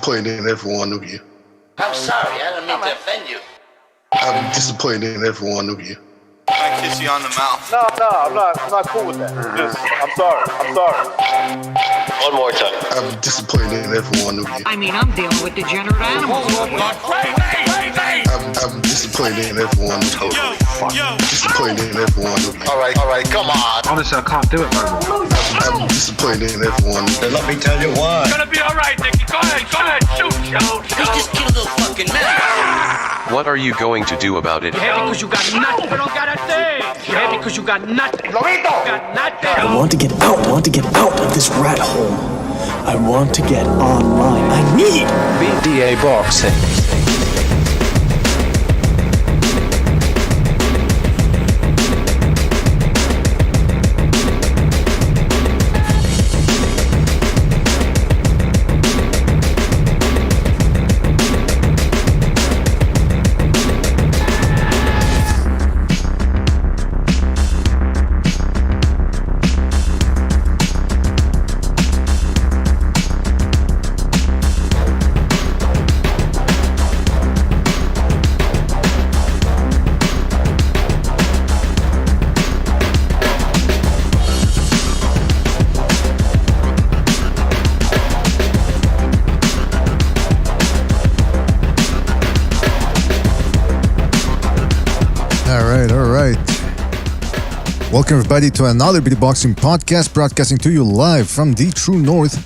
disappointed in every one of you. I'm sorry, I don't mean to offend you. I'm disappointed in every one of you. I kiss you on the mouth. No, I'm not cool with that. I'm sorry. One more time. I'm disappointed in every one of you. I mean, I'm dealing with degenerate animals. I'm disappointed in every one of you. Disappointed in every one of you. All right, come on. Honestly, I can't do it, man. I'm disappointed in every one of you. Let me tell you why. It's gonna be all right, Nicky. Go ahead, shoot. You just killed a fucking man. What are you going to do about it? Yeah, because you got nothing. You don't got a thing. Yeah, because you got nothing. Lobito! Got nothing. I want to get out of this rat hole. I want to get online. I need BDA boxing. Welcome everybody to another BD Boxing podcast, broadcasting to you live from the True North.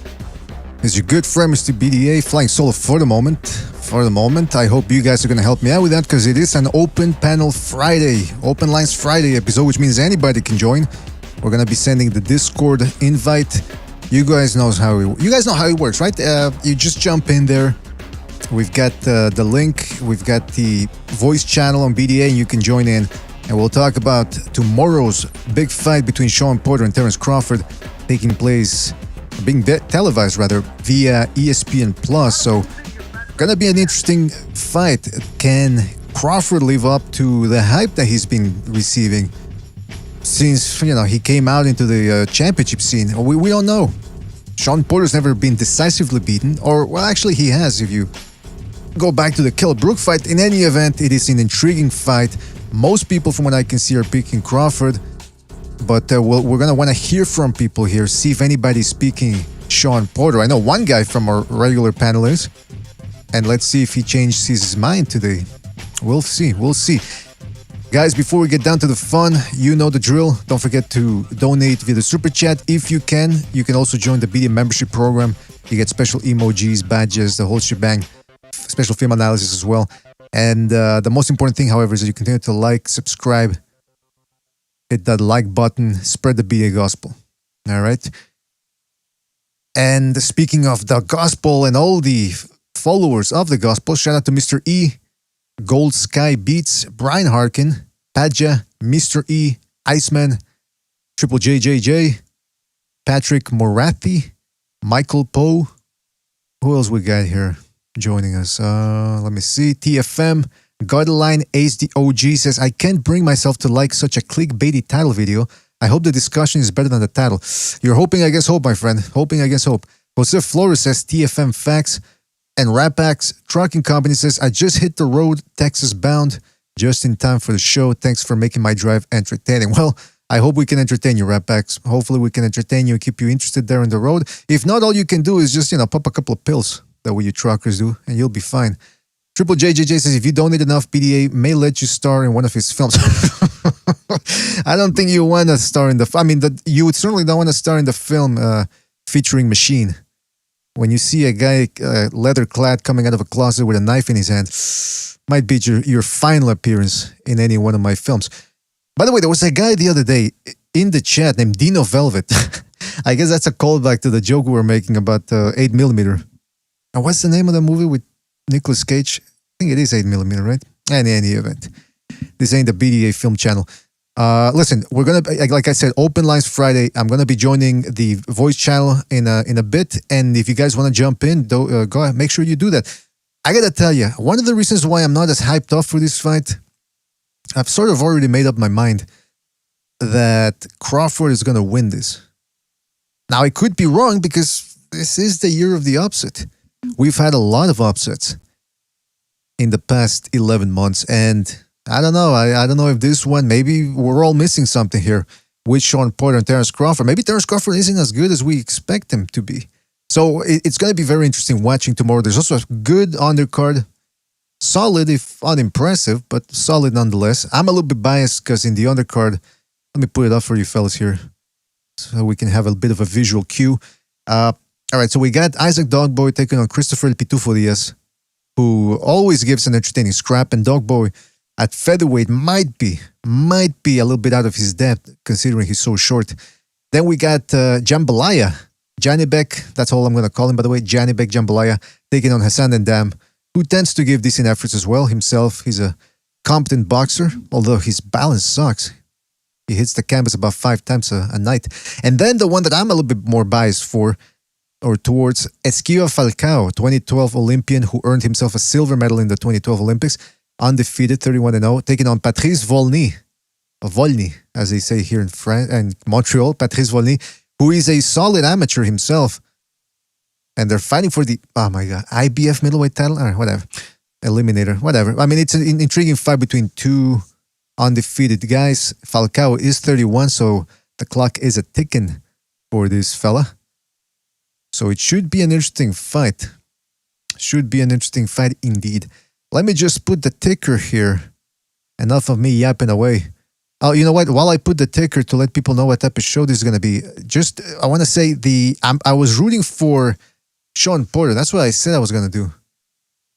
It's your good friend Mr. BDA, flying solo for the moment. I hope you guys are going to help me out with that, because it is an open panel Friday, open lines Friday episode, which means anybody can join. We're going to be sending the Discord invite. You guys know how it works, right? You just jump in there. We've got the link. We've got the voice channel on BDA, and you can join in. And we'll talk about tomorrow's big fight between Sean Porter and Terrence Crawford, taking place, being televised rather, via ESPN Plus. So, gonna be an interesting fight. Can Crawford live up to the hype that he's been receiving since he came out into the championship scene? We don't know. Sean Porter's never been decisively beaten, or well, actually he has. If you go back to the Kell Brook fight, in any event, it is an intriguing fight. Most people, from what I can see, are picking Crawford, but we're going to want to hear from people here, see if anybody's speaking Sean Porter. I know one guy from our regular panelists, and let's see if he changes his mind today. We'll see. Guys, before we get down to the fun, you know the drill. Don't forget to donate via the Super Chat if you can. You can also join the BD membership program. You get special emojis, badges, the whole shebang, special film analysis as well. And the most important thing, however, is that you continue to like, subscribe, hit that like button, spread the BA gospel. All right? And speaking of the gospel and all the followers of the gospel, shout out to Mr. E, Gold Sky Beats, Brian Harkin, Padja, Mr. E, Iceman, Triple JJJ, Patrick Morathi, Michael Poe. Who else we got here joining us? Let me see. TFM, Godline Ace the OG says, I can't bring myself to like such a clickbaity title video. I hope the discussion is better than the title. You're hoping against hope, my friend. Hoping against hope. Jose Flores says, TFM facts. And Rapax Trucking Company says, I just hit the road, Texas bound, just in time for the show. Thanks for making my drive entertaining. Well, I hope we can entertain you, Rapax. Hopefully we can entertain you and keep you interested there on the road. If not, all you can do is just, pop a couple of pills. That what you truckers do, and you'll be fine. Triple JJJ says, if you donate enough, BDA may let you star in one of his films. I don't think you want to star in you would certainly don't want to star in the film featuring Machine. When you see a guy leather clad coming out of a closet with a knife in his hand, might be your final appearance in any one of my films. By the way, there was a guy the other day in the chat named Dino Velvet. I guess that's a callback to the joke we were making about 8mm. And what's the name of the movie with Nicolas Cage? I think it is 8mm, right? In any event. This ain't the BDA film channel. Listen, we're going to, like I said, open lines Friday. I'm going to be joining the voice channel in a bit. And if you guys want to jump in, go ahead, make sure you do that. I got to tell you, one of the reasons why I'm not as hyped up for this fight, I've sort of already made up my mind that Crawford is going to win this. Now, I could be wrong because this is the year of the upset. We've had a lot of upsets in the past 11 months, and I don't know. I don't know if this one, maybe we're all missing something here with Sean Porter and Terrence Crawford. Maybe Terrence Crawford isn't as good as we expect him to be. So it's going to be very interesting watching tomorrow. There's also a good undercard. Solid, if unimpressive, but solid nonetheless. I'm a little bit biased because in the undercard, let me put it up for you fellas here so we can have a bit of a visual cue. All right, so we got Isaac Dogboy taking on Christopher El Pitufo Diaz, who always gives an entertaining scrap, and Dogboy at featherweight might be a little bit out of his depth considering he's so short. Then we got Jambalaya, Janibek, that's all I'm going to call him by the way, Janibek Jambalaya, taking on Hassan Ndam, who tends to give decent efforts as well himself. He's a competent boxer, although his balance sucks. He hits the canvas about 5 times a night. And then the one that I'm a little bit more biased for, or towards, Esquiva Falcao, 2012 Olympian who earned himself a silver medal in the 2012 Olympics, undefeated, 31-0, taking on Patrice Volny, as they say here in France and Montreal, Patrice Volny, who is a solid amateur himself. And they're fighting for the, oh my God, IBF middleweight title? Or whatever. Eliminator, whatever. I mean, it's an intriguing fight between two undefeated guys. Falcao is 31, so the clock is a-ticking for this fella. So it should be an interesting fight. Should be an interesting fight indeed. Let me just put the ticker here. Enough of me yapping away. Oh, you know what? While I put the ticker to let people know what type of show this is going to be, just, I want to say I was rooting for Sean Porter. That's what I said I was going to do.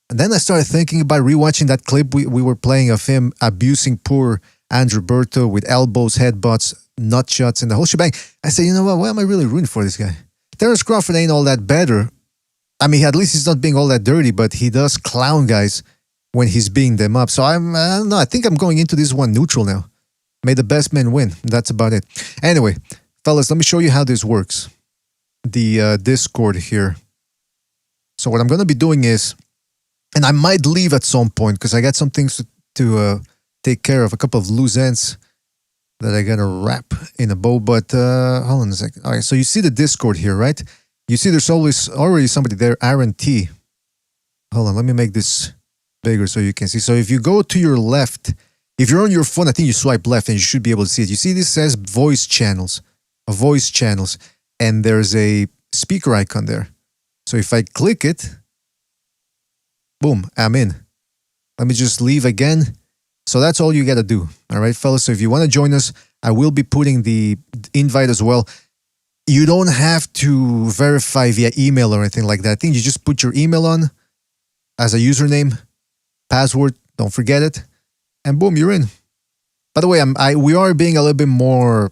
And then I started thinking about rewatching that clip we were playing of him abusing poor Andrew Berto with elbows, headbutts, nut shots, and the whole shebang. I said, you know what? Why am I really rooting for this guy? Terrence Crawford ain't all that better. I mean, at least he's not being all that dirty, but he does clown guys when he's beating them up. So I don't know. I think I'm going into this one neutral now. May the best man win. That's about it. Anyway, fellas, let me show you how this works. The Discord here. So what I'm going to be doing is, and I might leave at some point because I got some things to take care of, a couple of loose ends that I got to wrap in a bow. But hold on a second. All right, so you see the Discord here, right? You see there's already somebody there, Aaron T. Hold on, let me make this bigger so you can see. So if you go to your left, if you're on your phone, I think you swipe left and you should be able to see it. You see this says voice channels, and there's a speaker icon there. So if I click it, boom, I'm in. Let me just leave again. So that's all you got to do. All right, fellas. So if you want to join us, I will be putting the invite as well. You don't have to verify via email or anything like that. I think you just put your email on as a username, password, don't forget it, and boom, you're in. By the way, we are being a little bit more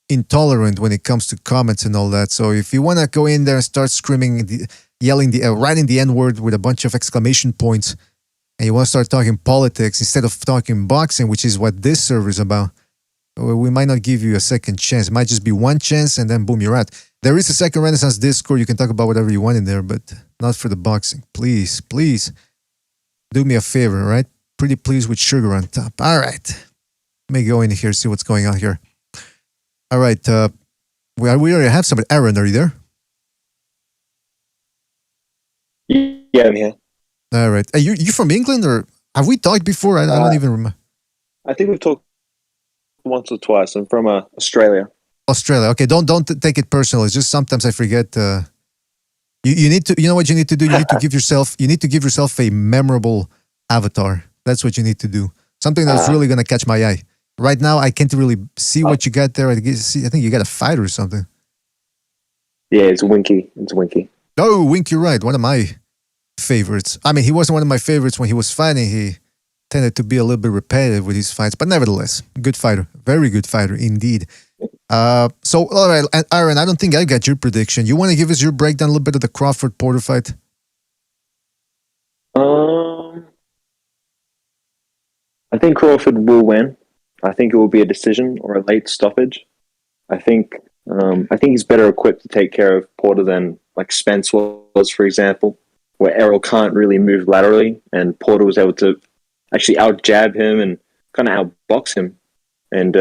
intolerant when it comes to comments and all that. So if you want to go in there and start screaming, yelling, writing the N-word with a bunch of exclamation points, and you want to start talking politics instead of talking boxing, which is what this server is about, we might not give you a second chance. It might just be one chance and then boom, you're out. There is a Second Renaissance Discord. You can talk about whatever you want in there, but not for the boxing. Please, please do me a favor, right? Pretty please with sugar on top. All right. Let me go in here, see what's going on here. All right. We already have somebody. Aaron, are you there? Yeah, I'm here. All right. Are you from England or have we talked before? I don't even remember. I think we've talked once or twice. I'm from Australia. Australia. Okay, don't take it personal. It's just sometimes I forget. You need to. You know what you need to do. You need to give yourself. You need to give yourself a memorable avatar. That's what you need to do. Something that's really gonna catch my eye. Right now, I can't really see what you got there. I think you got a fighter or something. Yeah, it's Winky. It's Winky. Oh, Wink, you're right. One of my favorites. I mean, he wasn't one of my favorites when he was fighting. He tended to be a little bit repetitive with his fights, but nevertheless, good fighter. Very good fighter indeed. So, all right, Aaron, I don't think I got your prediction. You want to give us your breakdown a little bit of the Crawford-Porter fight? I think Crawford will win. I think it will be a decision or a late stoppage. I think he's better equipped to take care of Porter than like Spence was, for example, where Errol can't really move laterally, and Porter was able to actually out-jab him and kind of out-box him, and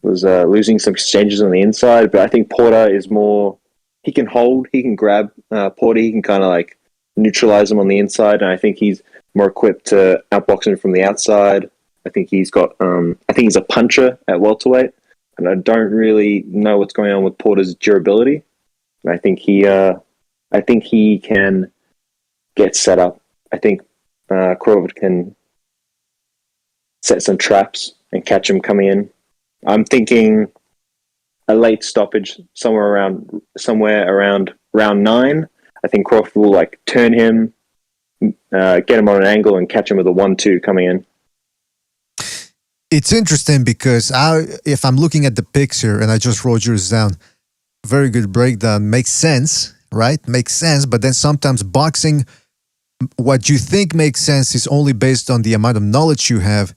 was losing some exchanges on the inside. But I think Porter is more he can hold, he can grab Porter, he can kind of like neutralize him on the inside, and I think he's more equipped to outbox him from the outside. I think he's got, I think he's a puncher at welterweight, and I don't really know what's going on with Porter's durability. And I think he can get set up. I think Crawford can set some traps and catch him coming in. I'm thinking a late stoppage somewhere around round 9. I think Crawford will like turn him, get him on an angle, and catch him with a 1-2 coming in. It's interesting because if I'm looking at the picks here and I just wrote yours down, very good breakdown. Makes sense, right? Makes sense. But then sometimes boxing, what you think makes sense is only based on the amount of knowledge you have.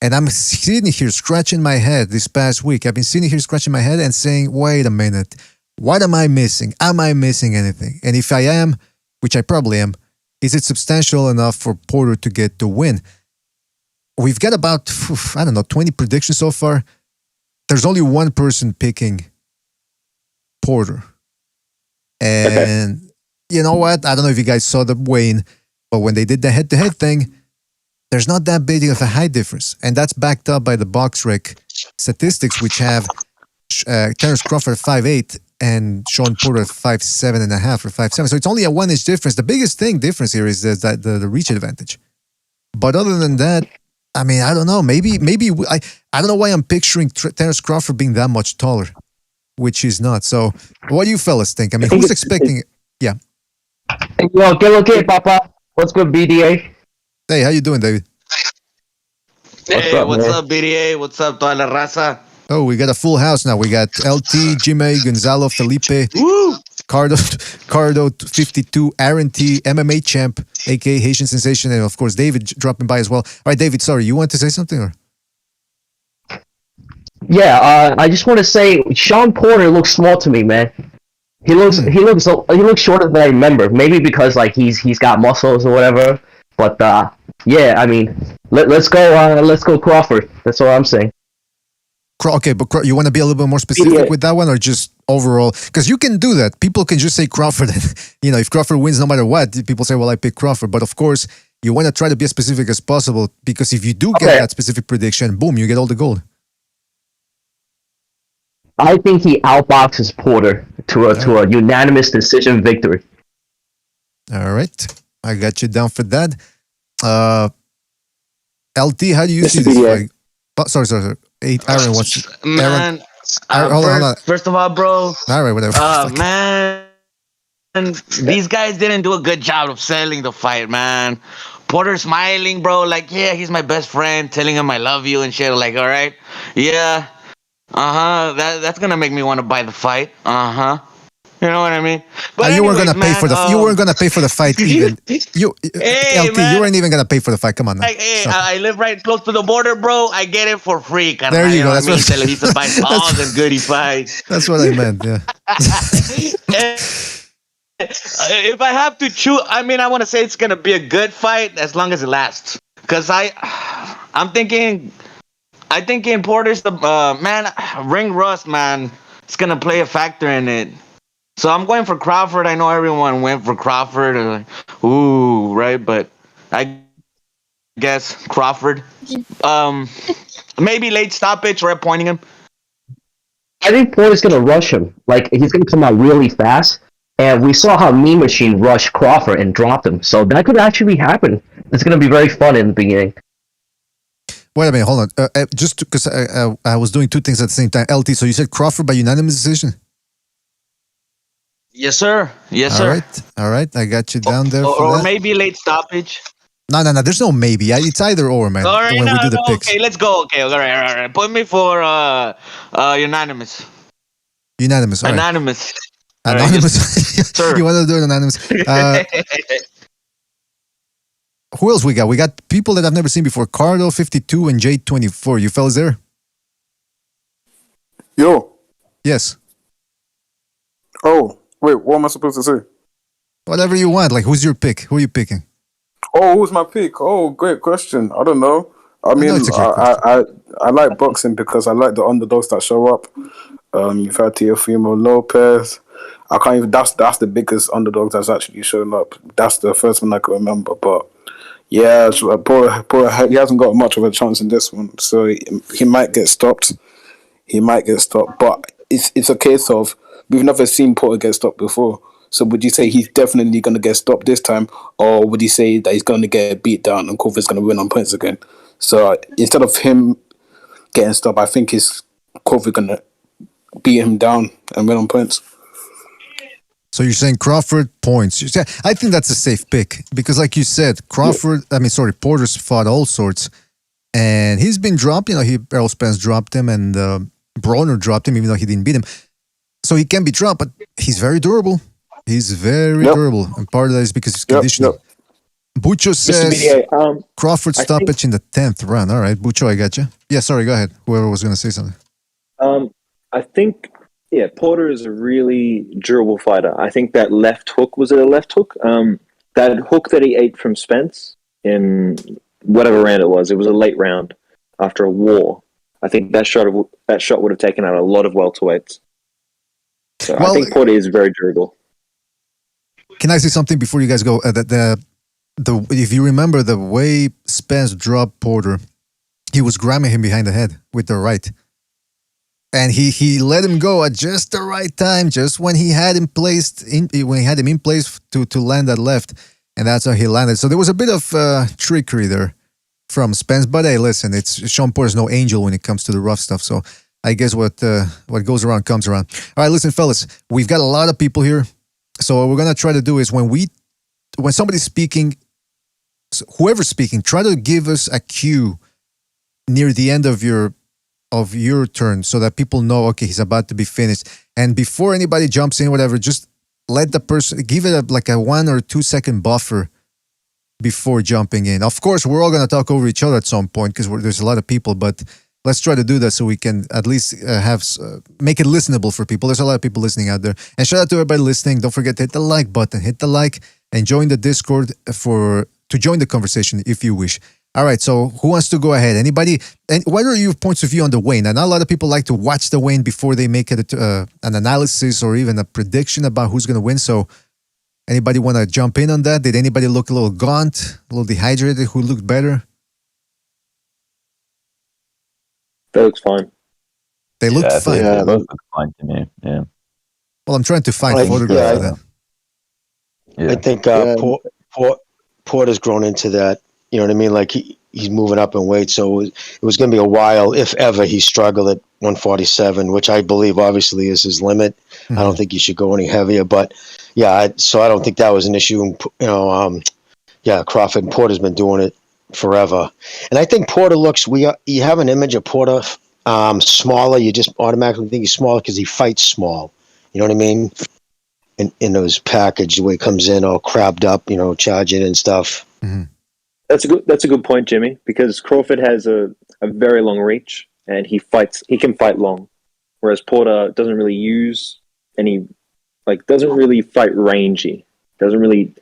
And I'm sitting here scratching my head this past week. I've been sitting here scratching my head and saying, wait a minute, what am I missing? Am I missing anything? And if I am, which I probably am, is it substantial enough for Porter to get the win? We've got about, 20 predictions so far. There's only one person picking Porter. And you know what? I don't know if you guys saw the weigh-in, but when they did the head-to-head thing, there's not that big of a height difference. And that's backed up by the BoxRec statistics, which have Terrence Crawford 5'8" and Sean Porter 5'7.5" or 5'7". So it's only a 1-inch difference. The biggest difference here is that the reach advantage. But other than that, I mean, I don't know. Maybe I don't know why I'm picturing Terrence Crawford being that much taller, which he's not. So what do you fellas think? I mean, who's expecting it? Yeah. Yo, ¿qué lo que, Papa? What's good, BDA? Hey, how you doing, David? Hey, what's up, BDA? What's up, toda la raza? Oh, we got a full house now. We got LT, Jimmy, Gonzalo, Felipe, Woo! Cardo 52, Aaron T, MMA champ, aka Haitian Sensation, and of course David dropping by as well. All right, David, sorry, you want to say something? Or? Yeah, I just want to say Sean Porter looks small to me, man. He looks shorter than I remember. Maybe because like he's got muscles or whatever. But yeah, I mean, let's go Crawford. That's all I'm saying. Okay, but you want to be a little bit more specific with that one, or just overall? Because you can do that. People can just say Crawford. And, if Crawford wins no matter what, people say, well, I pick Crawford. But of course, you want to try to be as specific as possible, because if you do get that specific prediction, boom, you get all the gold. I think he outboxes Porter to a unanimous decision victory. All right, I got you down for that. LT, how do you see this fight? Oh, sorry. Aaron, what's man? Hold on. First of all, bro. All right, whatever. Man, these guys didn't do a good job of selling the fight, man. Porter smiling, bro, like, yeah, he's my best friend, telling him I love you and shit. Like, all right, yeah, that's gonna make me want to buy the fight. You know what I mean? But you weren't gonna pay for the. You weren't gonna pay for the fight even. Hey, LT, you weren't even gonna pay for the fight. Come on now. Hey, I live right close to the border, bro. I get it for free. There you go. That's what Televisa buys all the goodie fights. That's what I meant. Yeah. If I have to choose, I mean, I want to say it's gonna be a good fight as long as it lasts. Cause I'm thinking Porter's the man. Ring rust, man. It's gonna play a factor in it. So I'm going for Crawford. I know everyone went for Crawford. Like, ooh, right? But I guess Crawford. Maybe late stoppage or appointing him. I think Porter's going to rush him. Like, he's going to come out really fast. And we saw how Mean Machine rushed Crawford and dropped him. So that could actually happen. It's going to be very fun in the beginning. Wait a minute, hold on. Just because I was doing two things at the same time. LT, so you said Crawford by unanimous decision? Yes, sir. Yes, sir. All right. I got you down there. Or maybe late stoppage. No. There's no maybe. It's either or, man. All right, when we do the picks. Okay, let's go. Okay, all right. Put me for unanimous. Unanimous. All right. Anonymous. Anonymous. Yes, sir. You want to do it anonymous? Who else we got? We got people that I've never seen before. Cardo 52 and J24. You fellas there? Yo. Yes. Oh. Wait, what am I supposed to say? Whatever you want. Like, who's your pick? Who are you picking? Oh, who's my pick? Oh, great question. I don't know. I mean, I like boxing because I like the underdogs that show up. You've had Teofimo Lopez. I can't even. That's the biggest underdog that's actually shown up. That's the first one I can remember. But yeah, Porter, he hasn't got much of a chance in this one, so he might get stopped. He might get stopped, but it's a case of we've never seen Porter get stopped before. So would you say he's definitely going to get stopped this time, or would you say that he's going to get beat down and Crawford's going to win on points again? So instead of him getting stopped, I think Crawford going to beat him down and win on points. So you're saying Crawford points. I think that's a safe pick because, like you said, Porter's fought all sorts, and he's been dropped. Errol Spence dropped him, and Broner dropped him, even though he didn't beat him. So he can be dropped, but he's very durable. He's very durable, and part of that is because his conditioning. Bucho says Crawford stoppage in the 10th round. All right, Bucho, I got you. Yeah, sorry, go ahead. Whoever was going to say something. I think, Porter is a really durable fighter. I think that left hook, was it a left hook? That hook that he ate from Spence in whatever round it was a late round after a war. I think that shot would have taken out a lot of welterweights. So I think Porter is very durable. Can I say something before you guys go? If you remember the way Spence dropped Porter, he was grabbing him behind the head with the right. And he let him go at just the right time, just when he had him in place to land that left, and that's how he landed. So there was a bit of trickery there from Spence. But hey, listen, Sean Porter's no angel when it comes to the rough stuff. So I guess what goes around comes around. All right, listen, fellas, we've got a lot of people here. So what we're gonna try to do is when somebody's speaking, whoever's speaking, try to give us a cue near the end of your turn so that people know, okay, he's about to be finished. And before anybody jumps in, whatever, just let the person, give it a 1 or 2 second buffer before jumping in. Of course, we're all going to talk over each other at some point because there's a lot of people, but let's try to do that so we can at least make it listenable for people. There's a lot of people listening out there. And shout out to everybody listening. Don't forget to hit the like button, hit the like, and join the Discord to join the conversation if you wish. All right, so who wants to go ahead? Anybody? And what are your points of view on the weigh-in? And not a lot of people like to watch the weigh-in before they make it an analysis or even a prediction about who's going to win. So anybody want to jump in on that? Did anybody look a little gaunt, a little dehydrated? Who looked better? That looks fine. They looked fine. Yeah, those look fine to me. Yeah. Well, I'm trying to find photographs of that. Yeah. I think Porter's grown into that. You know what I mean? Like he's moving up in weight, so it was going to be a while, if ever, he struggled at 147, which I believe obviously is his limit. Mm-hmm. I don't think he should go any heavier, but so I don't think that was an issue. Crawford and Porter's been doing it forever, and I think Porter you have an image of Porter smaller. You just automatically think he's smaller because he fights small. You know what I mean? In his package, the way he comes in all crabbed up, charging and stuff. Mm-hmm. That's a good point, Jimmy, because Crawford has a very long reach and he can fight long, whereas Porter doesn't really use doesn't really fight rangy, doesn't really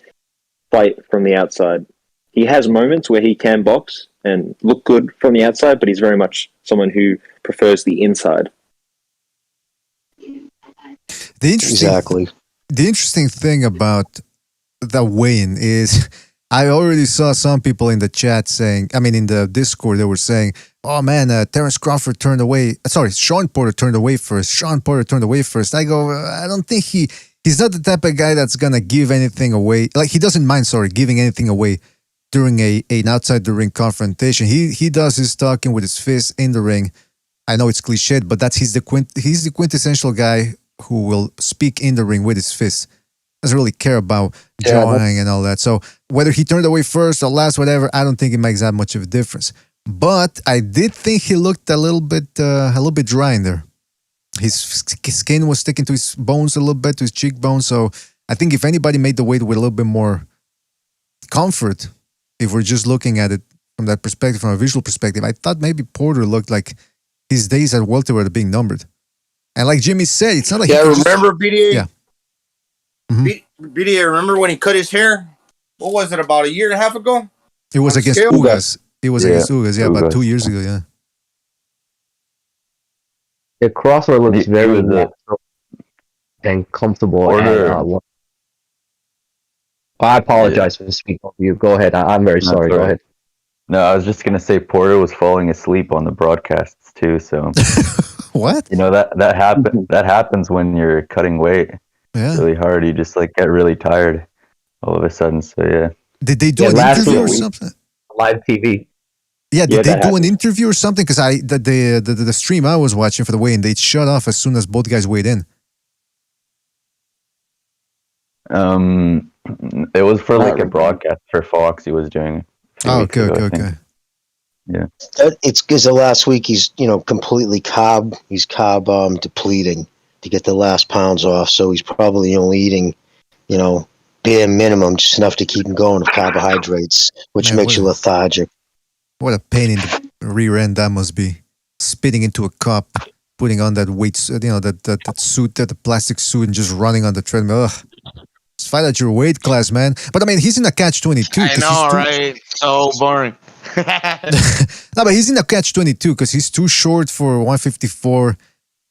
fight from the outside. He has moments where he can box and look good from the outside, but he's very much someone who prefers the inside. The interesting thing about the weigh-in is I already saw some people in the chat saying, in the Discord, they were saying, oh man, Terrence Crawford turned away. Sean Porter turned away first. I go, I don't think he's not the type of guy that's going to give anything away. Like, he doesn't mind, giving anything away during an outside the ring confrontation. He does his talking with his fists in the ring. I know it's cliched, but he's the quintessential guy who will speak in the ring with his fists. Doesn't really care about drawing and all that. So whether he turned away first or last, whatever, I don't think it makes that much of a difference. But I did think he looked a little bit dry in there. His skin was sticking to his bones a little bit, to his cheekbones. So I think if anybody made the weight with a little bit more comfort, if we're just looking at it from that perspective, from a visual perspective, I thought maybe Porter looked like his days at welterweight are being numbered. And like Jimmy said, it's not like remember BDA? Yeah. Mm-hmm. BDA, remember when he cut his hair? What was it, about a year and a half ago? It was against Ugas. It was against Ugas, about 2 years ago, yeah. The Crawford looks very natural. and comfortable. Porter. I apologize for speaking over you. Go ahead. I'm very sorry. Go ahead. No, I was just gonna say Porter was falling asleep on the broadcasts too. So what? You know that happens when you're cutting weight really hard. You just like get really tired all of a sudden. So yeah. Did they do an interview or something? Live TV. Yeah, did they do happened. an interview or something? Because the stream I was watching for the weigh-in, they shut off as soon as both guys weighed in. It was for like a broadcast for Fox. He was doing. Oh, okay. Yeah, it's because the last week he's completely carb depleting to get the last pounds off. So he's probably only eating, bare minimum, just enough to keep him going of carbohydrates, which makes you lethargic. What a pain in the rear end that must be. Spitting into a cup, putting on that weight, that suit, that the plastic suit, and just running on the treadmill. Ugh. Just fight at your weight class, man. But I mean, he's in a catch-22. I know, right? So boring. No, but he's in a catch-22 because he's too short for 154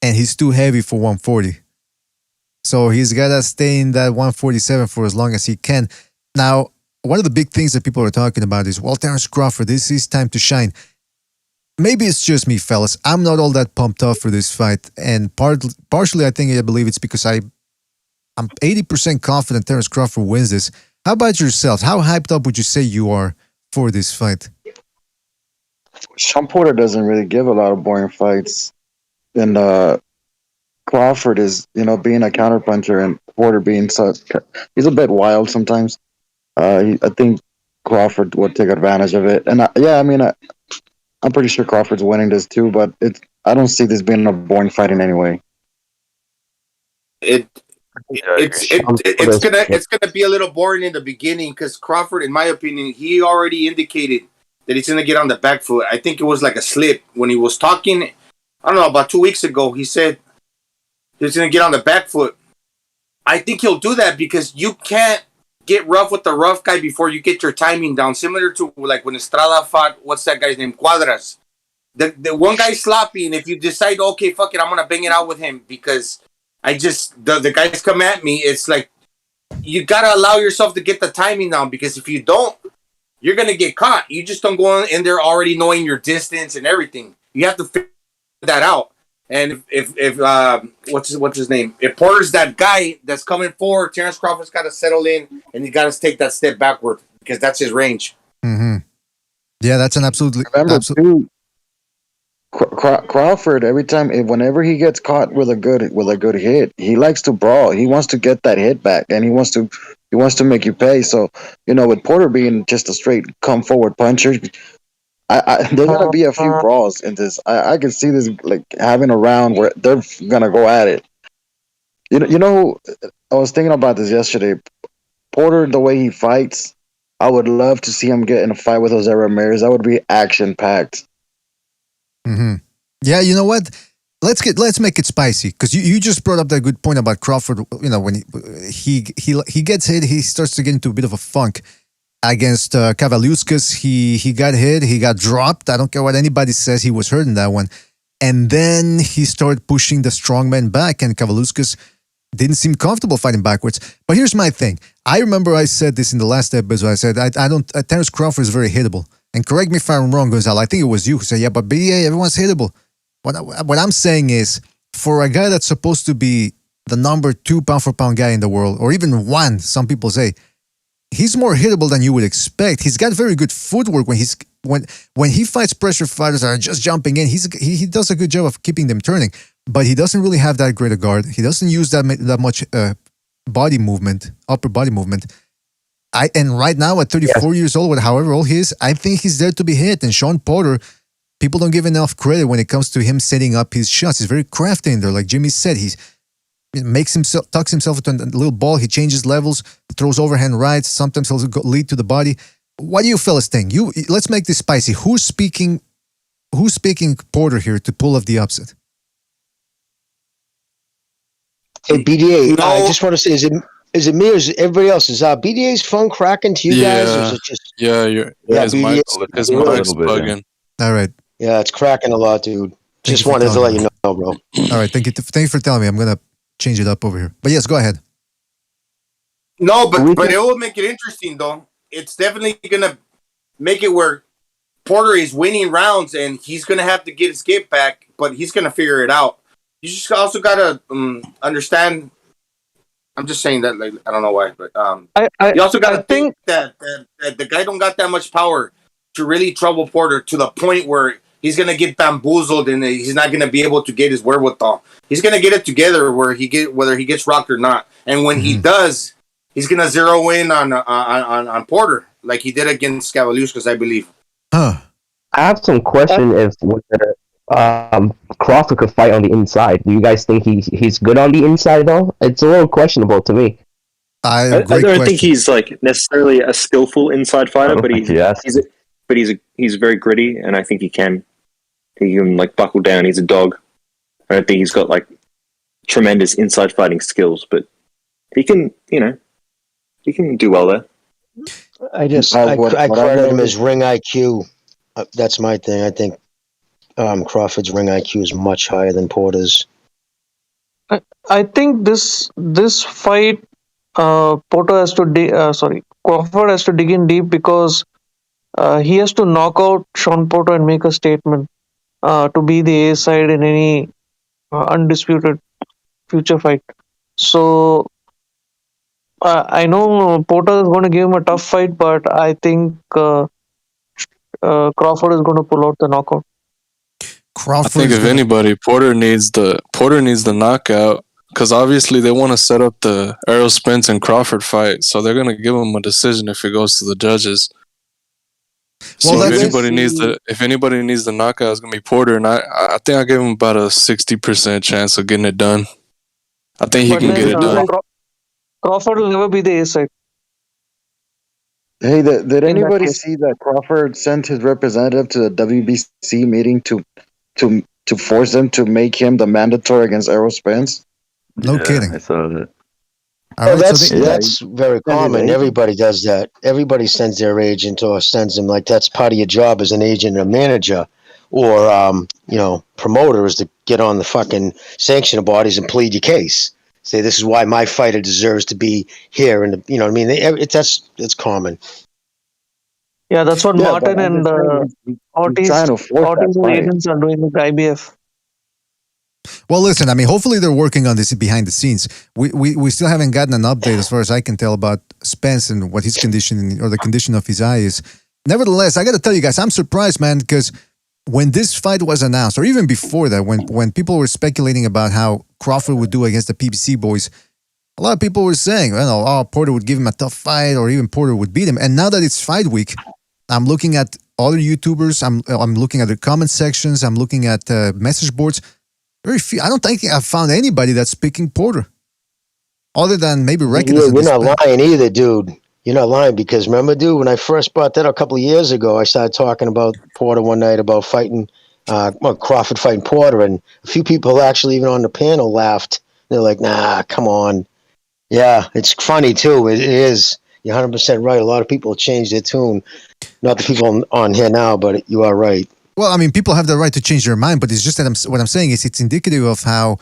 and he's too heavy for 140. So he's got to stay in that 147 for as long as he can. Now, one of the big things that people are talking about is, well, Terrence Crawford, this is time to shine. Maybe it's just me, fellas. I'm not all that pumped up for this fight. And partially, I believe it's because I'm 80% confident Terrence Crawford wins this. How about yourself? How hyped up would you say you are for this fight? Sean Porter doesn't really give a lot of boring fights. And Crawford is, being a counterpuncher and Porter being he's a bit wild sometimes. I think Crawford would take advantage of it. And I'm pretty sure Crawford's winning this too, but I don't see this being a boring fight in any way. It's gonna be a little boring in the beginning because Crawford, in my opinion, he already indicated that he's gonna get on the back foot. I think it was like a slip when he was talking. I don't know, about 2 weeks ago, he said he's gonna get on the back foot. I think he'll do that because you can't get rough with the rough guy before you get your timing down. Similar to like when Estrada fought, what's that guy's name? Cuadras. The one guy's sloppy, and if you decide, okay, fuck it, I'm gonna bang it out with him because the guys come at me, it's like you gotta allow yourself to get the timing down because if you don't, you're gonna get caught. You just don't go in there already knowing your distance and everything. You have to figure that out. And if what's his name? If Porter's that guy that's coming forward, Terrence Crawford's got to settle in and he got to take that step backward because that's his range. Mm-hmm. Yeah, that's an absolutely. Too, Crawford, whenever he gets caught with a good hit, he likes to brawl. He wants to get that hit back, and he wants to make you pay. So with Porter being just a straight come forward puncher, there's gonna be a few brawls in this. I can see this like having a round where they're gonna go at it. I was thinking about this yesterday. Porter, the way he fights, I would love to see him get in a fight with Jose Ramirez. That would be action packed. Mm-hmm. Yeah, you know what? Let's make it spicy because you just brought up that good point about Crawford. When he gets hit, he starts to get into a bit of a funk. Against Kavaliauskas, he got hit, he got dropped. I don't care what anybody says, he was hurt in that one. And then he started pushing the strongman back, and Kavaliauskas didn't seem comfortable fighting backwards. But here's my thing. I remember I said this in the last episode. I said, Terrence Crawford is very hittable. And correct me if I'm wrong, Gonzalo. I think it was you who said, yeah, but BA, everyone's hittable. What I'm saying is, for a guy that's supposed to be the number 2 pound-for-pound guy in the world, or even 1, some people say, he's more hittable than you would expect. He's got very good footwork when he fights pressure fighters that are just jumping in. He does a good job of keeping them turning, but he doesn't really have that great a guard. He doesn't use that much body movement, upper body movement. And right now at 34 years old, however old he is, I think he's there to be hit. And Sean Porter, people don't give enough credit when it comes to him setting up his shots. He's very crafty in there, like Jimmy said. He tucks himself into a little ball. He changes levels, throws overhand rights. Sometimes he'll lead to the body. What do you fellas think? Let's make this spicy. Who's speaking Porter here to pull off the upset? Hey BDA, I just want to say, is it me or is it everybody else? Is BDA's phone cracking to you guys? Or is it just his mic's bugging. All right. Yeah, it's cracking a lot, dude. Just wanted to let you know, bro. All right, thank you for telling me. I'm gonna change it up over here. But yes, go ahead. No, but it will make it interesting, though. It's definitely going to make it where Porter is winning rounds, and he's going to have to get his get back, but he's going to figure it out. You just also got to understand. I'm just saying that, like, I don't know why, but you also got to think that the guy don't got that much power to really trouble Porter to the point where he's going to get bamboozled and he's not going to be able to get his wherewithal. He's going to get it together whether he gets rocked or not. And when he does, he's going to zero in on Porter like he did against Skavaliuskas, I believe. I have some question if Crawford could fight on the inside. Do you guys think he's good on the inside though? It's a little questionable to me. I don't think he's like necessarily a skillful inside fighter, but he's very gritty, and I think he can like buckle down. He's a dog. I don't think he's got like tremendous inside fighting skills, but he can do well there. I credit him as ring IQ. That's my thing. I think Crawford's ring IQ is much higher than Porter's. I think this fight, Crawford has to dig in deep because he has to knock out Sean Porter and make a statement to be the A side in any undisputed future fight. So I know Porter is going to give him a tough fight, but I think Crawford is going to pull out the knockout. I think if anybody, Porter needs the knockout because obviously they want to set up the Errol Spence and Crawford fight, so they're going to give him a decision if it goes to the judges. So if anybody needs the knockout, it's going to be Porter, and I think I gave him about a 60% chance of getting it done. I think he can get it done. Crawford will never be the A side. Hey, did anybody see that Crawford sent his representative to the WBC meeting to force them to make him the mandatory against Errol Spence? No kidding. I saw that. That's very common. Everybody does that. Everybody sends their agent or sends them like that's part of your job as an agent or manager or promoter is to get on the fucking sanctioning bodies and plead your case. Say this is why my fighter deserves to be here, and you know what I mean. It's common. Yeah, that's what Martin and Ortiz agents are doing with IBF. Well, listen, I mean, hopefully they're working on this behind the scenes. We still haven't gotten an update as far as I can tell about Spence and what his condition or the condition of his eye is. Nevertheless, I got to tell you guys, I'm surprised, man, because when this fight was announced, or even before that, when people were speculating about how Crawford would do against the PBC boys, a lot of people were saying, Porter would give him a tough fight, or even Porter would beat him. And now that it's fight week, I'm looking at other YouTubers, I'm looking at the comment sections, I'm looking at message boards. Very few. I don't think I've found anybody that's picking Porter, other than maybe recognizing. You're not lying either, dude. You're not lying because remember, dude, when I first brought that a couple of years ago, I started talking about Porter one night about fighting, Crawford fighting Porter, and a few people actually even on the panel laughed. They're like, "Nah, come on." Yeah, it's funny too. It is. You're 100% right. A lot of people changed their tune. Not the people on here now, but you are right. Well, I mean, people have the right to change their mind, but it's just that what I'm saying is it's indicative of how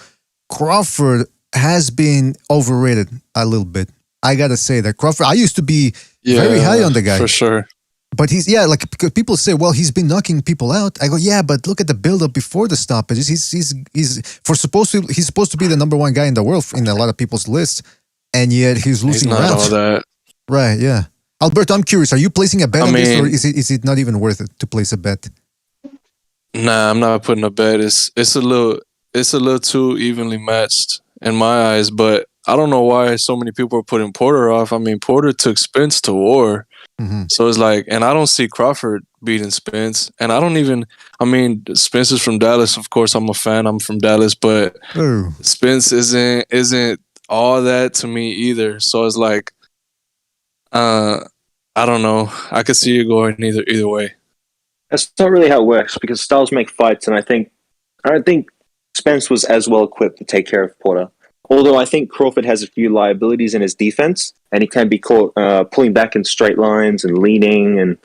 Crawford has been overrated a little bit. I gotta say that Crawford. I used to be very high on the guy for sure, but he's because people say, well, he's been knocking people out. I go, yeah, but look at the build-up before the stoppages. He's supposed to be the number one guy in the world in a lot of people's lists, and yet he's losing rounds. All that, right? Yeah, Alberto, I'm curious. Are you placing a bet on this, or is it not even worth it to place a bet? Nah, I'm not putting a bet. It's a little too evenly matched in my eyes, but I don't know why so many people are putting Porter off. I mean, Porter took Spence to war. Mm-hmm. So it's like, and I don't see Crawford beating Spence. And Spence is from Dallas. Of course, I'm a fan. I'm from Dallas, but Spence isn't all that to me either. So it's like, I don't know. I could see it going either way. That's not really how it works because styles make fights, and I don't think Spence was as well equipped to take care of Porter. Although I think Crawford has a few liabilities in his defense, and he can be caught pulling back in straight lines and leaning. And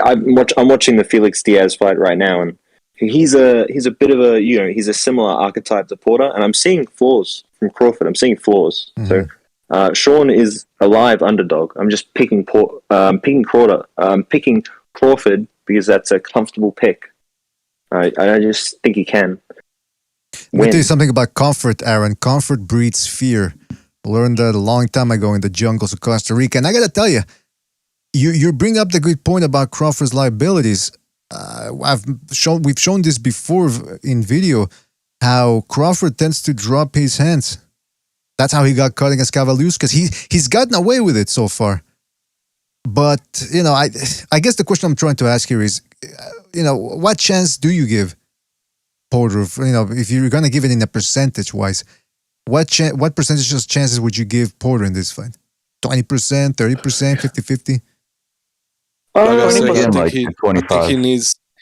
I'm watching the Felix Diaz fight right now, and he's a bit of a he's a similar archetype to Porter, and I'm seeing flaws from Crawford. I'm seeing flaws. Mm-hmm. So Sean is a live underdog. I'm just picking picking Crawford because that's a comfortable pick. I just think he can Let me tell you something about comfort, Aaron. Comfort breeds fear. Learned that a long time ago in the jungles of Costa Rica. And I got to tell you, you bring up the good point about Crawford's liabilities. We've shown this before in video, how Crawford tends to drop his hands. That's how he got caught against Cavalius, because he's gotten away with it so far. But, I guess the question I'm trying to ask here is, what chance do you give Porter? If you're going to give it in a percentage-wise, what percentage of chances would you give Porter in this fight? 20%, 30%, 50-50? Like I said, I 25. think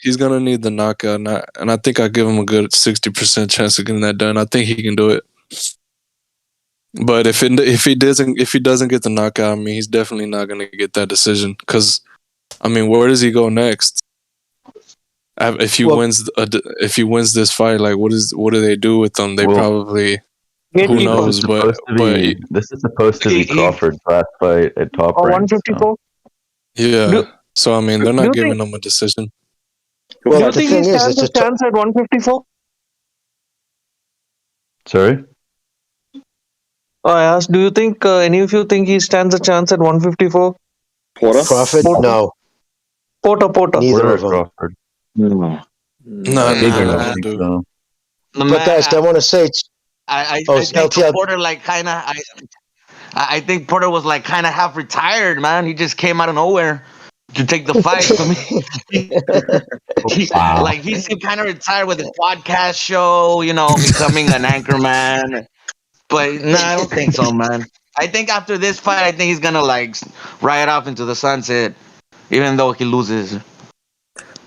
he's gonna need the knockout, and I think I give him a good 60% chance of getting that done. I think he can do it. But if he doesn't get the knockout, I mean, he's definitely not gonna get that decision. Because, I mean, where does he go next? If he wins this fight, like what do they do with him? They probably, who knows? But this is supposed to be Crawford's last fight at top rank. 154. Yeah. So I mean, they're not giving him a decision. Well, do you think he stands a chance at 154? Sorry? I asked, do you think any of you think he stands a chance at 154? Porter? Crawford? No. Porter. Neither of them. Crawford. No, But guys, I want to say, I think Porter I think Porter was like kind of half retired, man. He just came out of nowhere to take the fight. Like he seemed kind of retired with his podcast show, becoming an anchor man. But no, I don't think so, man. I think after this fight, I think he's gonna ride off into the sunset, even though he loses.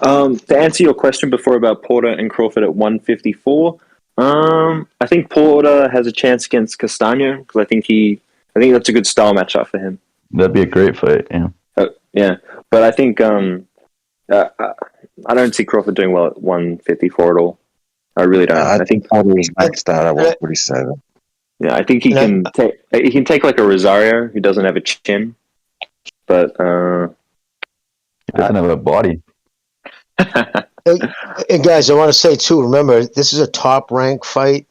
To answer your question before about Porter and Crawford at 154, I think Porter has a chance against Castano because I think that's a good style matchup for him. That'd be a great fight, yeah. Yeah, but I think I don't see Crawford doing well at 154 at all. I really don't. I think Porter is maxed out at 147. Yeah, I think he can take like a Rosario who doesn't have a chin, but he doesn't have a body. And guys, I want to say too, remember, this is a top rank fight.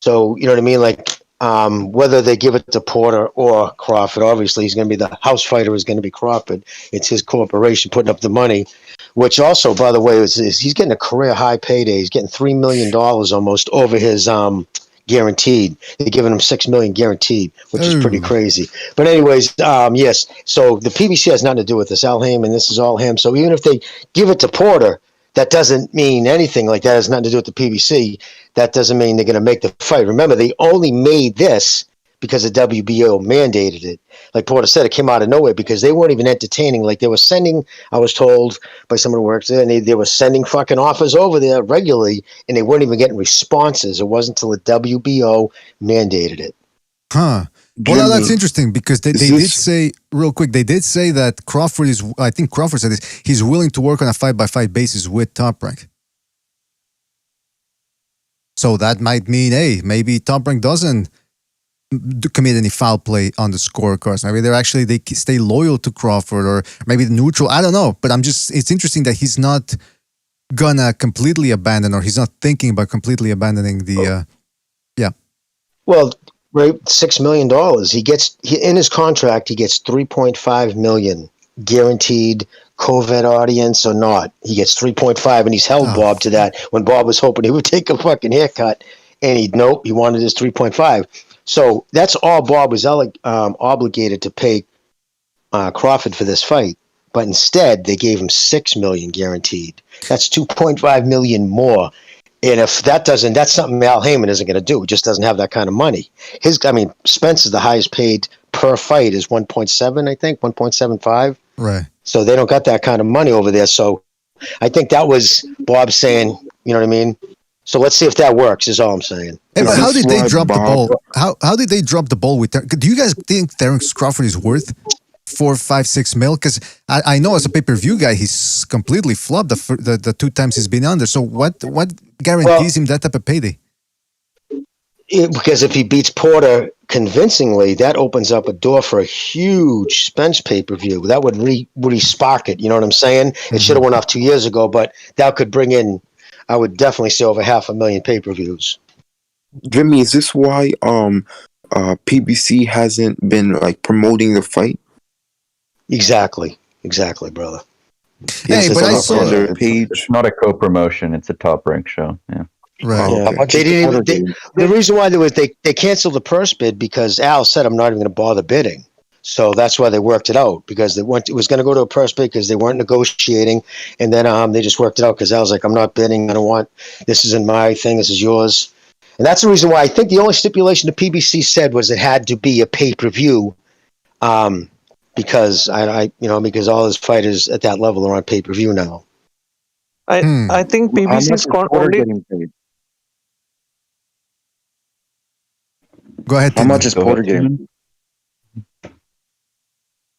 So, you know what I mean? Like, whether they give it to Porter or Crawford, obviously he's going to be the house fighter is going to be Crawford. It's his corporation putting up the money, which also, by the way, is he's getting a career high payday. He's getting $3 million almost over his guaranteed. They're giving him $6 million guaranteed, which is pretty crazy. But anyways, yes. So the PBC has nothing to do with this. Al Heyman, this is all him. So even if they give it to Porter, that doesn't mean anything. Like that has nothing to do with the PBC. That doesn't mean they're going to make the fight. Remember, they only made this because the WBO mandated it. Like Porter said, it came out of nowhere because they weren't even entertaining. Like they were sending, I was told by someone who works there, and they were sending fucking offers over there regularly, and they weren't even getting responses. It wasn't until the WBO mandated it. Huh. Well, that's interesting because they did say, real quick, they did say that Crawford is, I think Crawford said this, he's willing to work on a fight-by-fight basis with Top Rank. So that might mean, hey, maybe Top Rank doesn't commit any foul play on the scorecards. Maybe they stay loyal to Crawford or maybe neutral. I don't know. But it's interesting that he's not gonna completely abandon or he's not thinking about completely abandoning the, yeah. Well, right, $6 million. In his contract, he gets $3.5 million guaranteed, COVID audience or not. He gets 3.5, and he's held Bob to that when Bob was hoping he would take a fucking haircut, and he wanted his 3.5. So that's all Bob was obligated to pay Crawford for this fight. But instead, they gave him $6 million guaranteed. That's $2.5 million more. And if that's something Al Heyman isn't going to do. He just doesn't have that kind of money. Spence is the highest paid per fight is 1.7, I think, 1.75. Right. So they don't got that kind of money over there. So I think that was Bob saying, you know what I mean? So let's see if that works, is all I'm saying. Hey, but how did they drop the ball? How did they drop the ball with do you guys think Terrence Crawford is worth 4, 5, 6 mil? Because I know as a pay-per-view guy, he's completely flopped the 2 times he's been under. So what guarantees him that type of payday? because if he beats Porter convincingly, that opens up a door for a huge Spence pay-per-view. That would re-spark it. You know what I'm saying? It should have went off 2 years ago, but that could bring in, I would definitely say, over 500,000 pay-per-views. Jimmy, is this why PBC hasn't been like promoting the fight? Exactly, brother. Hey, but I saw their page. It's not a co-promotion; it's a top-ranked show. Yeah. Right. Yeah. They didn't even, the reason why they canceled the purse bid because Al said, "I'm not even going to bother bidding." So that's why they worked it out, because it was going to go to a purse bid because they weren't negotiating, and then they just worked it out because Al's like, "I'm not bidding. I don't want. This isn't my thing. This is yours." And that's the reason why I think the only stipulation the PBC said was it had to be a pay-per-view, because because all his fighters at that level are on pay-per-view now. I think PBC's only. Go ahead. How much is Porter getting?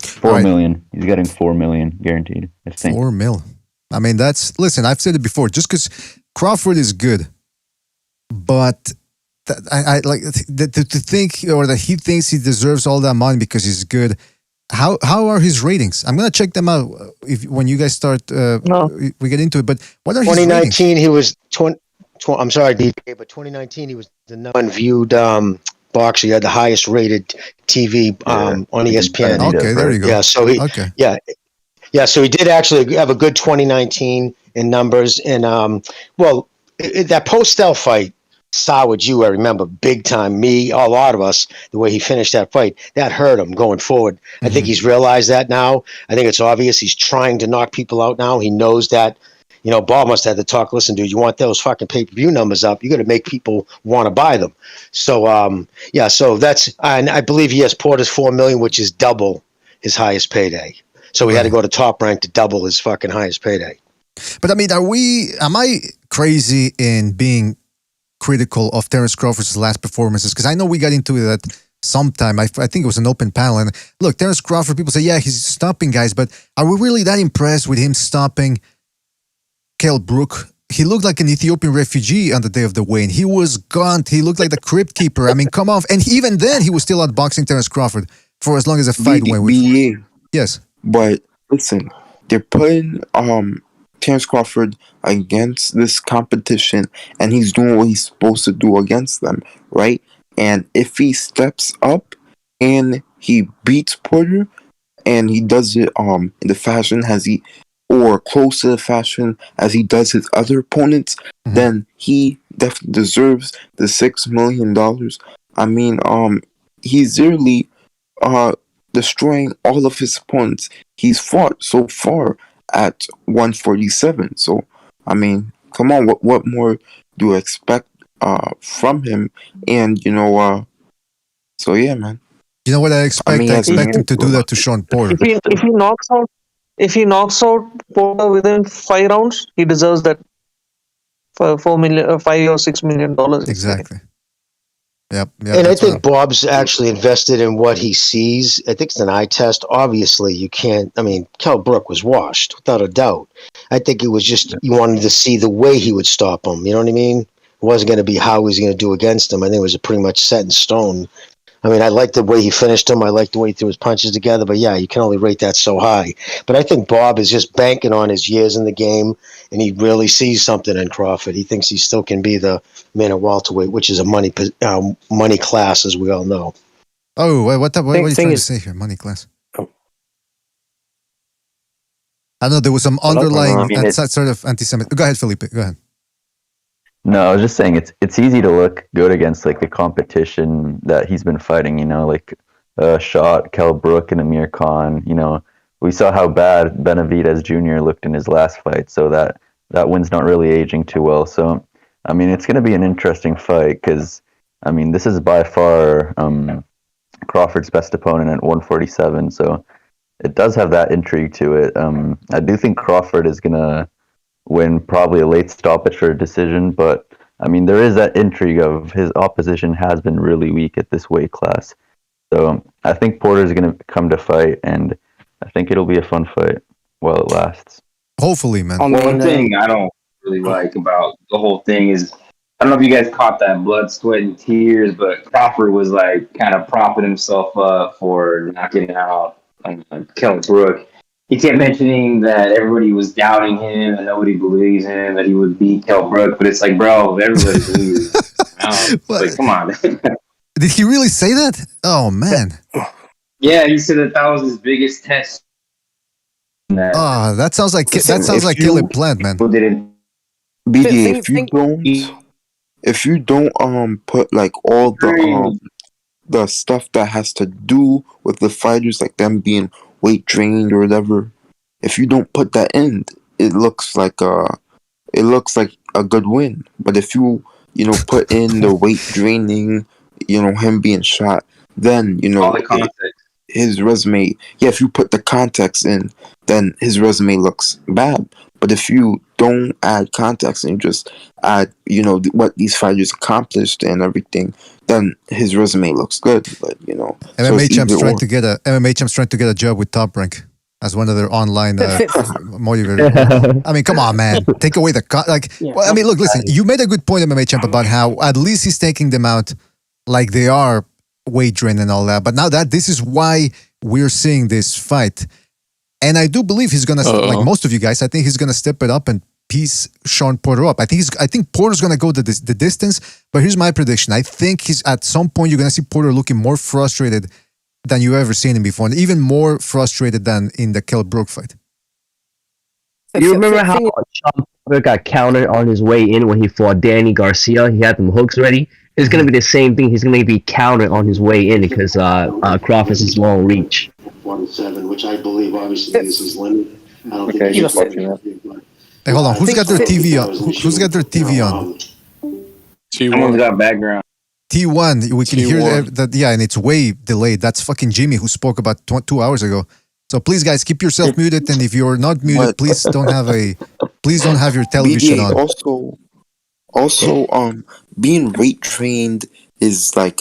4 million. He's getting 4 million guaranteed. I think 4 mil. I mean, listen. I've said it before. Just because Crawford is good, but I like to think, or that he thinks he deserves all that money because he's good. How are his ratings? I'm gonna check them out when you guys start. We get into it. But what are his ratings? 2019 he was 20. I'm sorry, DJ, but 2019 he was the number one viewed boxer. He had the highest rated TV on ESPN. Okay, there you go. Yeah, so so he did actually have a good 2019 in numbers. And that Postel fight soured you, I remember, big time. Me, a lot of us, the way he finished that fight, that hurt him going forward. I think he's realized that now. I think it's obvious he's trying to knock people out now. He knows that. Bob must have had to talk. Listen, dude, you want those fucking pay-per-view numbers up? You got to make people want to buy them. So, so that's, and I believe he has Porter's 4 million, which is double his highest payday. So he had to go to Top Rank to double his fucking highest payday. But I mean, am I crazy in being critical of Terrence Crawford's last performances? Because I know we got into that sometime. I think it was an open panel. And look, Terrence Crawford, people say, yeah, he's stopping guys, but are we really that impressed with him stopping Kell Brook? He looked like an Ethiopian refugee on the day of the weigh-in. He was gaunt. He looked like the crypt keeper. I mean, come on. And even then, he was still outboxing Terrence Crawford for as long as the fight went. Yes. But listen, they're putting Terrence Crawford against this competition, and he's doing what he's supposed to do against them, right? And if he steps up and he beats Porter, and he does it in the fashion or close to the fashion as he does his other opponents, then he definitely deserves the $6 million. I mean, he's really destroying all of his opponents he's fought so far at 147. So, I mean, come on, what more do you expect from him? And, so yeah, man. You know what I expect? I expect him to do that to Sean Porter. If he knocks out Porter within 5 rounds, he deserves that for $5 or $6 million. Exactly. Yep. And I think Bob's actually invested in what he sees. I think it's an eye test. Obviously, you can't. I mean, Kell Brook was washed without a doubt. I think it was just you wanted to see the way he would stop him. You know what I mean? It wasn't going to be how he was going to do against him. I think it was pretty much set in stone. I mean, I liked the way he finished him. I liked the way he threw his punches together. But yeah, you can only rate that so high. But I think Bob is just banking on his years in the game, and he really sees something in Crawford. He thinks he still can be the man at welterweight, which is a money class, as we all know. Oh, what are you trying to say here? Money class. I don't know. There was some underlying sort of anti-Semitic. Go ahead, Felipe. Go ahead. No, I was just saying it's easy to look good against like the competition that he's been fighting. Like Shot, Kell Brook, and Amir Khan. We saw how bad Benavidez Jr. looked in his last fight, so that win's not really aging too well. So, I mean, it's going to be an interesting fight because, I mean, this is by far Crawford's best opponent at 147. So it does have that intrigue to it. I do think Crawford is going to win probably a late stoppage for a decision, but I mean, there is that intrigue of his opposition has been really weak at this weight class. So I think Porter's going to come to fight, and I think it'll be a fun fight while it lasts. Hopefully, man. One thing I don't really like about the whole thing is I don't know if you guys caught that blood, sweat, and tears, but Crawford was like kind of propping himself up for knocking out Kell Brook. He kept mentioning that everybody was doubting him and nobody believes him, that he would beat Kell Brook, but it's like, bro, everybody believes him. Like, come on. Did he really say that? Oh, man. Yeah, he said that was his biggest test. Oh, that sounds like Caleb Plant, man. BJ, if you don't put like all the stuff that has to do with the fighters, like them being weight drained or whatever, if you don't put that in, it looks like a good win. But if you put in the weight draining, him being shot, then all the context. His resume, if you put the context in, then his resume looks bad. But if you don't add context and you just add, what these fighters accomplished and everything, then his resume looks good. But MMA Champ's trying to get a job with Top Rank as one of their online motivators. I mean, come on, man, take away the I mean, look, listen, you made a good point, MMA Champ, about how at least he's taking them out like they are weight drain and all that. But now that this is why we're seeing this fight. And I do believe he's gonna, like most of you guys, I think he's gonna step it up and piece Sean Porter up. I think Porter's gonna go the distance. But here's my prediction: I think he's at some point you're gonna see Porter looking more frustrated than you ever seen him before, and even more frustrated than in the Kell Brook fight. You remember how Sean Porter got countered on his way in when he fought Danny Garcia? He had them hooks ready. It's going to be the same thing. He's going to be countered on his way in because Crawford's is long reach. 1-7, which I believe obviously is his limit. I don't think he's watching that. Hey, hold on. Who's got their TV on? Who's got their TV on? Someone's got background. T1. We can hear that. Yeah, and it's way delayed. That's fucking Jimmy who spoke about 2 hours ago. So please, guys, keep yourself muted. And if you're not muted, please don't have your television on. Also, being weight trained is like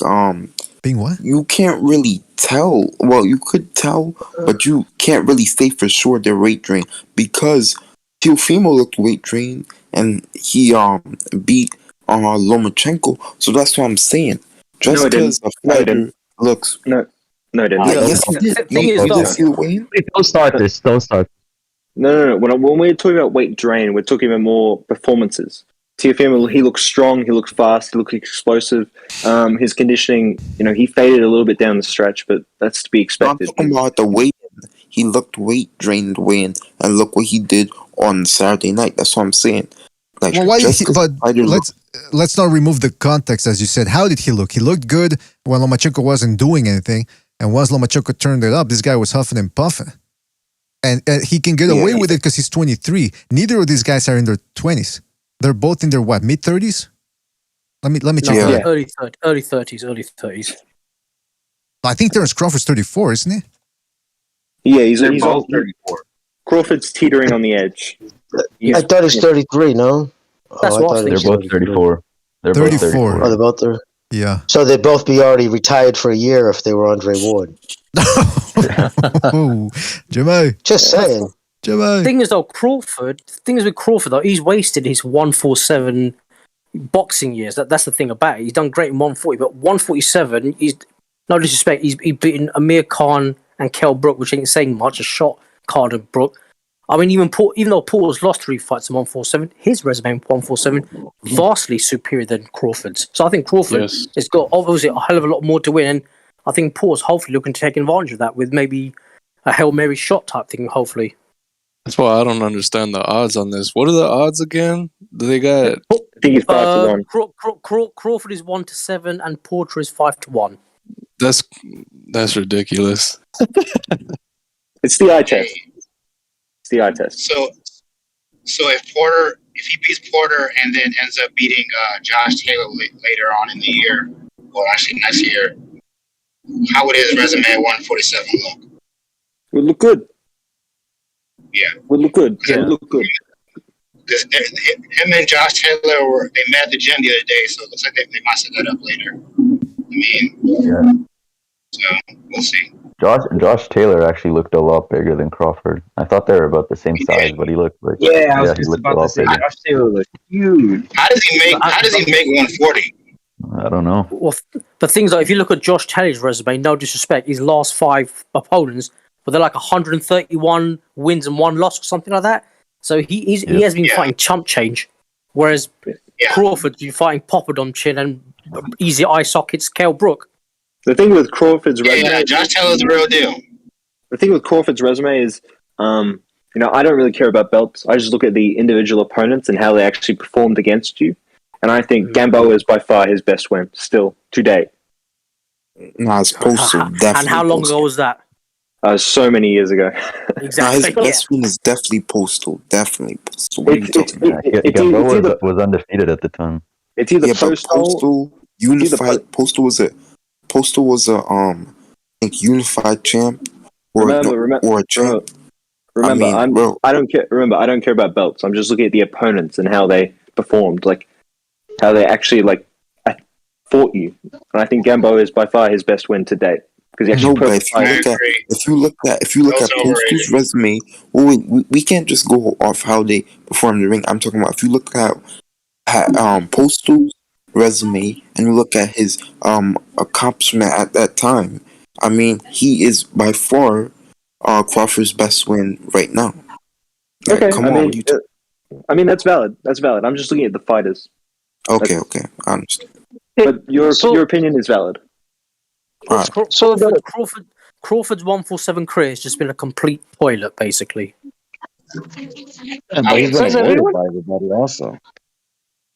being what? You can't really tell. Well, you could tell, but you can't really say for sure they're weight trained because Teofimo looked weight trained and he beat Lomachenko. So that's what I'm saying. Just because a fighter looks no, it didn't. Yes, he did. Don't start this. Don't start. No. When we're talking about weight drain, we're talking about more performances. Teofimo, he looks strong, he looks fast, he looks explosive. His conditioning, he faded a little bit down the stretch, but that's to be expected. I'm talking about the weight. He looked weight drained weigh-in, and look what he did on Saturday night. That's what I'm saying. Like, well, let's not remove the context, as you said. How did he look? He looked good when Lomachenko wasn't doing anything, and once Lomachenko turned it up, this guy was huffing and puffing. And he can get away with it because he's 23. Neither of these guys are in their 20s. They're both in their mid 30s. Let me check. Yeah, early 30s. I think Terrence Crawford's 34, isn't he? Yeah, he's all 34. Crawford's teetering on the edge. I thought he's 33. No, they're both 34. They're 34. 34. Oh, they're both there. Yeah. So they'd both be already retired for a year if they were Andre Ward. Jimmy. Just saying. The thing is, with Crawford, though, he's wasted his 147 boxing years. That's the thing about it. He's done great in 140, but 147, he's, no disrespect, he's beaten Amir Khan and Kell Brook, which ain't saying much, a shot card of Brook. I mean, even though Paul's lost 3 fights in 147, his resume in 147 vastly superior than Crawford's. So I think Crawford has got obviously a hell of a lot more to win, and I think Paul's hopefully looking to take advantage of that with maybe a Hail Mary shot type thing, hopefully. That's why I don't understand the odds on this. What are the odds again? Do they got? I think he's 5-1. Crawford is 1-7, and Porter is 5-1. That's ridiculous. It's the eye test. It's the eye test. So if he beats Porter and then ends up beating Josh Taylor later on in the year, or actually next year, how would his resume at 147 look? Would look good. Yeah. Would look good. Yeah, would look good. Him and Josh Taylor they met at the gym the other day, so it looks like they might set that up later. I mean, So we'll see. Josh Taylor actually looked a lot bigger than Crawford. I thought they were about the same size, but he looked like Yeah, I was he just looked a about to lot say bigger. Josh Taylor looked huge. How does he make 140? I don't know. Well, the things like if you look at Josh Taylor's resume, no disrespect, his last 5 opponents were they're like 131 wins and 1 loss or something like that. So he has been fighting chump change, whereas Crawford's been fighting Poppadom chin and easy eye sockets. Kell Brook. The thing with Crawford's resume, Josh Taylor's the real deal. The thing with Crawford's resume is, I don't really care about belts. I just look at the individual opponents and how they actually performed against you. And I think Gamboa is by far his best win, still, to date. Nah, it's Postal, definitely. And how long ago was that? So many years ago. Exactly. His best win is definitely Postal. Definitely Postal. What are you talking about? Gamboa was undefeated at the time. It's either Postal unified. Postal was a I think unified champ or a champ. Remember, I don't care. Remember, I don't care about belts. I'm just looking at the opponents and how they performed, like how they actually fought you. And I think Gamboa is by far his best win to date because he actually. If you look at Postal's resume, we can't just go off how they perform in the ring. I'm talking about if you look at Postal's resume and you look at his accomplishment at that time. I mean, he is by far Crawford's best win right now. Like, Okay, come on. I mean that's valid. That's valid. I'm just looking at the fighters. Okay, I understand. But your opinion is valid. Crawford's 147 career has just been a complete toilet, basically. Yeah, but he's been avoided by everybody also.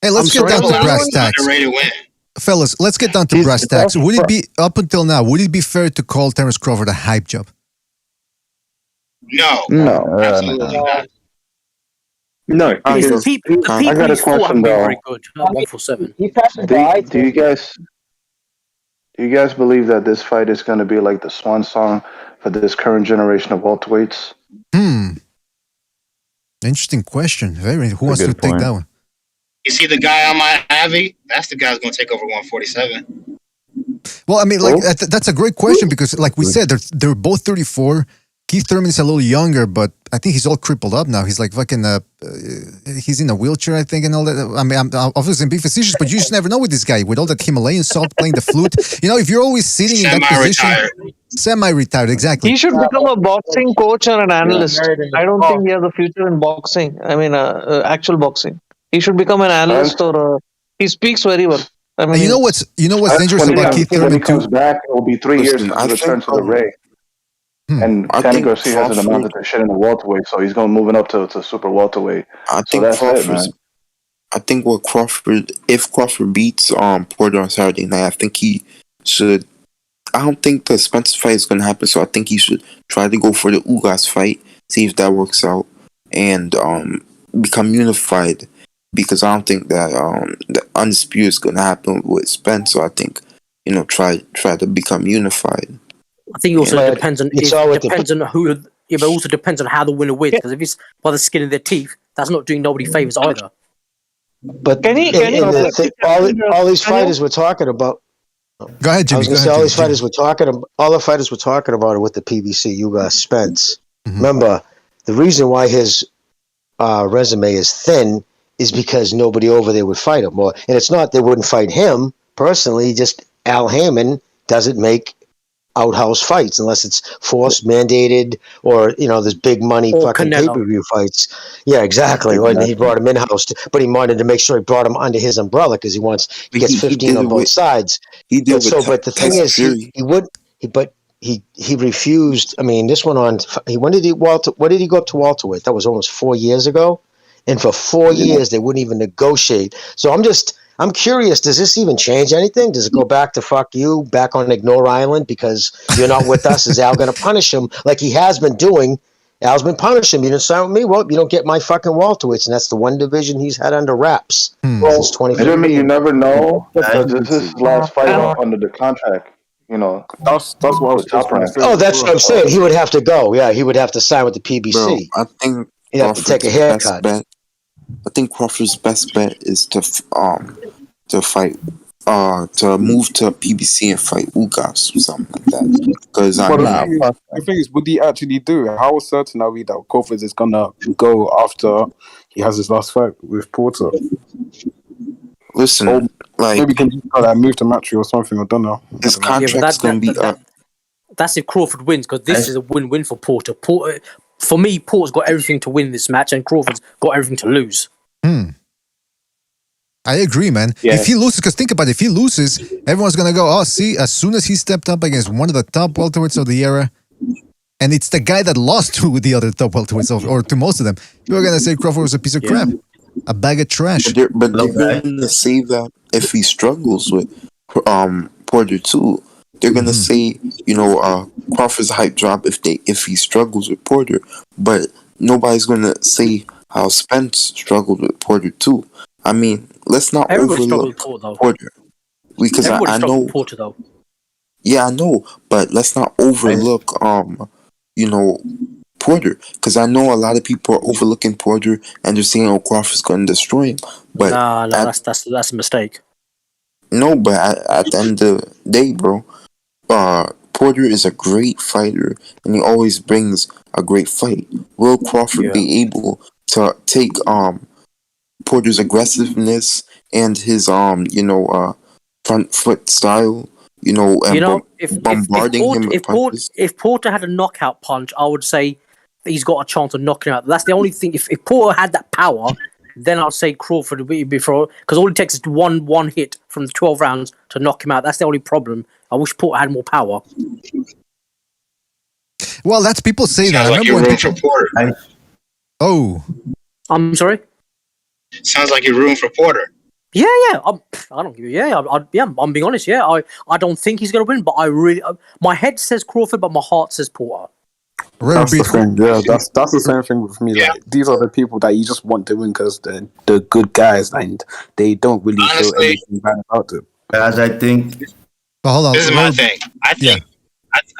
Hey, let's get down to brass tacks. Fellas, let's get down to brass tacks. Would it be, up until now, would it be fair to call Terrence Crawford a hype job? No. Absolutely not. No. The people I got a question though. very good. 147. Do you guys believe that this fight is going to be like the swan song for this current generation of welterweights? Interesting question. Who wants to take that one? You see the guy on my Avi? That's the guy who's going to take over 147. Well, I mean, that's a great question because, like we said, they're both 34. Keith Thurman is a little younger, but I think he's all crippled up now. He's like fucking, he's in a wheelchair, I think, and all that. I mean, I'm obviously being facetious, but you just never know with this guy, with all that Himalayan salt playing the flute. You know, if you're always sitting in that position. Semi-retired, exactly. He should become a boxing coach or an analyst. I don't think he has a future in boxing. I mean, actual boxing. He should become an analyst he speaks very well. I mean, you know what's dangerous about Keith Thurman when he comes back, it will be 3 years to return to the ray. And Danny Garcia hasn't amounted to shit in the welterweight, so he's going moving up to super welterweight. I think if Crawford beats Porter on Saturday night, I think he should. I don't think the Spencer fight is going to happen, so I think he should try to go for the Ugas fight, see if that works out, and become unified. Because I don't think that the Undisputed is going to happen with Spence, so I think try to become unified. I think it also depends on who. Yeah, but it also depends on how the winner wins. Because if it's by the skin of their teeth, that's not doing nobody favors either. But all these fighters we're talking about. Go ahead, Jimmy. All the fighters we're talking about are with the PBC. You got Spence. Mm-hmm. Remember, the reason why his resume is thin is because nobody over there would fight him. And it's not they wouldn't fight him personally. Just Al Hammond doesn't make outhouse fights unless it's forced, mandated, or there's big money fucking pay-per-view fights. Yeah, exactly. He brought him in house, but he wanted to make sure he brought him under his umbrella because he gets 15 on both sides. But the thing is, he refused. I mean, this went on. What did he go up to welterweight? That was almost 4 years ago, and for 4 years they wouldn't even negotiate. So I'm curious, does this even change anything? Does it go back to fuck you, back on Ignore Island because you're not with us? Is Al going to punish him like he has been doing? Al's been punishing him. You didn't sign with me? Well, you don't get my fucking welterweights, and that's the one division he's had under wraps since 2015. You never know. This is his last fight under the contract. That's what I was top rank. Oh, that's what I'm saying. He would have to go. Yeah, he would have to sign with the PBC. Bro, I think he'd have to take a haircut. I think Crawford's best bet is to fight to move to PBC and fight Ugas or something like that. Because I But mean, the thing is, would he actually do it? How certain are we that Crawford is gonna go after he has his last fight with Porter? listen, Or like maybe can just move to Matthew or something. I don't know. his contract's gonna be up. That's if Crawford wins, because this is a win-win for Porter. For me, Porter's got everything to win this match, and Crawford's got everything to lose. I agree, man. Yeah. If he loses, because think about it, if he loses, everyone's going to go, oh, see, as soon as he stepped up against one of the top welterweights of the era, and it's the guy that lost to the other top welterweights, or to most of them, you're going to say Crawford was a piece of crap, a bag of trash. But they're going to say that if he struggles with Porter too, they're going to say, Crawford's hype drop if he struggles with Porter, but nobody's going to say how Spence struggled with Porter too. I mean, let's not overlook Porter. Because I know Porter, though. Yeah, I know, but let's not overlook Porter, because I know a lot of people are overlooking Porter and they're saying, "Oh, Crawford's going to destroy him." But no, that's a mistake. No, but at the end of the day, bro, Porter is a great fighter, and he always brings a great fight. Will Crawford be able to take Porter's aggressiveness and his front foot style, and bombarding him with punches? If Porter had a knockout punch, I would say he's got a chance of knocking out. That's the only thing. If Porter had that power, then I'd say Crawford would be before, because all it takes is one hit from the 12 rounds to knock him out. That's the only problem. I wish Porter had more power. Well, that's people say that. Sounds like you're rooting for Porter. Oh, I'm sorry. Sounds like you're rooting for Porter. Yeah. I don't give a I'm being honest. Yeah, I don't think he's gonna win, but I really, my head says Crawford, but my heart says Porter. That's the thing. Yeah, that's the same thing with me. Like, these are the people that you just want to win because they're good guys and they don't really feel anything bad about them. Guys, I think. Hold on. This is my thing. I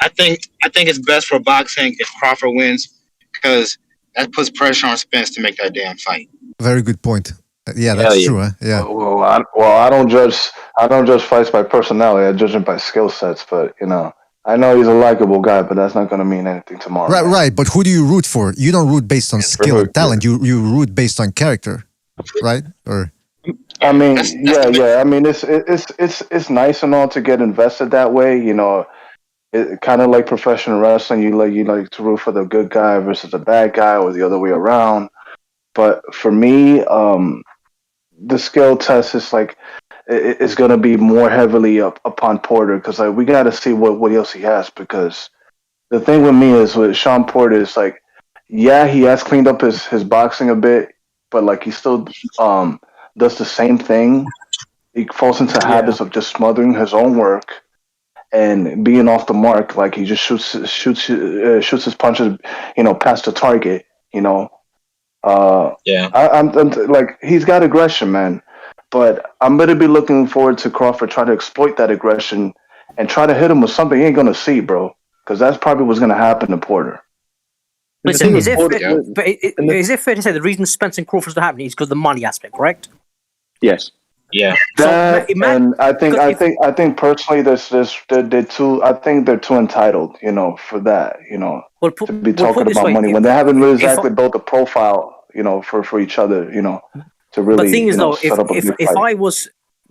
think it's best for boxing if Crawford wins, because that puts pressure on Spence to make that damn fight. Very good point. Yeah, that's true. Huh? Yeah. Well, I don't judge fights by personality. I judge them by skill sets. But I know he's a likable guy, but that's not going to mean anything tomorrow. Right. But who do you root for? You don't root based on skill and talent. You root based on character, right? Or I mean, yeah. I mean, it's nice and all to get invested that way. It kind of like professional wrestling. You like to root for the good guy versus the bad guy, or the other way around. But for me, the skill test is like it's going to be more heavily upon Porter, because we got to see what else he has. Because the thing with me is with Sean Porter is like, yeah, he has cleaned up his boxing a bit, but like he still does the same thing. He falls into habits of just smothering his own work and being off the mark. Like he just shoots his punches, past the target. I'm like, he's got aggression, man. But I'm gonna be looking forward to Crawford trying to exploit that aggression and try to hit him with something he ain't gonna see, bro. Because that's probably what's gonna happen to Porter. Listen, is it fair to say the reason Spence and Crawford's not happening is because of the money aspect, correct? Yes. Yeah. That, and I think personally, they're too. I think they're too entitled, for that, to be talking about money when they haven't really exactly built a profile, for each other, to really. But the thing is, though, set up a big fight.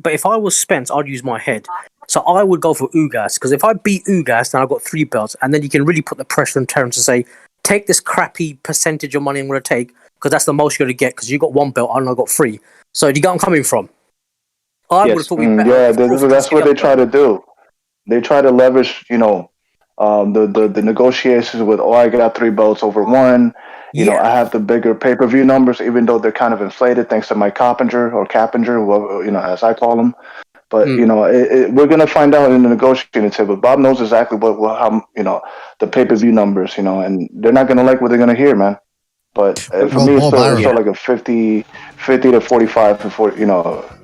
if I was Spence, I'd use my head. So I would go for Ugas, because if I beat Ugas, then I've got 3 belts, and then you can really put the pressure on Terrence to say, take this crappy percentage of money I'm going to take, because that's the most you're going to get, because you got 1 belt, and I got 3. So do you get where I'm coming from? I would have thought we'd better. That's what they try to do. They try to leverage, the negotiations with, I got 3 belts over 1. I have the bigger pay-per-view numbers, even though they're kind of inflated thanks to Mike Coppinger, as I call him. But we're gonna find out in the negotiating table. Bob knows exactly how the pay-per-view numbers, and they're not gonna like what they're gonna hear, man. But for me, it's still like a 50 to 45 to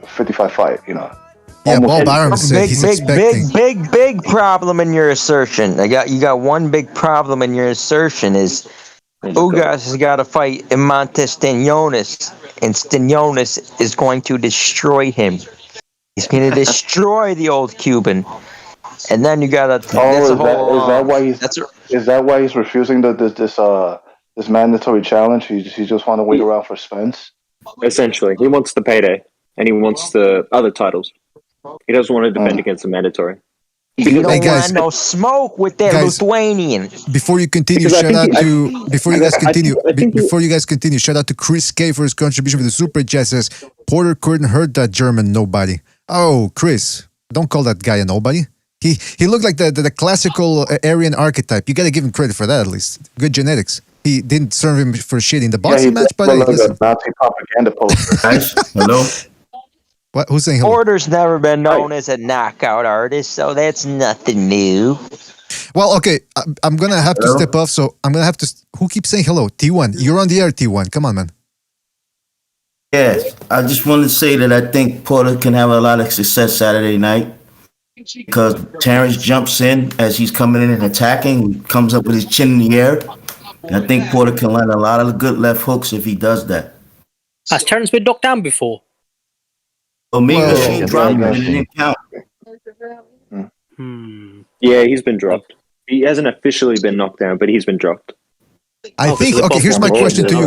55 fight. Yeah, Bob Byron said he's expecting. Big problem in your assertion. You got one big problem in your assertion is Ugas has got to fight Imantas Stanionis, and Stanionis is going to destroy him. He's gonna destroy the old Cuban. And then you gotta. Is that why he's refusing this mandatory challenge? He just want to wait around for Spence. Essentially, he wants the payday, and he wants the other titles. He doesn't want to defend against the mandatory. You don't want no smoke with that Lithuanian. Before you continue, before you guys continue, shout out to Chris K for his contribution with the super chat. Says Porter couldn't hurt that German nobody. Oh, Chris, don't call that guy a nobody. He looked like the classical Aryan archetype. You got to give him credit for that at least. Good genetics. He didn't serve him for shit in the boxing match, but like a Nazi propaganda poster. Guys, hello. What? Who's saying hello? Porter's never been known as a knockout artist, so that's nothing new. Well, okay, I'm gonna have to step off, so I'm gonna have to. Who keeps saying hello? T1, you're on the air. T1, come on, man. Yeah, I just wanted to say that I think Porter can have a lot of success Saturday night because Terrence jumps in as he's coming in and attacking, comes up with his chin in the air. And I think Porter can land a lot of good left hooks if he does that. Has Terrence been knocked down before? Well, me machine dropped and it didn't count. Yeah, he's been dropped. He hasn't officially been knocked down, but he's been dropped. I think. Okay, here's my question to you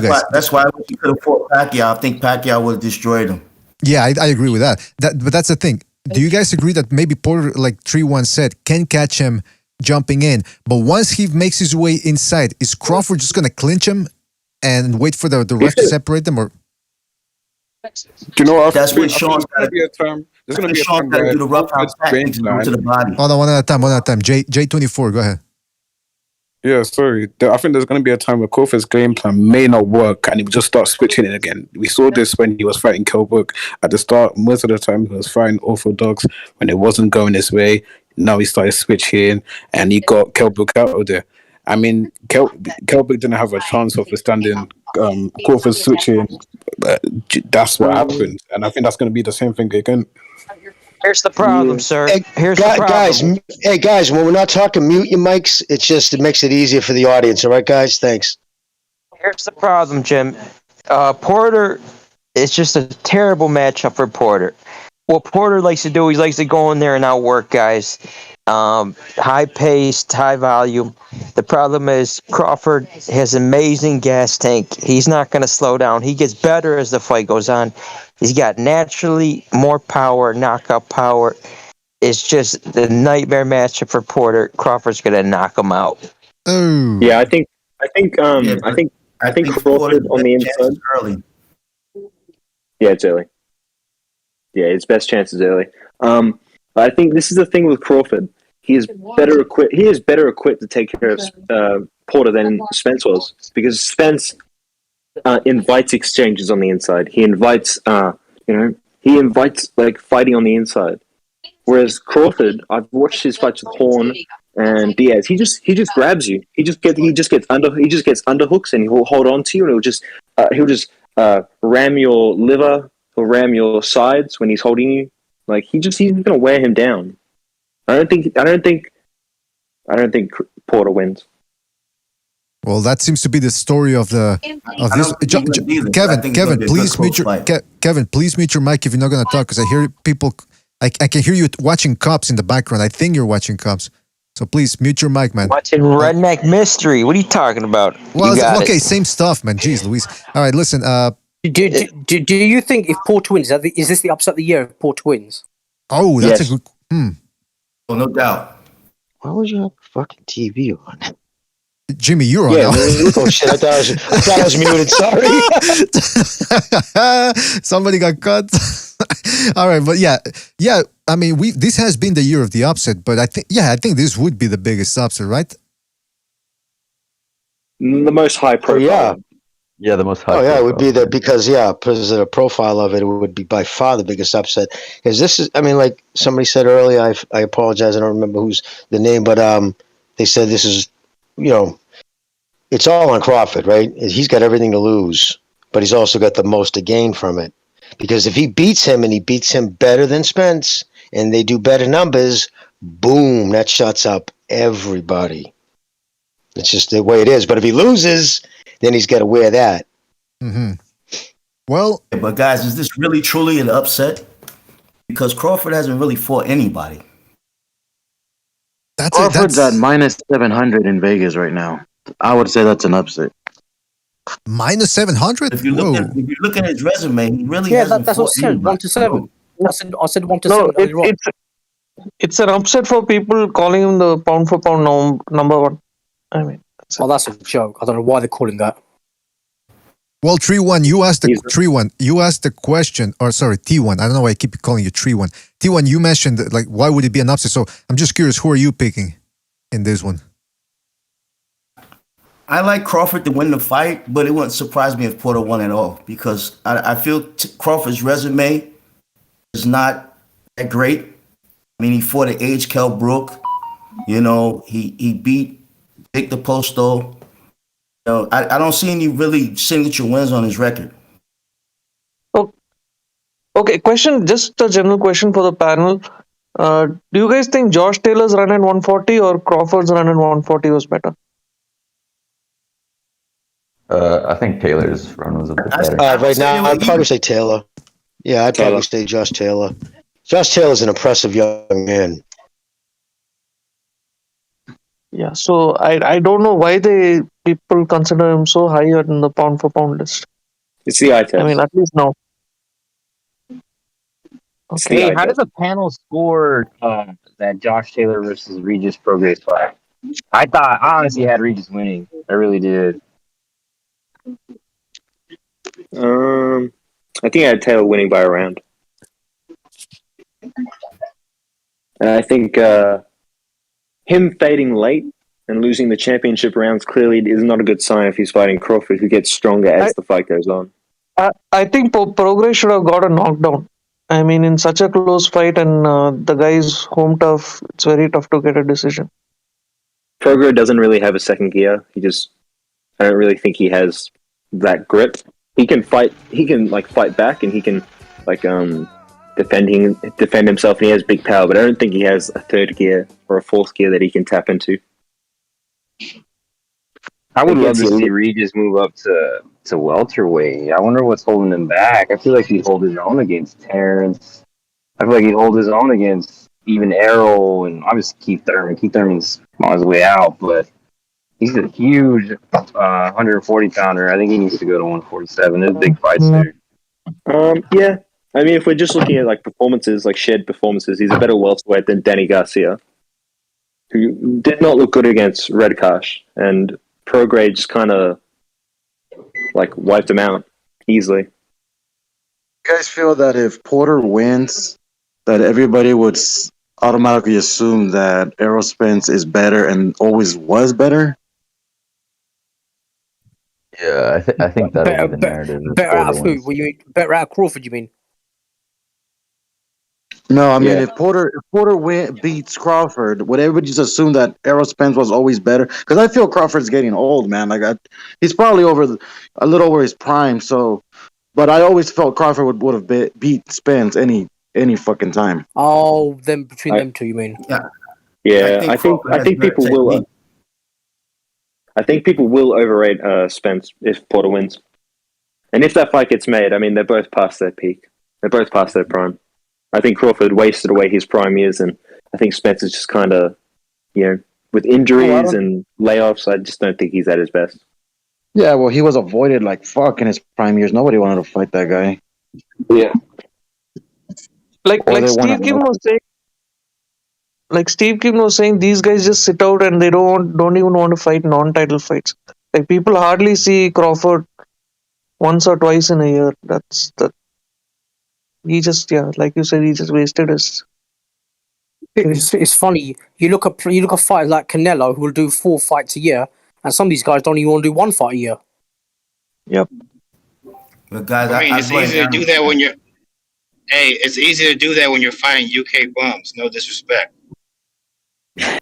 guys. That's why he could have fought Pacquiao. I think Pacquiao would have destroyed him. Yeah, I agree with that. But that's the thing. Do you guys agree that maybe Porter, like 3-1 said, can catch him jumping in, but once he makes his way inside, is Crawford just gonna clinch him and wait for the ref to separate them, or? Do you know what? That's what Sean's got to be a term. There's going to be a Sean's got to do the rough house tactics to the body. Hold on, one at a time. J24, go ahead. Yeah, sorry. I think there's going to be a time where Crawford's game plan may not work and he would just start switching it again. We saw this when he was fighting Kell Brook. At the start, most of the time he was fighting orthodox when it wasn't going his way. Now he started switching and he got Kell Brook out of there. I mean, Kell Brook didn't have a chance of withstanding Crawford switching. That's what happened. And I think that's going to be the same thing again. Here's the problem, sir. Here's the problem. Guys, when we're not talking, mute your mics. It makes it easier for the audience. All right, guys? Thanks. Here's the problem, Jim. Porter, it's just a terrible matchup for Porter. What Porter likes to do, he likes to go in there and outwork guys. High paced, high volume. The problem is Crawford has amazing gas tank. He's not going to slow down. He gets better as the fight goes on. He's got naturally more power, knockout power. It's just the nightmare matchup for Porter. Crawford's going to knock him out. Oh. Yeah, I think Crawford on the inside. Early. Yeah, it's early. Yeah, his best chance is early. I think this is the thing with Crawford. He is better equipped. He is better equipped to take care of Porter than Spence was, because Spence invites exchanges on the inside. He invites, like fighting on the inside. Whereas Crawford, I've watched his fights with Horn and Diaz. He just grabs you. He just gets underhooks and he'll hold on to you, and he'll just ram your liver. He'll ram your sides when he's holding you. Like he's gonna wear him down. I don't think Porter wins. Well, that seems to be the story of this. Kevin, please mute your please mute your mic if you're not gonna talk, because I hear people. I can hear you watching Cops in the background. I think you're watching Cops. So please mute your mic, man. Watching Redneck Mystery. What are you talking about? Well, okay, same stuff, man. Jeez, Louise. All right, listen. Do you think if Porter wins, is this the upset of the year if Porter wins? Oh, that's a good. Oh, no doubt. Why would you have fucking TV on? Jimmy, you're on. Yeah, oh shit! I thought I was muted. Sorry. Somebody got cut. All right, but yeah. I mean, this has been the year of the upset, but I think this would be the biggest upset, right? The most high profile. Yeah, the most high. Oh yeah, profile. it would be because of the profile of it would be by far the biggest upset. Because this is, I mean, like somebody said earlier, I apologize, I don't remember who's the name, but they said this is, it's all on Crawford, right? He's got everything to lose, but he's also got the most to gain from it. Because if he beats him and he beats him better than Spence, and they do better numbers, boom, that shuts up everybody. It's just the way it is. But if he loses, then he's got to wear that. Mm-hmm. Well, but guys, is this really truly an upset? because Crawford hasn't really fought anybody. Crawford's at minus 700 in Vegas right now. I would say that's an upset. Minus 700? If you look at his resume, he really Yeah, hasn't that's what fought I said. anybody. 1 to 7. I said 1 to No, 7 earlier on. it's an upset for people calling him the pound for pound number one. I mean, that's a joke. I don't know why they're calling that. Well, 3-1, you asked the 3-1. You asked the question, or sorry, T1. I don't know why I keep calling you 3-1. T1, you mentioned that, like, why would it be an upset? So I'm just curious, who are you picking in this one? I like Crawford to win the fight, but it wouldn't surprise me if Porter won at all because I feel Crawford's resume is not that great. I mean, he fought at age Kell Brook. You know, he beat Victor Posto. You know, I don't see any really signature wins on his record. Okay, question, just a general question for the panel. Do you guys think Josh Taylor's run at 140 or Crawford's run at 140 was better? I think Taylor's run was a bit better. Right now, I'd probably say Taylor. Yeah, I'd probably say Josh Taylor. Josh Taylor's an impressive young man. Yeah, so I don't know why people consider him so high in the pound for pound list. It's the eye test. I mean, at least now. Okay. Hey, how did the panel score that Josh Taylor versus Regis Prograis fight? I honestly had Regis winning. I really did. I think I had Taylor winning by a round. And I think him fading late and losing the championship rounds clearly is not a good sign if he's fighting Crawford, who gets stronger as the fight goes on. I think Prograis should have got a knockdown. I mean, in such a close fight and the guy's home turf, it's very tough to get a decision. Prograis doesn't really have a second gear. I don't really think he has that grip. He can fight. He can fight back, and he can defend himself. And he has big power, but I don't think he has a third gear or a fourth gear that he can tap into. I would love to see Regis move up to welterweight. I wonder what's holding him back. I feel like he'd hold his own against Terrence. I feel like he'd hold his own against even Errol and obviously Keith Thurman. Keith Thurman's on his way out, but he's a huge 140 pounder. I think he needs to go to 147. There's big fights there. Yeah. I mean, if we're just looking at performances, shared performances, he's a better welterweight than Danny Garcia, who did not look good against Redcash, and Prograis just kind of wiped him out easily. You guys feel that if Porter wins, that everybody would automatically assume that Errol Spence is better and always was better? Yeah, I think that'll be the narrative. Better out of who? Better out of Crawford, you mean? No, I mean, if Porter beats Crawford, would everybody just assume that Errol Spence was always better? Because I feel Crawford's getting old, man. He's probably a little over his prime. So, but I always felt Crawford would have beat Spence any fucking time. Oh, between them two, you mean? Yeah, I think people will. I think people will overrate Spence if Porter wins, and if that fight gets made, I mean, they're both past their peak. They're both past their prime. I think Crawford wasted away his prime years, and I think Spence is just kind of, with injuries and layoffs, I just don't think he's at his best. Yeah, well, he was avoided like fuck in his prime years. Nobody wanted to fight that guy. Yeah. Like Steve Kim was saying, these guys just sit out and they don't even want to fight non-title fights. Like, people hardly see Crawford once or twice in a year. He just, like you said, he just wasted his. It's funny. You look at fighters like Canelo, who will do 4 fights a year, and some of these guys don't even want to do 1 fight a year. Yep. But guys, I mean, it's easy to do that when you're. Hey, it's easy to do that when you're fighting UK bums. No disrespect. No.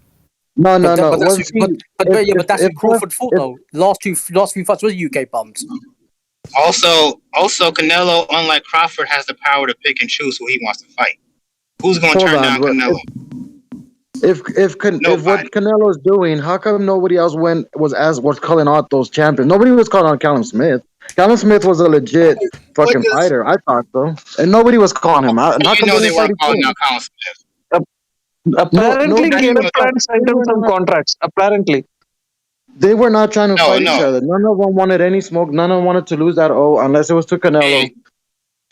But that's what Crawford fought though. Last few fights were UK bums. Also, Canelo, unlike Crawford, has the power to pick and choose who he wants to fight. Who's going to turn down Canelo? If what Canelo's doing, how come nobody else was calling out those champions? Nobody was calling out Callum Smith. Callum Smith was a legit fucking fighter. I thought so, and nobody was calling him out. How You come know they they didn't fight weren't each calling other? out Colin Smith. Apparently, Nobody. Caleb Plant sent him some contracts. Apparently. They were not trying to No, fight each no. other. None of them wanted any smoke. None of them wanted to lose that O unless it was to Canelo. Hey,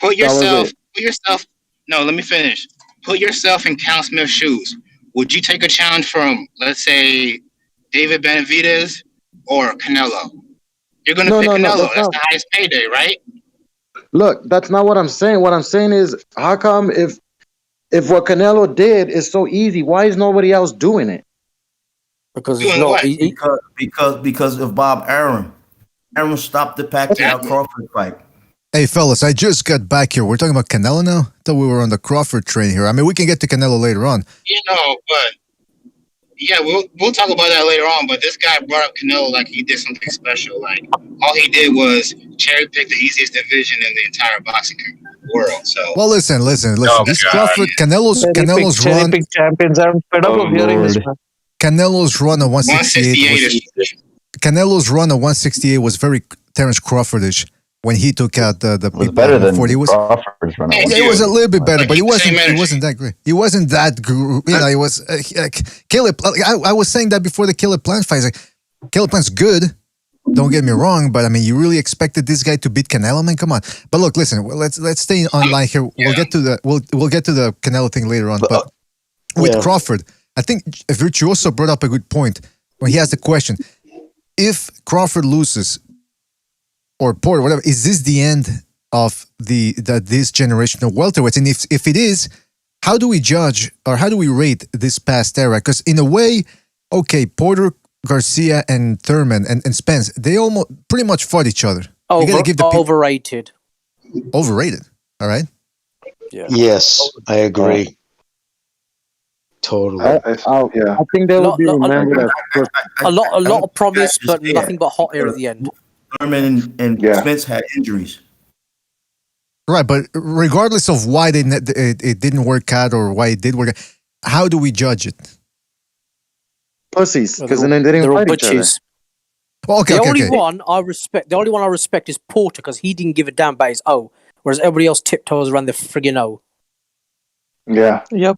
put That was yourself. it. Put yourself. No, let me finish. Put yourself in Cal Smith's shoes. Would you take a challenge from, let's say, David Benavidez or Canelo? You're gonna No, pick no, no. Canelo. That's That's not. the highest payday, right? Look, that's not what I'm saying. What I'm saying is, how come if what Canelo did is so easy, why is nobody else doing it? Because Doing what? Because of Bob Arum. Arum stopped the Pacquiao Crawford fight. Hey, fellas, I just got back here. We're talking about Canelo now? I thought we were on the Crawford train here. I mean, we can get to Canelo later on. You know, but yeah, we'll talk about that later on. But this guy brought up Canelo like he did something special. Like all he did was cherry pick the easiest division in the entire boxing world. So Well, listen. Oh, This God. Crawford, Canelo's Cherry run, pick champions. I'm fed up of hearing this, man. Canelo's run at 168 was, Canelo's run at 168 was very Terrence Crawfordish when he took out the It was people better at than 140. Crawford's run. Yeah, it was a little bit better, but he same wasn't that great. He wasn't that, you know, he was, Caleb, I was saying that before the Caleb Plant fight. Like, Caleb Plant's good, don't get me wrong, but I mean, you really expected this guy to beat Canelo, man? Come on. But look, listen, let's stay online here. We'll get to the Canelo thing later on. But with Crawford, I think Virtuoso brought up a good point when he asked the question: if Crawford loses or Porter, whatever, is this the end of this generation of welterweights? And if it is, how do we judge or how do we rate this past era? Because in a way, okay, Porter, Garcia, and Thurman and Spence, they almost pretty much fought each other. You gotta give the Overrated. overrated. All right. Yeah. Yes, I agree. Totally. I think they will be remembered as A lot of promise, Just but there. nothing but hot air at the end. Thurman and Spence had injuries. Right, but regardless of why it didn't work out or why it did work out, how do we judge it? pussies because then they didn't They're all fight each other. butches. Well, The only one I respect is Porter because he didn't give a damn about his O, whereas everybody else tiptoes around the friggin' O. Yeah. Yep.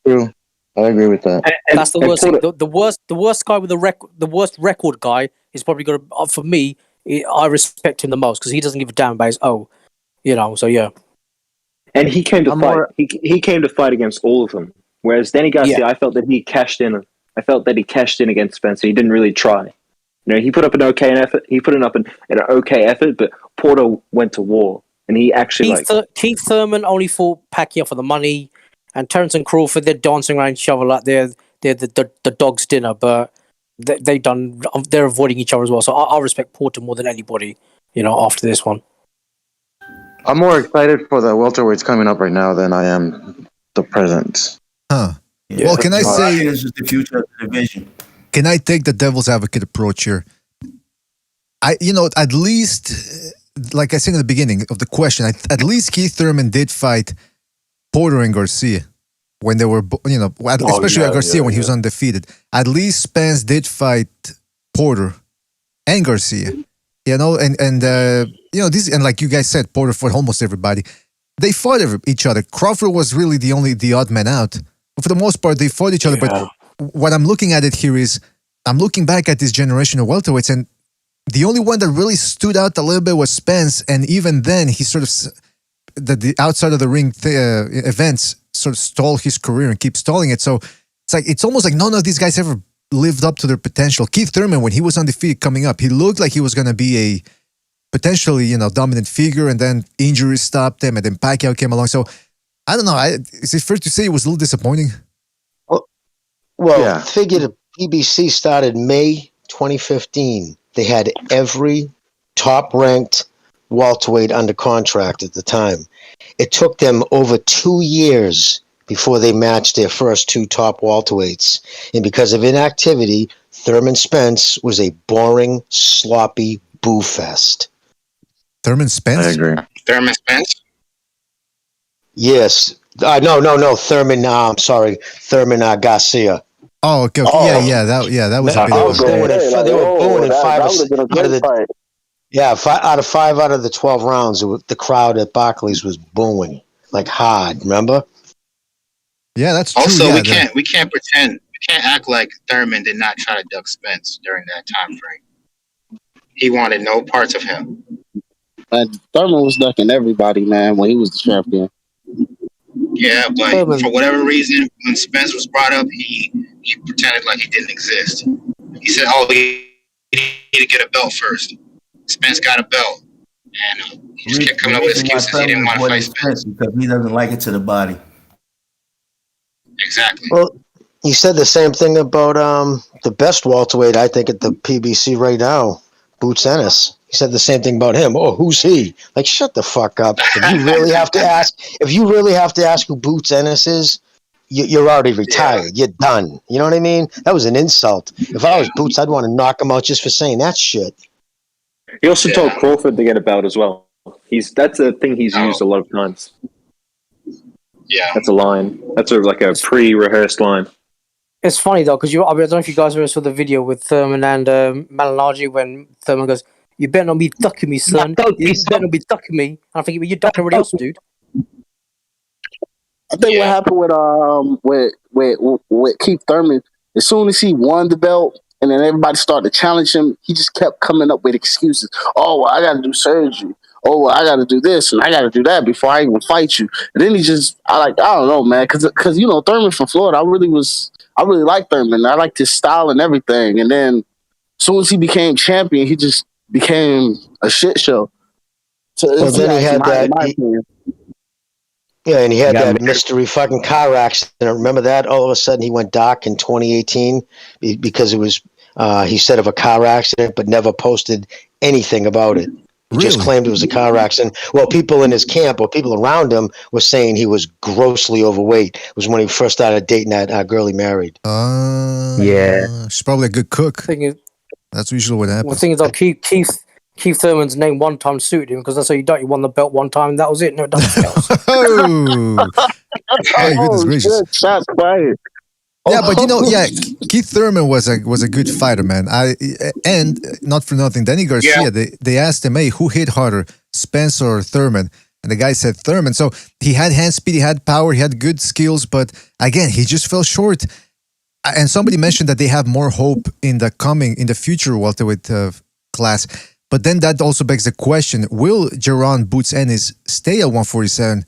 True. I agree with that. That's the worst thing. The worst guy with the worst record guy is probably going to, for me, I respect him the most because he doesn't give a damn about his O. You know, so yeah. And he came to fight. He came to fight against all of them. Whereas Danny Garcia, I felt that he cashed in. I felt that he cashed in against Spencer. He didn't really try. You know, he put up an okay effort. He put up an okay effort, but Porter went to war, and he actually Keith Thurman only fought Pacquiao for the money, and Terrence and Crawford, they're dancing around each other like they're the dog's dinner, but they're avoiding each other as well. So I respect Porter more than anybody. You know, after this one. I'm more excited for the welterweights coming up right now than I am the present. Huh. Yeah. Well, can I say this is the future of the division? Can I take the devil's advocate approach here? At least, like I said in the beginning of the question, at least Keith Thurman did fight Porter and Garcia when they were, especially Garcia when he was undefeated. At least Spence did fight Porter and Garcia. And like you guys said, Porter fought almost everybody. They fought each other. Crawford was really the odd man out. But for the most part, they fought each other. But what I'm looking at it here is, I'm looking back at this generation of welterweights, and the only one that really stood out a little bit was Spence. And even then, he sort of, the outside of the ring events sort of stall his career and keep stalling it. So it's almost like none of these guys ever lived up to their potential. Keith Thurman, when he was undefeated coming up, he looked like he was going to be a potentially, dominant figure, and then injuries stopped him, and then Pacquiao came along. So I don't know. Is it fair to say it was a little disappointing? Well, figure the PBC started May 2015. They had every top-ranked welterweight under contract at the time. It took them over 2 years before they matched their first two top welterweights. And because of inactivity, Thurman Spence was a boring, sloppy boo fest. Thurman Spence? I agree. Thurman Spence? Yes. No. Thurman, I'm sorry. Thurman Garcia. Oh, okay. Yeah, that was a bit. They were booing in 5 or 6. Yeah, out of the 12 rounds, the crowd at Barclays was booing like hard. Remember? Yeah, that's true. Also, Yeah, we can't pretend, we can't act like Thurman did not try to duck Spence during that time frame. He wanted no parts of him. Thurman was ducking everybody, man, when he was the champion. Yeah, but for whatever reason, when Spence was brought up, he pretended like he didn't exist. He said, "Oh, he need to get a belt first." Spence got a belt, and he just kept coming up with excuses. He didn't want to fight Spence because he doesn't like it to the body. Exactly. Well, he said the same thing about the best welterweight, I think, at the PBC right now, Boots Ennis. He said the same thing about him. Oh, who's he? Like, shut the fuck up. If you really have to ask who Boots Ennis is, you're already retired. You're done. You know what I mean? That was an insult. If I was Boots, I'd want to knock him out just for saying that shit. He also told Crawford to get a belt as well. That's a thing he's used a lot of times. Yeah, that's a line. That's like a pre-rehearsed line. It's funny though, because I don't know if you guys ever saw the video with Thurman and Malignaggi when Thurman goes, "You better not be ducking me, son. You better not be ducking me." And I think you're ducking everybody else, dude. I think what happened with Keith Thurman, as soon as he won the belt and then everybody started to challenge him, he just kept coming up with excuses. Oh, well, I got to do surgery. Oh, well, I got to do this and I got to do that before I even fight you. And then I don't know, man, because Thurman from Florida, I really liked Thurman. I liked his style and everything. And then as soon as he became champion, he just became a shit show. So then he had that. Yeah, and he had that mystery fucking car accident. Remember that? All of a sudden, he went dark in 2018 because it was, he said, of a car accident, but never posted anything about it. He just claimed it was a car accident. Well, people in his camp or people around him were saying he was grossly overweight. It was when he first started dating that girl he married. Yeah. She's probably a good cook. That's usually what happens. Well, the thing is, though, Keith Thurman's name one time suited him because that's how you done. You won the belt one time, and that was it. No, nothing else. Oh, goodness gracious! Shots fired. Yeah, but Keith Thurman was a good fighter, man. And not for nothing, Danny Garcia. They asked him, "Hey, who hit harder, Spence or Thurman?" And the guy said Thurman. So he had hand speed, he had power, he had good skills, but again, he just fell short. And somebody mentioned that they have more hope in the future welterweight class. But then that also begs the question, will Jaron Boots Ennis stay at 147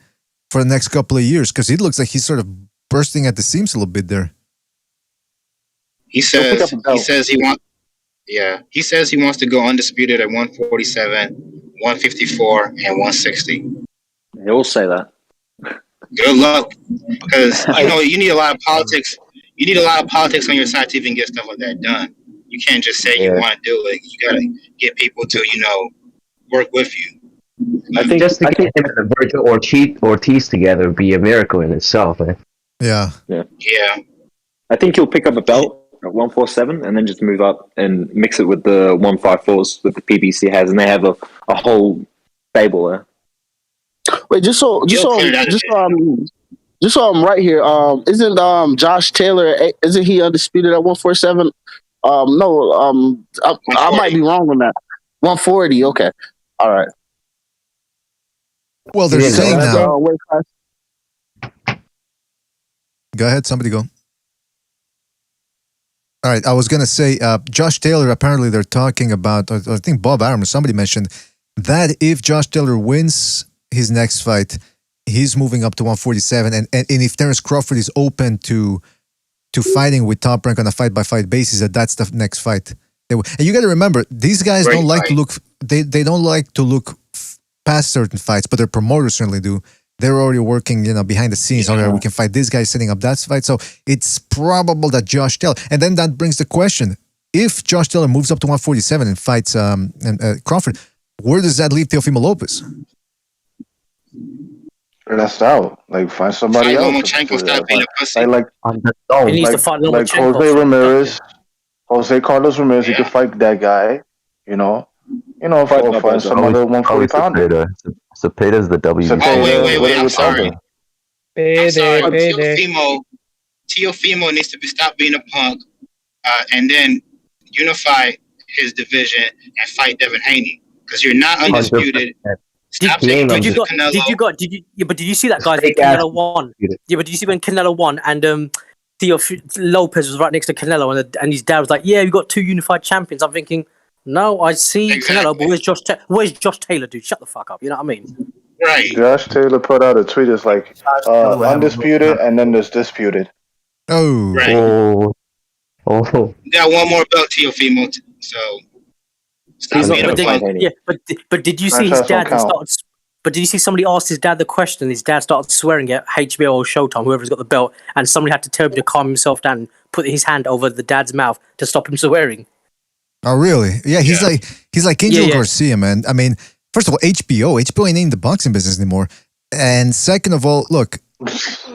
for the next couple of years? Because it looks like he's sort of bursting at the seams a little bit there. He says he wants to go undisputed at 147, 154, and 160. He'll say that. Good luck, because you need a lot of politics. You need a lot of politics on your side to even get stuff like that done. You can't just say you want to do it. You gotta get people to work with you. I think just to get him and Virgil Ortiz together would be a miracle in itself, man. Yeah. I think he'll pick up a belt at 147 and then just move up and mix it with the 154s that the PBC has, and they have a whole stable there. Wait, just so I'm right here. Isn't Josh Taylor? Isn't he undisputed at 147? No. I might be wrong on that. 140. Okay. All right. Well, they're saying now. Go ahead. Somebody go. All right. I was going to say, Josh Taylor, apparently they're talking about, I think Bob Arum or somebody mentioned that if Josh Taylor wins his next fight, he's moving up to 147. And if Terrence Crawford is open to fighting with Top Rank on a fight-by-fight basis, that's the next fight. And you got to remember, these guys don't like to look, they don't like to look past certain fights, but their promoters certainly do. They're already working, behind the scenes. Okay, we can fight this guy, setting up that fight. So it's probable that Josh Taylor, and then that brings the question: if Josh Taylor moves up to 147 and fights Crawford, where does that leave Teofimo Lopez? That's out. Like, find somebody else. He needs to fight like Jose Ramirez, Jose Carlos Ramirez. He could fight that guy. Find some other 140 pounder. Cepeda's the WBC. Wait, I'm sorry. Teofimo needs to stop being a punk, and then unify his division and fight Devin Haney. because you're not undisputed. 100%. Stop taking Did you Canelo. but did you see that, guys, when Fake ass Canelo won? undisputed. Yeah, but did you see when Canelo won and Theo Lopez was right next to Canelo and his dad was like, "Yeah, we got 2 unified champions." I'm thinking, no, I see Canelo, but where's Josh Taylor, dude? Shut the fuck up. You know what I mean? Right. Josh Taylor put out a tweet that's like undisputed and then there's disputed. Oh. Right. Oh. You got one more belt, Teofimo. So stop being a punk. But did you see his dad that started? But did you see somebody asked his dad the question? His dad started swearing at HBO or Showtime, whoever's got the belt, and somebody had to tell him to calm himself down and put his hand over the dad's mouth to stop him swearing. Oh, really? Yeah, he's like Angel Garcia, man. I mean, first of all, HBO ain't in the boxing business anymore. And second of all, look,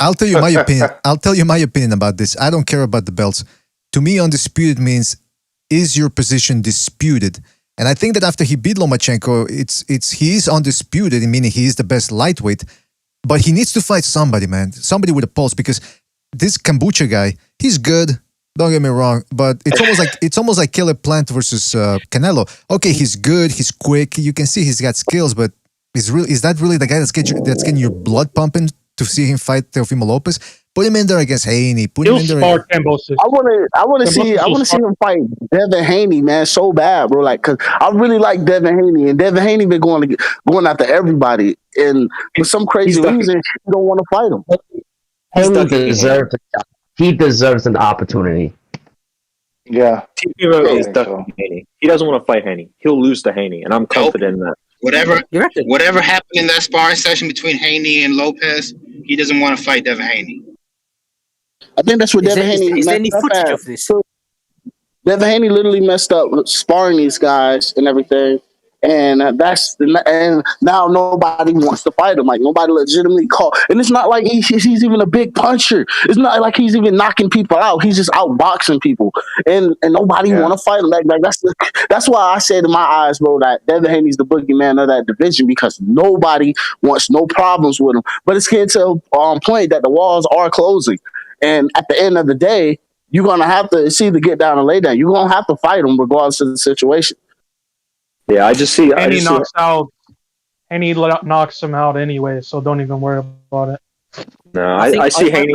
I'll tell you my opinion. I'll tell you my opinion about this. I don't care about the belts. To me, undisputed means, is your position disputed? And I think that after he beat Lomachenko, he is undisputed, meaning he is the best lightweight. But he needs to fight somebody, man. Somebody with a pulse, because this kombucha guy, he's good. Don't get me wrong, but it's almost like Caleb Plant versus Canelo. Okay, he's good, he's quick. You can see he's got skills, but is that really the guy that's getting your blood pumping to see him fight Teofimo Lopez? Put him in there against Haney. Put him in there. I want to see him fight Devin Haney, man, so bad, bro. Like, cause I really like Devin Haney, and Devin Haney been going after everybody, and for some crazy reason, he don't want to fight him. He deserves an opportunity. Yeah. Teofimo is ducking Haney. He doesn't want to fight Haney. He'll lose to Haney, and I'm confident in that. Whatever happened in that sparring session between Haney and Lopez, he doesn't want to fight Devin Haney. I think that's what Devin Haney. Is there any footage of this? Devin Haney literally messed up sparring these guys and everything, and and now nobody wants to fight him. Like, nobody legitimately call, and it's not like he's even a big puncher. It's not like he's even knocking people out. He's just outboxing people, and nobody want to fight him. Like that's why I said in my eyes, bro, that Devin Haney's the boogeyman of that division, because nobody wants no problems with him. But it's getting to a point that the walls are closing. And at the end of the day, you're going to have to either get down and lay down. You're going to have to fight him regardless of the situation. Yeah, I just see... Haney knocks him out anyway, so don't even worry about it. No, I see Haney...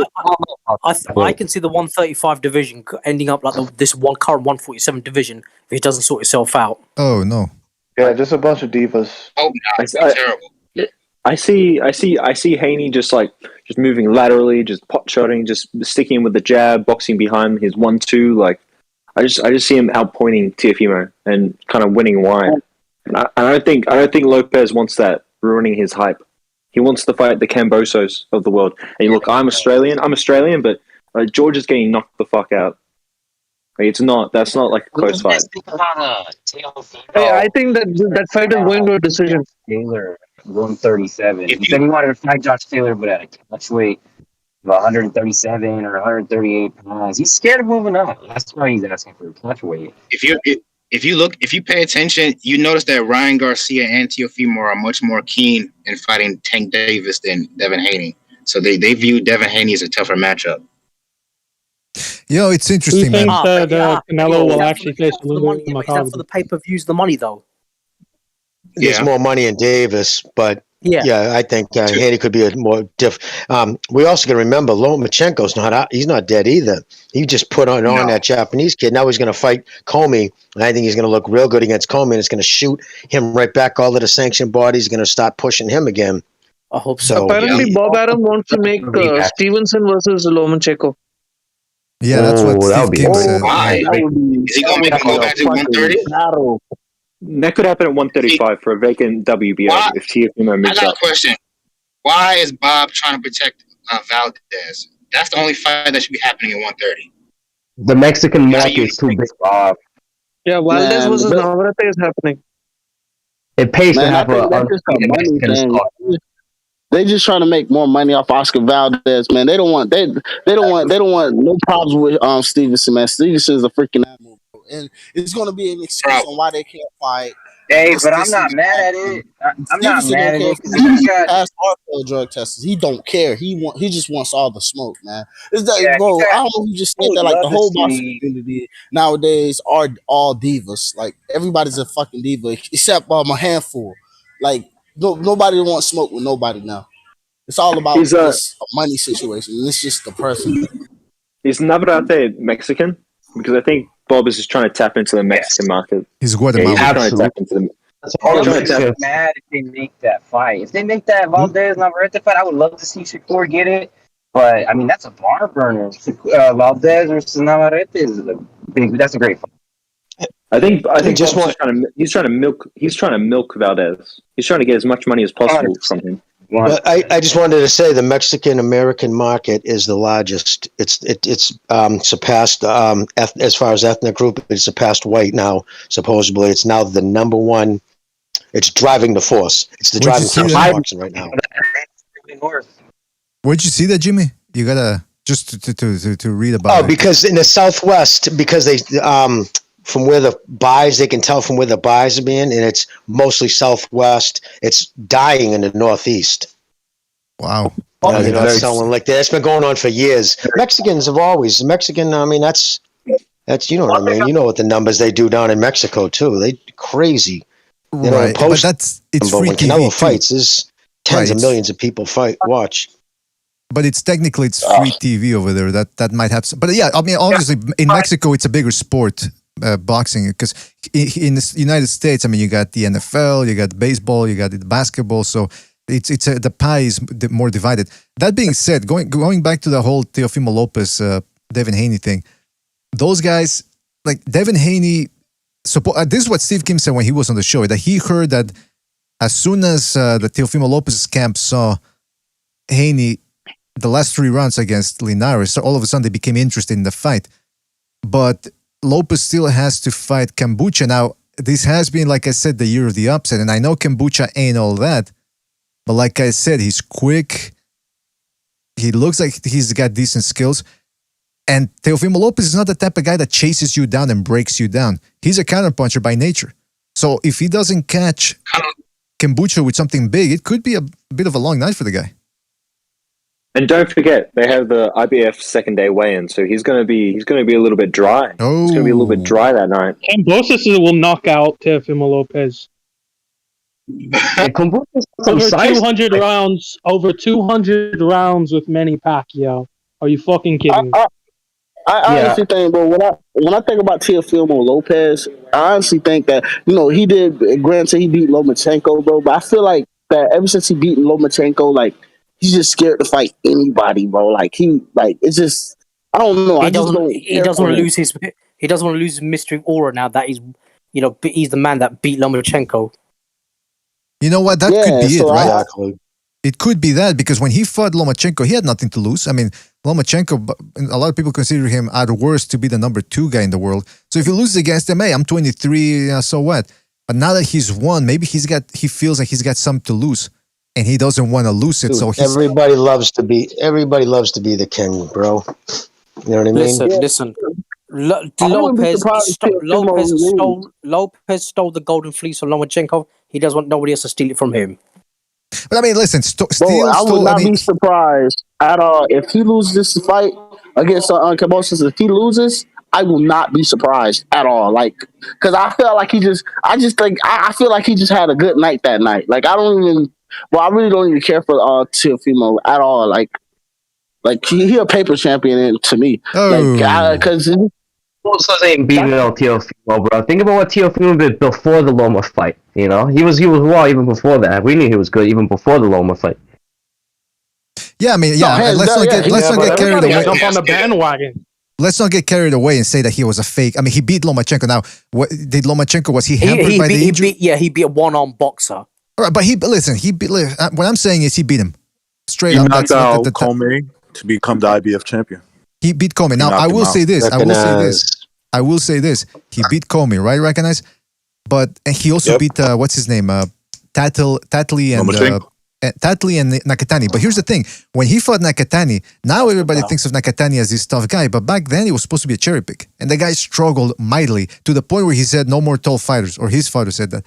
I can see the 135 division ending up like this current 147 division if it doesn't sort itself out. Oh, no. Yeah, just a bunch of divas. Oh, no, it's terrible. I see Haney just moving laterally, just pot shotting, just sticking with the jab, boxing behind his 1-2. Like, I just see him outpointing Teofimo and kind of winning wide. And I don't think Lopez wants that, ruining his hype. He wants to fight the Cambosos of the world. And look, I'm Australian, but George is getting knocked the fuck out. Like, that's not like a close fight. Hey, I think that fight is going to a decision. Taylor, 137. He said he wanted to fight Josh Taylor, but at a catch weight of 137 or 138 pounds. He's scared of moving up. That's why he's asking for a catch weight. If you pay attention, you notice that Ryan Garcia and Teofimo are much more keen in fighting Tank Davis than Devin Haney. So they view Devin Haney as a tougher matchup. Yo, it's interesting, man. man. Do you think Canelo will actually face Lugo? Is that for the pay-per-views, the money, though? There's more money in Davis, but I think Haney could be a more we also got to remember Lomachenko's not out. He's not dead either. He just put on that Japanese kid. Now he's going to fight Comey, and I think he's going to look real good against Comey, and it's going to shoot him right back. All of the sanctioned bodies going to start pushing him again. I hope so. Apparently, Bob Arum wants to make Stevenson versus Lomachenko. Yeah, that's what Steve Kim said. Is he going to go back to 130? That could happen at 135 for a vacant WBO if Teofimo moves up. I got a question. Why is Bob trying to protect Valdez? That's the only fight that should be happening at 130. The Mexican market is too big, Bob. Yeah, Valdez versus Navarrete is happening. It pays to have a Mexican stock. They just trying to make more money off Oscar Valdez, man. They don't want no problems with Stevenson, man. Stevenson is a freaking animal, bro. And it's going to be an excuse on why they can't fight. Hey, but I'm not mad at it. I'm not Stevenson mad don't at care it if because he he got passed or failed drug tests. He don't care. He just wants all the smoke, man. It's that, yeah, he bro. I got. don't know who just I said would that. Like the love to whole boxing see. community nowadays are all divas. Like everybody's a fucking diva except a handful. Like nobody wants smoke with nobody now. It's all about Is just a money situation. And it's just the person. Navarrete Mexican? Because I think Bob is just trying to tap into the Mexican market. He's Yeah, he's Guatemalan. just trying to tap into the. I Trying to wouldn't tap. be mad if they make that fight. If they make that Valdez Navarrete fight, I would love to see Shakur get it. But I mean, that's a bar burner. Valdez versus Navarrete is a big. That's a great fight. I think just Bob's want- just trying to milk Valdez. He's trying to get as much money as possible from him. But I just wanted to say the Mexican American market is the largest. It's surpassed as far as ethnic group. It's surpassed white now. Supposedly, it's now the number one. It's driving the force. It's the Where'd you driving see force that? of boxing right now. Where'd you see that, Jimmy? You gotta just to read about Oh, it. because in the Southwest, because they from where the buys, they can tell from where the buys are being, and it's mostly Southwest. It's dying in the Northeast. Wow. That's selling like that. It's been going on for years. Mexicans have always Mexican. I mean, that's you know what I mean. You know what the numbers they do down in Mexico too. They crazy. They don't Right, but post it's them, but free when TV Canelo too. fights, there's tens of Right. millions of people watch. But it's technically free TV over there. That might have some. But yeah, I mean, obviously in Mexico it's a bigger sport, boxing, because in the United States, I mean, you got the NFL, you got baseball, you got the basketball. So the pie is more divided. That being said, going back to the whole Teofimo Lopez, Devin Haney thing, those guys like Devin Haney. This is what Steve Kim said when he was on the show, that he heard that as soon as the Teofimo Lopez camp saw Haney the last 3 rounds against Linares, so all of a sudden they became interested in the fight. But Lopez still has to fight Kombucha. Now, this has been, like I said, the year of the upset, and I know Kombucha ain't all that, but like I said, he's quick. He looks like he's got decent skills. And Teofimo Lopez is not the type of guy that chases you down and breaks you down. He's a counterpuncher by nature. So if he doesn't catch Kombucha with something big, it could be a bit of a long night for the guy. And don't forget, they have the IBF second day weigh-in, so he's going to be a little bit dry. Oh. He's going to be a little bit dry that night. Cambosis will knock out Teofimo Lopez. Over 200 rounds. Over 200 rounds with Manny Pacquiao. Are you fucking kidding me? I honestly think, bro, when I think about Teofimo Lopez, I honestly think that, he did, granted he beat Lomachenko, bro, but I feel like that ever since he beat Lomachenko, like, he's just scared to fight anybody, bro. Like, it's just, I don't know. He doesn't want to lose his. He doesn't want to lose his mystery aura now that he's the man that beat Lomachenko. You know what? That could be it, right? Exactly. It could be that, because when he fought Lomachenko, he had nothing to lose. I mean, Lomachenko, a lot of people consider him at worst to be the number 2 guy in the world. So if he loses against him, hey, I'm 23, so what? But now that he's won, maybe he feels like he's got something to lose, and he doesn't want to lose it. Dude, So everybody loves to be the king, bro. You know what I mean? Listen. Lopez stole the golden fleece from Lomachenko. He doesn't want nobody else to steal it from him. But I mean, listen, I would not be surprised at all if he loses this fight against Kambosos. If he loses, I will not be surprised at all. Like, because I feel like I feel like he just had a good night that night. Like, I really don't even care for Teofimo at all. Like he a paper champion to me. Because Also ain't beating out Teofimo, bro. Think about what Teofimo did before the Loma fight. He was raw even before that. We knew he was good even before the Loma fight. Yeah, I mean, let's not get carried away. Jump on the bandwagon. Let's not get carried away and say that he was a fake. I mean, he beat Lomachenko. Now, was he hampered by the injury? He beat a one-arm boxer. All right, but what I'm saying is he beat him straight He up. knocked out Comey to become the IBF champion. He beat Comey. Now, I will say this. He beat Comey, right? Recognize? But he also beat, what's his name? Tatley and Nakatani. But here's the thing. When he fought Nakatani, now everybody thinks of Nakatani as this tough guy. But back then, he was supposed to be a cherry pick. And the guy struggled mightily to the point where he said, no more tall fighters. Or his father said that.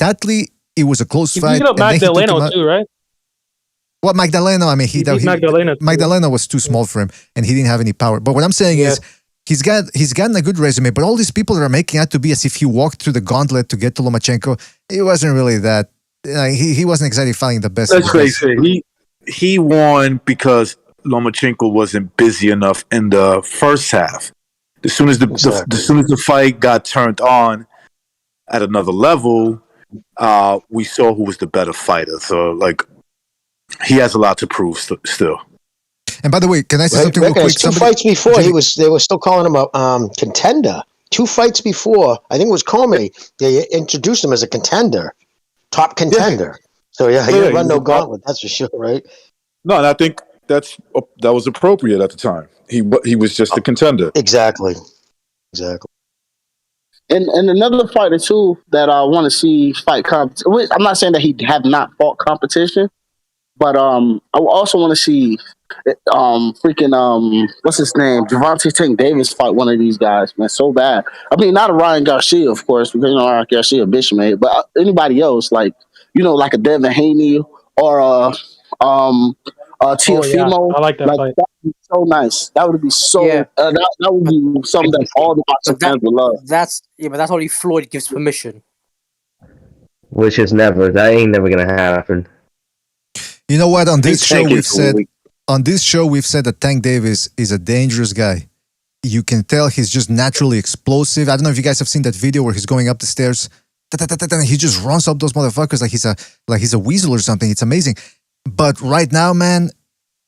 Tatley, it was a close He fight. beat up and then he took him Magdaleno out. too, right? What, Magdaleno? I mean, He beat Magdaleno too. Magdaleno was too small for him, and he didn't have any power. But what I'm saying is, he's gotten a good resume. But all these people that are making out to be as if he walked through the gauntlet to get to Lomachenko, it wasn't really that. He wasn't exactly finding the best. Let's face it, he won because Lomachenko wasn't busy enough in the first half. As soon as the fight got turned on at another level, we saw who was the better fighter. So, like, he has a lot to prove still. And by the way, can I say something real quick? Two fights before, they were still calling him a contender. 2 fights before, I think it was Comey, they introduced him as a contender, top contender. So, he didn't run no gauntlet, that's for sure, right? No, and I think that was appropriate at the time. He was just a contender. Exactly. And another fighter too that I want to see fight competition. I'm not saying that he have not fought competition, but I also want to see what's his name, Gervonta Davis fight one of these guys, man, so bad. I mean, not a Ryan Garcia, of course, because Ryan Garcia bitch made, but anybody else, like a Devin Haney or Teofimo. I like that fight. That would be so nice. That would be so. That would be something that all the boxing fans would love. But that's only Floyd gives permission. Which is never. That ain't never gonna happen. You know what? On this show, we've said that Tank Davis is a dangerous guy. You can tell he's just naturally explosive. I don't know if you guys have seen that video where he's going up the stairs. And he just runs up those motherfuckers like he's a weasel or something. It's amazing. But right now, man,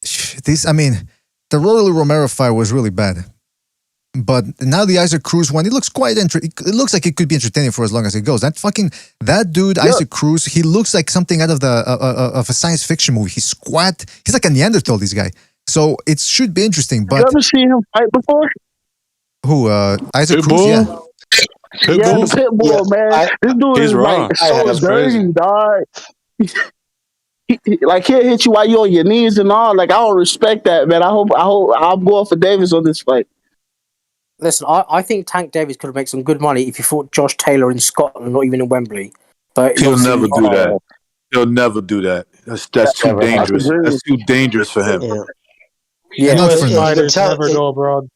the Rolly Romero fight was really bad. But now the Isaac Cruz one, it looks it looks like it could be entertaining for as long as it goes. That dude, Isaac Cruz, he looks like something out of of a science fiction movie. He's squat. He's like a Neanderthal, this guy. So it should be interesting. But you ever seen him fight before? Who? Isaac Cruz? Yeah. The Pitbull, man. This dude is like so dirty, dog. Like he'll hit you while you're on your knees and all. Like I don't respect that, man. I hope I'm going for Davis on this fight. Listen, I think Tank Davis could make some good money if he fought Josh Taylor in Scotland, not even in Wembley. But he'll never do that. He'll never do that. That's too dangerous. That's too dangerous for him. Fighters never go abroad.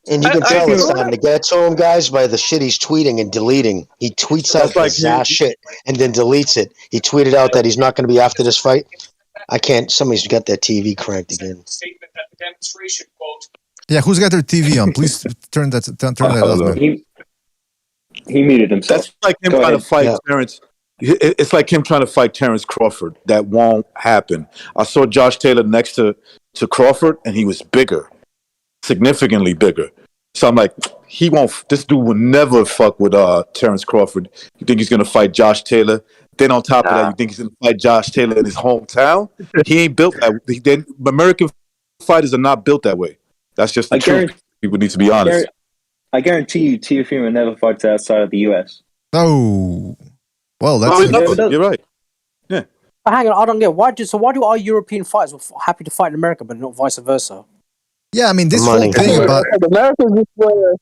And you can tell it's time to get to him, guys, by the shit he's tweeting and deleting. He tweets out bizarre shit and then deletes it. He tweeted out that he's not going to be after this fight. Somebody's got their TV cranked again. Yeah, who's got their TV on? Please turn that off, man. He muted himself. That's like him trying to fight Terrence. It's like him trying to fight Terrence Crawford. That won't happen. I saw Josh Taylor next to Crawford, and he was bigger. Significantly bigger. So I'm like, this dude will never fuck with Terrence Crawford. You think he's gonna fight Josh Taylor? Then on top of that, you think he's gonna fight Josh Taylor in his hometown? He ain't built that way. American fighters are not built that way. That's just the truth. People need to be honest. I guarantee you, Teofimo never fights outside of the US. Oh, well, that's you're right. Yeah. But hang on, I don't get why do our European fighters happy to fight in America, but not vice versa? Yeah, I mean, this whole thing about Americans is where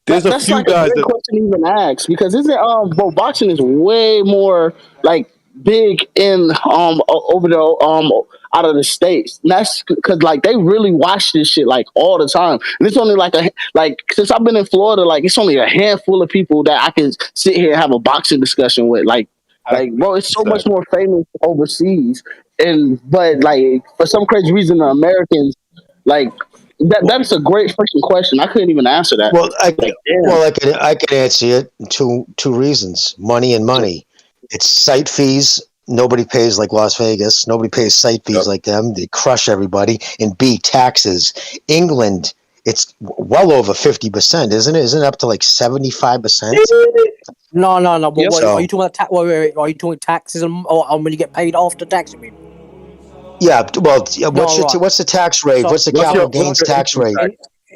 there's a few guys that question even asks because isn't boxing is way more like big in over the out of the States. And that's because like they really watch this shit like all the time. And it's only like since I've been in Florida, like it's only a handful of people that I can sit here and have a boxing discussion with. Like bro, it's so much more famous overseas. But like for some crazy reason the Americans like that's a great freaking question. I couldn't even answer that. Well, I can answer it in two reasons. Money and money. It's site fees. Nobody pays like Las Vegas. Nobody pays site fees like them. They crush everybody. And B, taxes. England, it's well over 50%, isn't it? Isn't it up to like 75%? No. What, are you talking about? Are you talking taxes or when you get paid after tax? You mean? Yeah. Well, what's the tax rate? What's the capital gains tax rate?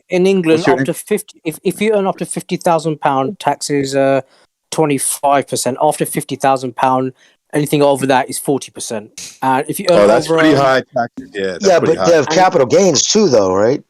In England, up to 50. If you earn up to £50,000, tax is 25%. After £50,000, anything over that is 40%. And if you earn that's pretty high taxes. Yeah, but they have capital gains too, though, right?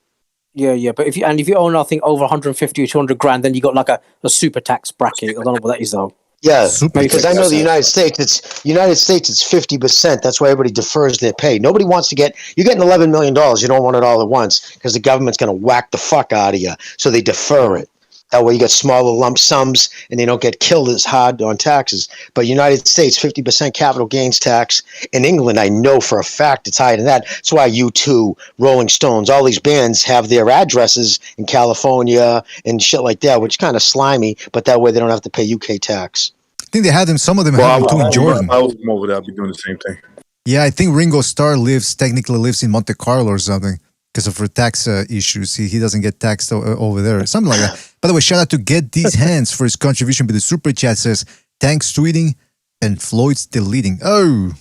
Yeah. But if you own, I think, over 150 or 200 grand, then you got like a super tax bracket. I don't know what that is though. Yeah, Super because I know the United States. It's 50%. That's why everybody defers their pay. Nobody wants to get. You're getting $11 million. You don't want it all at once because the government's going to whack the fuck out of you. So they defer it. That way you get smaller lump sums and they don't get killed as hard on taxes. But United States, 50% capital gains tax. In England, I know for a fact it's higher than that. That's why U2, Rolling Stones, all these bands have their addresses in California and shit like that, which is kind of slimy. But that way they don't have to pay UK tax. I think they had them. Some of them have them too in Jordan. I was from over there. I'd be doing the same thing. Yeah, I think Ringo Starr technically lives in Monte Carlo or something because of her tax issues. He doesn't get taxed over there, something like that. By the way, shout out to Get These Hands for his contribution with the super chat. Says thanks tweeting and Floyd's deleting. Oh,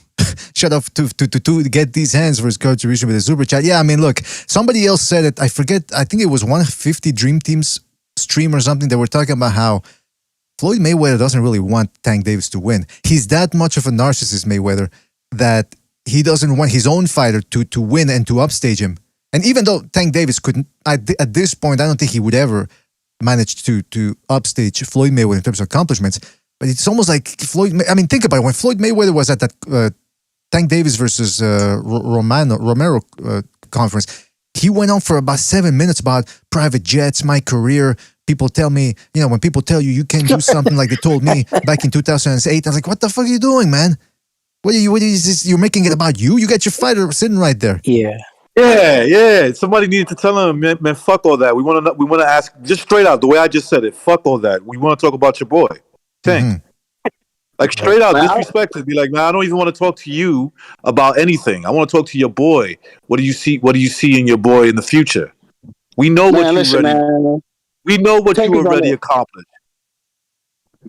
shout out to Get These Hands for his contribution with the super chat. Yeah, I mean, look, somebody else said it. I forget. I think it was 150 Dream Team's stream or something. They were talking about how Floyd Mayweather doesn't really want Tank Davis to win. He's that much of a narcissist, Mayweather, that he doesn't want his own fighter to win and to upstage him. And even though Tank Davis couldn't, at this point, I don't think he would ever manage to upstage Floyd Mayweather in terms of accomplishments. But it's almost like Floyd. I mean, think about it. When Floyd Mayweather was at that Tank Davis versus Romero conference, he went on for about 7 minutes about private jets, my career. People tell me, when people tell you can't do something like they told me back in 2008, I was like, what the fuck are you doing, man? What is this? You're making it about you? You got your fighter sitting right there. Yeah. Yeah. Somebody needed to tell him, man, fuck all that. We want to ask just straight out the way I just said it. Fuck all that. We want to talk about your boy, Tank. Mm-hmm. Like straight out, disrespected. Be like, man, I don't even want to talk to you about anything. I want to talk to your boy. What do you see? What do you see in your boy in the future? We know what you already. We know what you already accomplished.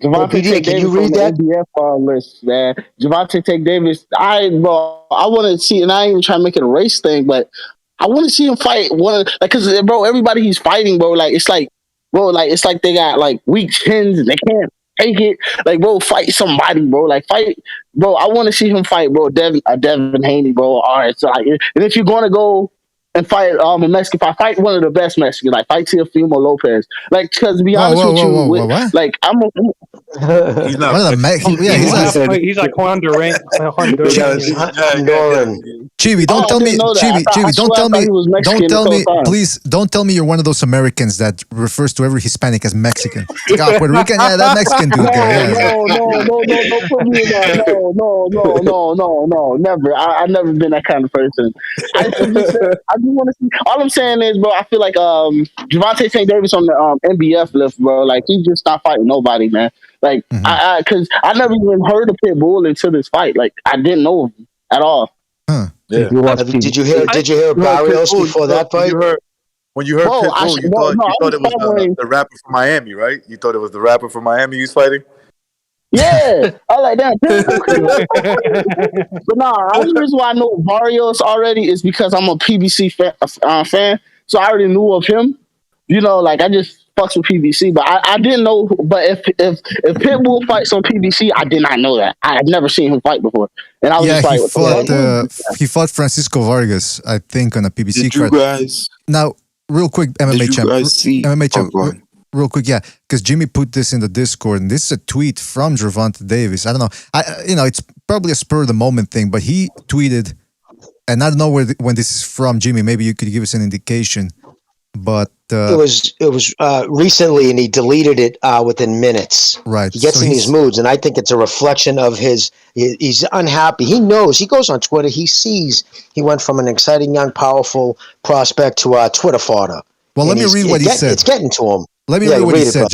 Gervonta can you read that? NBF list, man. Gervonta Davis. I want to see, and I ain't even trying to make it a race thing, but I want to see him fight because everybody he's fighting, it's like they got like weak chins and they can't take it. Like, fight somebody, fight, I want to see him fight, Devin Haney, All right, so and if you're gonna go and fight a Mexican fight one of the best Mexicans, like fight Teofimo Lopez. Like, because to be honest with you, he's not. He's like Honduran. Chibi, don't tell me. Chibi, don't tell me. Please don't tell me you're one of those Americans that refers to every Hispanic as Mexican. God, Puerto Rican, yeah, that Mexican dude there. No, never. I've never been that kind of person. I just want to see. All I'm saying is, I feel like Gervonta St. Davis on the NBF list, like he just stopped fighting nobody, man. Like, because I never even heard of Pitbull until this fight. Like, I didn't know him at all. Huh. Yeah. Did you hear Barrios before that fight? When you heard Pitbull, you thought it was the rapper from Miami, right? You thought it was the rapper from Miami he was fighting? Yeah, I like that. But the only reason why I know Barrios already is because I'm a PBC fan, so I already knew of him. I just fucks with PBC, but I didn't know. But if Pitbull fights on PBC, I did not know that. I had never seen him fight before, and I was just like, he fought Francisco Vargas, I think, on a PBC card. Guys? Now, real quick, MMA champ. Real quick, yeah, because Jimmy put this in the Discord, and this is a tweet from Gervonta Davis. I don't know, it's probably a spur of the moment thing, but he tweeted, and I don't know when this is from, Jimmy. Maybe you could give us an indication. But it was recently, and he deleted it within minutes. Right, he gets in these moods, and I think it's a reflection of he's unhappy. He knows. He goes on Twitter. He sees he went from an exciting, young, powerful prospect to Twitter fodder. Well, let me read what he said. It's getting to him. Let me read what he said.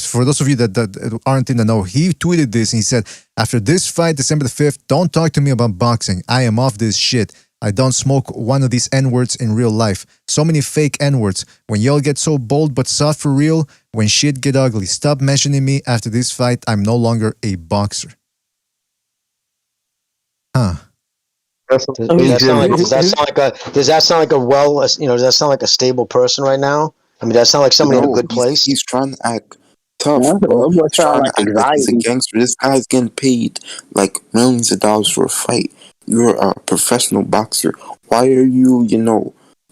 For those of you that aren't in the know, he tweeted this and he said, after this fight, December the 5th, don't talk to me about boxing. I am off this shit. I don't smoke one of these N-words in real life. So many fake N-words. When y'all get so bold but soft for real, when shit get ugly, stop mentioning me. After this fight, I'm no longer a boxer. Huh. Does that sound like a stable person right now? I mean, does that sound like somebody in a good place? He's trying to act tough, bro. He's trying to act like he's a gangster. This guy's getting paid like millions of dollars for a fight. You're a professional boxer. Why are you,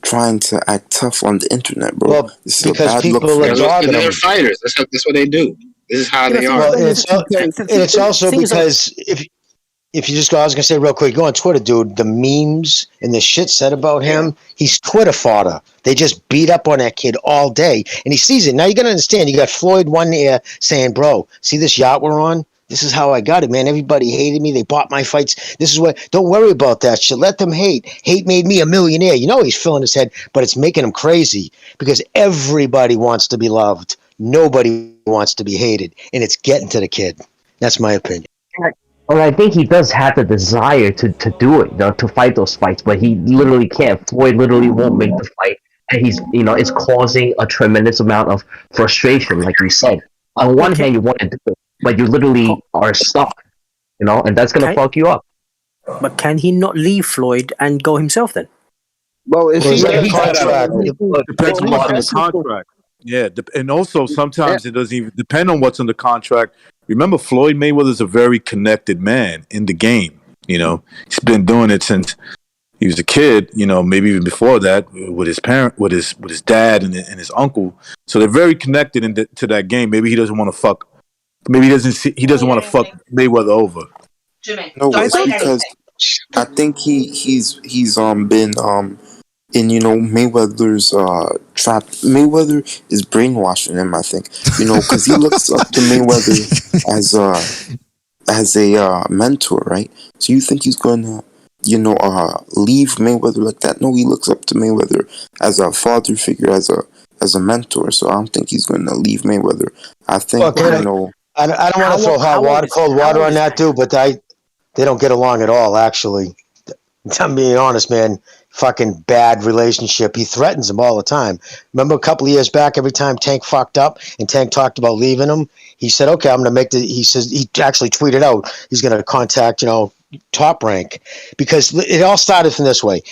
trying to act tough on the internet, bro. Well, This is a because bad look people for are him. dogging They're them. fighters. That's what they do. This is how Yeah, they but are. Well, it's also thing is, because if you just go, I was gonna say real quick, go on Twitter, dude. The memes and the shit said about him, he's Twitter fodder. They just beat up on that kid all day, and he sees it. Now you gotta understand. You got Floyd one ear saying, "Bro, see this yacht we're on? This is how I got it, man. Everybody hated me. They bought my fights. This is what. Don't worry about that shit. Let them hate. Hate made me a millionaire. You know he's filling his head, but it's making him crazy because everybody wants to be loved. Nobody wants to be hated, and it's getting to the kid. That's my opinion. Well, I think he does have the desire to do it, to fight those fights, but he literally can't. Floyd literally won't make the fight, and it's causing a tremendous amount of frustration, like you said. On one hand, you want to do it, but you literally are stuck, and that's gonna fuck you up. But can he not leave Floyd and go himself then? Well, if Well, he he's got a does, contract. Depends on what's in the contract. Yeah, and also sometimes it doesn't even depend on what's in the contract. Remember, Floyd Mayweather's a very connected man in the game. He's been doing it since he was a kid. Maybe even before that, with his parent, with his dad and his uncle. So they're very connected to that game. Maybe he doesn't want to fuck. Maybe he doesn't want to fuck Mayweather over. No, it's because I think he's been in Mayweather's trap. Mayweather is brainwashing him, I think, because he looks up to Mayweather as a mentor, right? So you think he's gonna leave Mayweather like that? No, he looks up to Mayweather as a father figure, as a mentor. So I don't think he's gonna leave Mayweather. I think I don't want to throw cold water on that dude, but they don't get along at all, actually. I'm being honest, man. Fucking bad relationship. He threatens him all the time. Remember a couple of years back, every time Tank fucked up and Tank talked about leaving him, he said, okay, I'm going to he says, he actually tweeted out, he's going to contact, Top Rank. Because it all started from this way.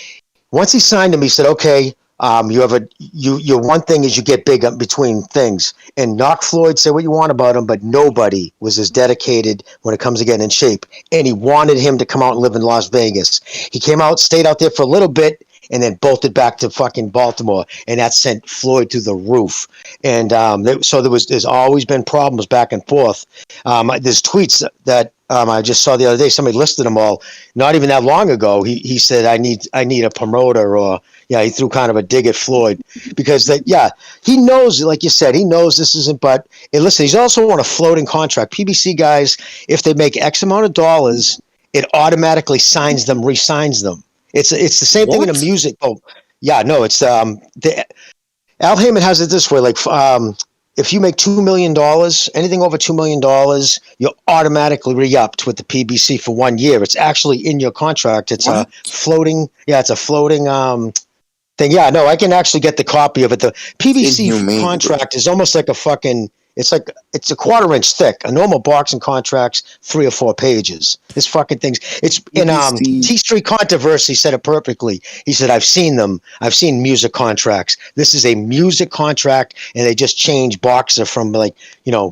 Once he signed him, he said, okay, your one thing is you get big up between things, and knock Floyd, say what you want about him, but nobody was as dedicated when it comes to getting in shape. And he wanted him to come out and live in Las Vegas. He came out, stayed out there for a little bit, and then bolted back to fucking Baltimore, and that sent Floyd to the roof. And so there's always been problems back and forth. There's tweets that I just saw the other day. Somebody listed them all. Not even that long ago, he said, "I need a promoter," or he threw kind of a dig at Floyd because he knows, like you said, he knows this isn't. But listen, he's also on a floating contract. PBC guys, if they make X amount of dollars, it automatically re-signs them. It's the same thing in the music. Oh, yeah, no, it's Al Heyman has it this way, like if you make $2 million, anything over $2 million, you're automatically re-upped with the PBC for 1 year. It's actually in your contract. It's a floating thing. Yeah, no, I can actually get the copy of it. The PBC contract is almost like it's a 1/4 inch thick. A normal boxing contract's 3 or 4 pages. This fucking thing's in T Street Controversy said it perfectly. He said, I've seen them. I've seen music contracts. This is a music contract, and they just change boxer from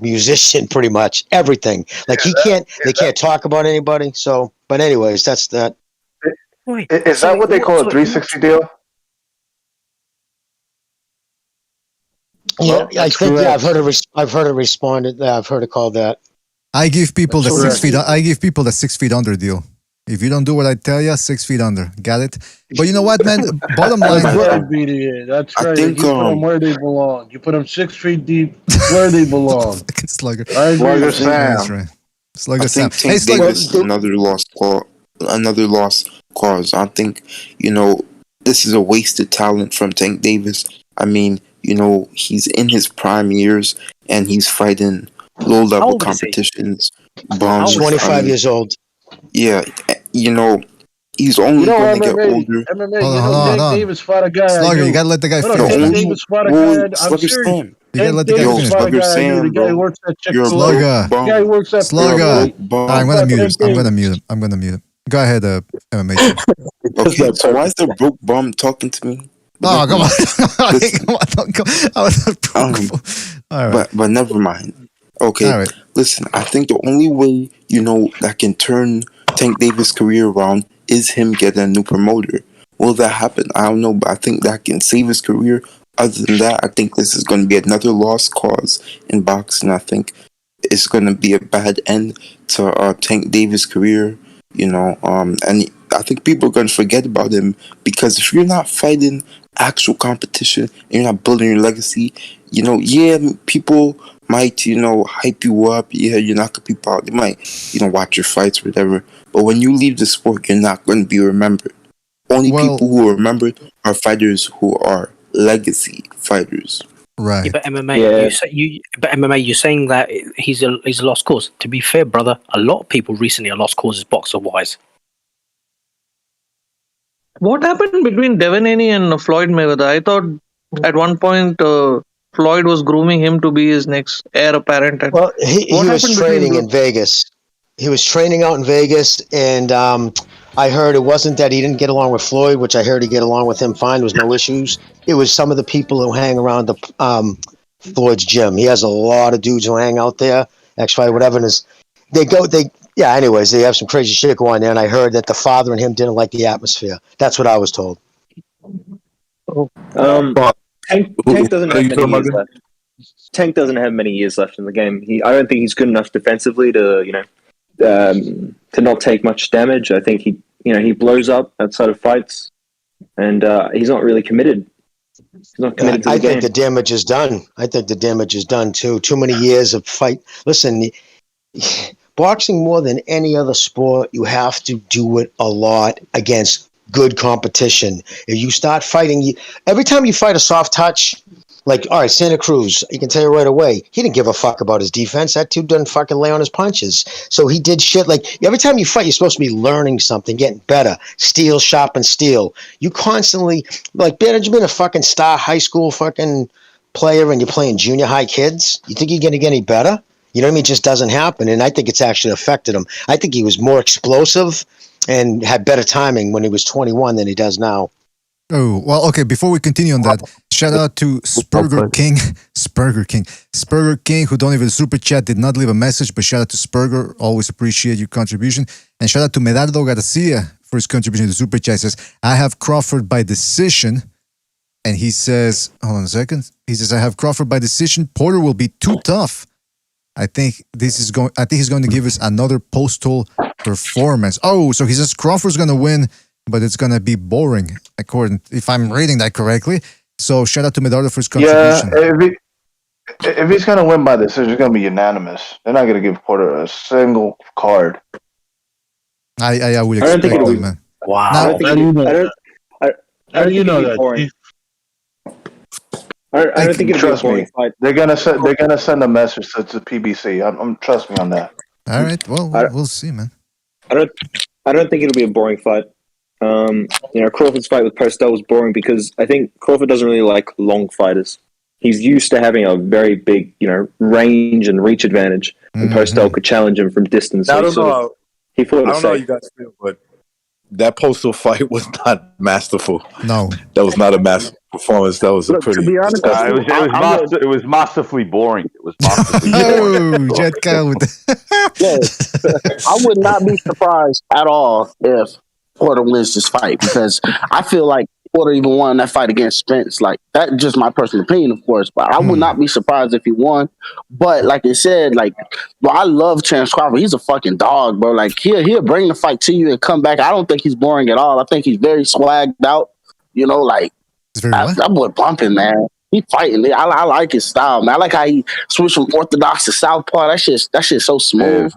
musician pretty much everything. Like they can't talk about anybody. So, but anyways, that's that. Is that what they call a 360 deal? Yeah, I think I've heard it responded. I've heard it called that. I give people the 6 feet. I give people the 6 feet under deal. If you don't do what I tell you, 6 feet under. Got it? But you know what, man? Bottom line. That's right, BDA. That's right. You put them where they belong. You put them 6 feet deep where they belong. Slugger. Slugger Sam. That's right. Slugger Sam. Tank Davis, another lost cause. I think this is a wasted talent from Tank Davis. I mean, he's in his prime years and he's fighting low-level competitions. 25 years old. Yeah, he's only going to get older. MMA, Tank Davis fought a guy. Slugger, you got to let the guy finish. Tank Davis fought a guy. I'm serious. You got to let the guy finish. Slugger Sam, the guy who works at Chick-fil-A. Slugger. The guy who works at Slugger. I'm going to mute him. Go ahead, MMA. Okay, so why is the broke bum talking to me? Oh, come on. All right. But never mind. Okay, all right. Listen, I think the only way, that can turn Tank Davis' career around is him getting a new promoter. Will that happen? I don't know, but I think that can save his career. Other than that, I think this is going to be another lost cause in boxing. I think it's going to be a bad end to Tank Davis' career, and I think people are going to forget about him because if you're not fighting actual competition and you're not building your legacy, people might, hype you up. Yeah, you knock people out. They might, watch your fights or whatever. But when you leave the sport, you're not going to be remembered. Only people who are remembered are fighters who are legacy fighters. Right. Yeah, but MMA, you're saying that he's a lost cause. To be fair, brother, a lot of people recently are lost causes boxer wise. What happened between Devin Haney and Floyd Mayweather? I thought at one point Floyd was grooming him to be his next heir apparent. Well, he was training in Vegas. He was training out in Vegas, and I heard it wasn't that he didn't get along with Floyd, which I heard he get along with him fine. There was no issues. It was some of the people who hang around the Floyd's gym. He has a lot of dudes who hang out there, X-Fight, whatever. And anyways, they have some crazy shit going there, and I heard that the father and him didn't like the atmosphere. That's what I was told. Tank doesn't have many years left. Tank doesn't have many years left in the game. I don't think he's good enough defensively to not take much damage. I think he blows up outside of fights, and he's not really committed. He's not committed to the game. I think the damage is done. I think the damage is done too. Too many years of fight. Listen, boxing more than any other sport, you have to do it a lot against good competition. If you start fighting, every time you fight a soft touch, like, all right, Santa Cruz, you can tell you right away, he didn't give a fuck about his defense. That dude doesn't fucking lay on his punches. So he did shit. Like, every time you fight, you're supposed to be learning something, getting better. Steel, sharp, and steel. You constantly, like, Ben, you been a fucking star high school fucking player and you're playing junior high kids? You think you're going to get any better? You know what I mean? It just doesn't happen. And I think it's actually affected him. I think he was more explosive and had better timing when he was 21 than he does now. Oh, well, okay, before we continue on that, shout out to Spreaker King, who donated a super chat, did not leave a message, but shout out to Spreaker, always appreciate your contribution. And shout out to Medardo Garcia for his contribution to the super chat. He says, I have Crawford by decision. And he says, hold on a second. He says, I have Crawford by decision. Porter will be too tough. I think he's going to give us another postal performance. Oh, so he says Crawford's going to win, but it's going to be boring, if I'm reading that correctly. So shout out to Medardo for his contribution. Yeah, if he's going to win by decision, it's going to be unanimous. They're not going to give Porter a single card. I would expect that, man. Wow. How do you know that? I don't think it'll be a boring fight. They're gonna send a message to PBC. Trust me on that. All right, well, we'll see, man. I don't think it'll be a boring fight. Crawford's fight with Postell was boring because I think Crawford doesn't really like long fighters. He's used to having a very big, range and reach advantage, and Postell could challenge him from distance. I don't know. He fought I don't know how you guys feel, but that Postal fight was not masterful. No, that was not a masterful performance. That was a pretty. To be honest, it was masterfully boring. It was masterfully boring. Jet Code. I would not be surprised at all if Porter wins this fight because I feel like Porter even won that fight against Spence. Like, that's just my personal opinion, of course, but I would not be surprised if he won. But like I said, I love Terrence Crawford. He's a fucking dog, bro. Like, he'll bring the fight to you and come back. I don't think he's boring at all. I think he's very swagged out. That boy bumping, man. He fighting. I like his style, man. I like how he switched from orthodox to southpaw. That shit's so smooth.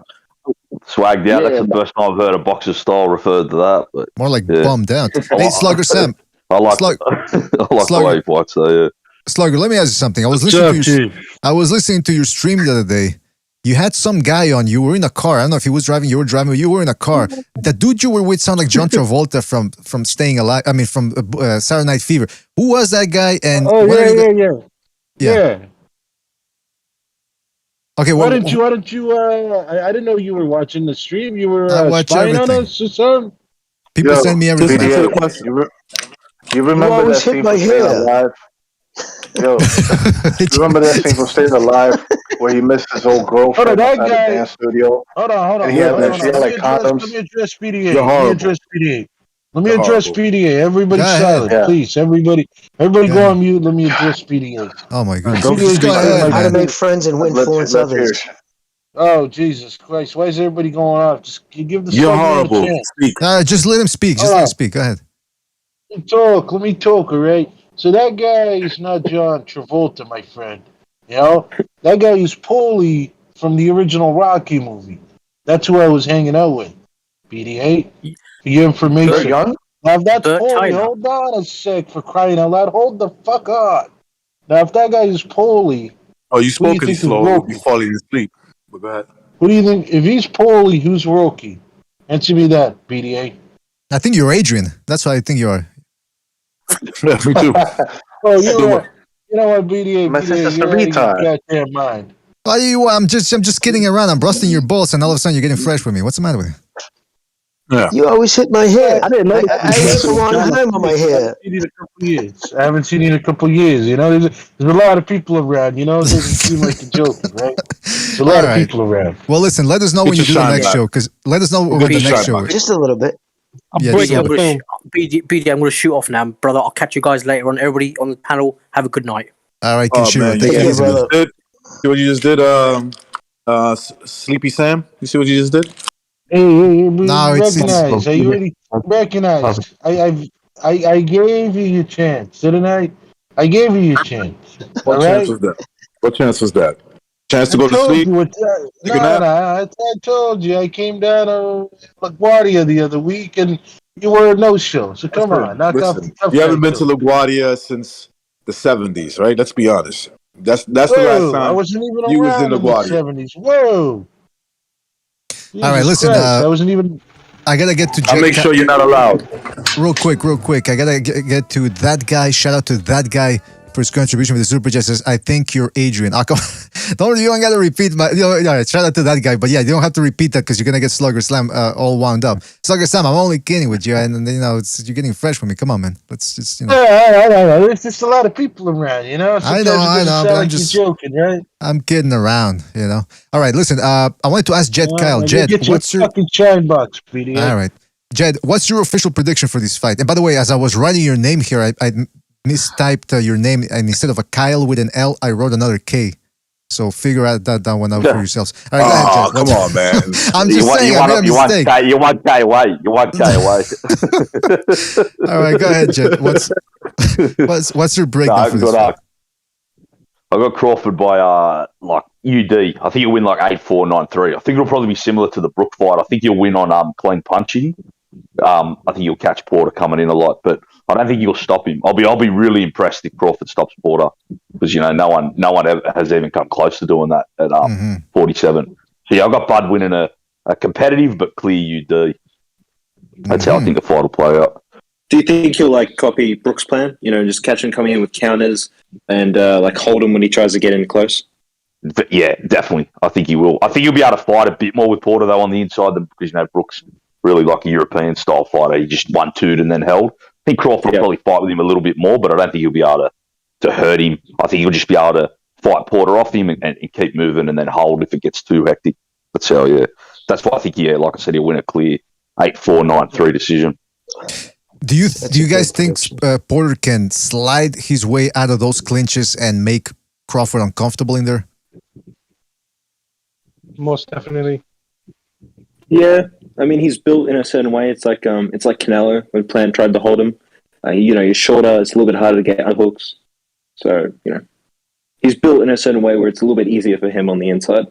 Swagged out. That's the first time I've heard a boxer's style referred to that. But more like bummed out. Hey, Slugger Sam. I like the way he fights. So yeah. Slugger, let me ask you something. I was listening to your stream the other day. You had some guy on. You were in a car. I don't know if he was driving. You were driving. But you were in a car. The dude you were with sounded like John Travolta from Staying Alive. I mean, from Saturday Night Fever. Who was that guy? And yeah. Okay. Why didn't you? I didn't know you were watching the stream. You were spying on us or something. People send me everything. You remember that scene from Staying Alive? Yo, you remember that scene from Staying Alive where he missed his old girlfriend inside the dance studio? Hold on. And he had like condoms. Let me address PDA. Let me You're address horrible. PDA. Everybody Go ahead. silent, Yeah. please. Everybody go on mute. Let me address PDA. Oh my goodness. Go- Just go ahead, How to man. make friends and influence let's hear others. it. Oh, Jesus Christ. Why is everybody going off? Just give the You're slug man a horrible. chance. Speak. Just let him speak. Just let him speak. Go ahead. Let me talk, all right? So that guy is not John Travolta, my friend. You know? That guy is Paulie from the original Rocky movie. That's who I was hanging out with. BD8. For your information. Burt Young? Now, if that's Burt Paulie, Tyler. hold on a sec, for crying out loud. Hold the fuck on. Now, if that guy is Paulie, Oh, you who do you spoken think is slow. Roki? You falling asleep. But go ahead. Who do you think? If he's Paulie, who's Roki? Answer me that, BDA. I think you're Adrian. That's what I think you are. Yeah, me too. Oh, you're right. You know what, BDA? My sister BDA, you're out of your retard. goddamn mind. I'm just kidding around. I'm busting your balls, and all of a sudden you're getting fresh with me. What's the matter with you? Yeah. You always hit my hair. I didn't know I hit the wrong time on my hair. I haven't seen you in a couple of years. You know, there's a lot of people around. You know, it doesn't seem like you're joking, right? There's a lot All of right. people around. Well, listen. Let us know Get when you your do the shine next back. show, because let us know Get what the your next shine show back. is. Just a little bit. Yeah, BD, I'm just- gonna BD, I'm gonna shoot off now, brother. I'll catch you guys later on. Everybody on the panel, have a good night. all right, Oh Kinshiro. man, Take you it see easy. what you just did? See what you just did? Sleepy Sam. You see what you just did? Hey, No, it's recognize. I already recognized. I gave you your chance, didn't I? I gave you your chance. What All chance right. was that? What chance was that? Chance to I go to told sleep? you what. Take a nap? I told you. I came down to LaGuardia the other week, and you were a no-show. So come on, knock off the Listen. tough You haven't guy been to joke. LaGuardia since the '70s, right? Let's be honest. That's the last Whoa! I time wasn't even you was in around in the LaGuardia. '70s. Whoa! Jesus All right, listen. Christ, I wasn't even. I gotta get to. I'll make sure you're not allowed. Real quick. I gotta get to that guy. Shout out to that guy for his contribution with the super chat. Says, I think you're Adrian. You don't gotta repeat my. All right, shout out to that guy. But yeah, you don't have to repeat that because you're gonna get Slugger Slam all wound up. Slugger Slam, I'm only kidding with you, and you're getting fresh with me. Come on, man. Let's just I There's just a lot of people around, you know. Sometimes it doesn't sound but like you're joking, right? I'm kidding around, you know. All right, listen. I wanted to ask Jed Kyle. Jed, get your what's your fucking shine box, BD? All right. Jed, what's your official prediction for this fight? And by the way, as I was writing your name here, I mistyped your name, and instead of a Kyle with an L, I wrote another K. So figure out that one out for yourselves. All right, go ahead, Jed. Come on, man. I'm just saying, I made a mistake. You want K away. You want K away. All right, go ahead, Jed. What's your breakdown for this fight? I got Crawford by like UD. I think he'll win like 8-4, 9-3. I think it'll probably be similar to the Brook fight. I think he'll win on clean punching. I think he'll catch Porter coming in a lot, but I don't think he'll stop him. I'll be really impressed if Crawford stops Porter because no one ever has even come close to doing that at 47. So yeah, I've got Bud winning a competitive but clear UD. That's how I think the fight will play out. Do you think he'll copy Brooks' plan? Just catch him coming in with counters and hold him when he tries to get in close? But yeah, definitely. I think he will. I think he'll be able to fight a bit more with Porter though on the inside because Brooks really like a European style fighter. He just 1-2'd and then held. I think Crawford will probably fight with him a little bit more, but I don't think he'll be able to hurt him. I think he'll just be able to fight Porter off him and keep moving and then hold if it gets too hectic. That's how, that's why I think, like I said, he'll win a clear 8-4, 9-3 decision. Do you guys think Porter can slide his way out of those clinches and make Crawford uncomfortable in there? Most definitely. Yeah, I mean he's built in a certain way. It's like Canelo when Plant tried to hold him. He's shorter. It's a little bit harder to get out hooks. So he's built in a certain way where it's a little bit easier for him on the inside.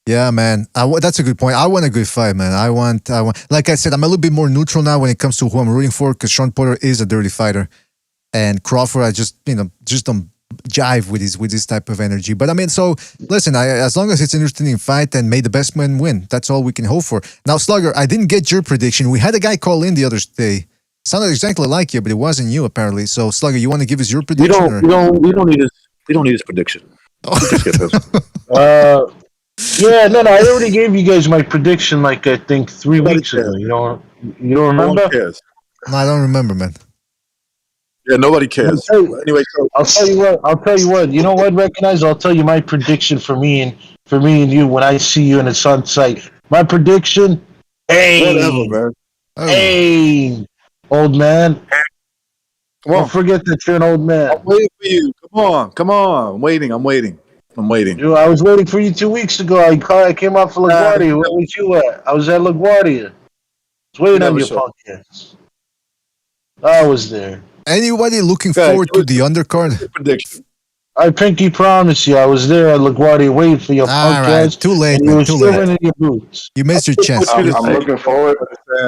Yeah, man. That's a good point. I want a good fight, man. I want. Like I said, I'm a little bit more neutral now when it comes to who I'm rooting for because Sean Porter is a dirty fighter, and Crawford, I just don't jive with this type of energy. But I mean, so listen, as long as it's an interesting fight and may the best man win, that's all we can hope for. Now, Slugger, I didn't get your prediction. We had a guy call in the other day. Sounded exactly like you, but it wasn't you apparently. So, Slugger, you want to give us your prediction? We don't need his prediction. Yeah, no, I already gave you guys my prediction I think 3 weeks ago. You don't remember? No one cares. No, I don't remember, man. Yeah, nobody cares. Anyway, I'll tell you what. You know what? Recognize. I'll tell you my prediction for me and you when I see you in the sun site. My prediction: whatever, man. Aim. old man. Come on. Don't forget that you're an old man. I'm waiting for you. Come on. I'm waiting. Dude, I was waiting for you 2 weeks ago. I came out for LaGuardia. Where was you at? I was at LaGuardia. I was waiting on your punk ass. I was there. Anybody looking forward to the undercard? Prediction. I pinky promise you, I was there at LaGuardia waiting for your punk ass. Too late, and you man. were Too shivering late. in your boots. You missed your chance. I'm looking forward.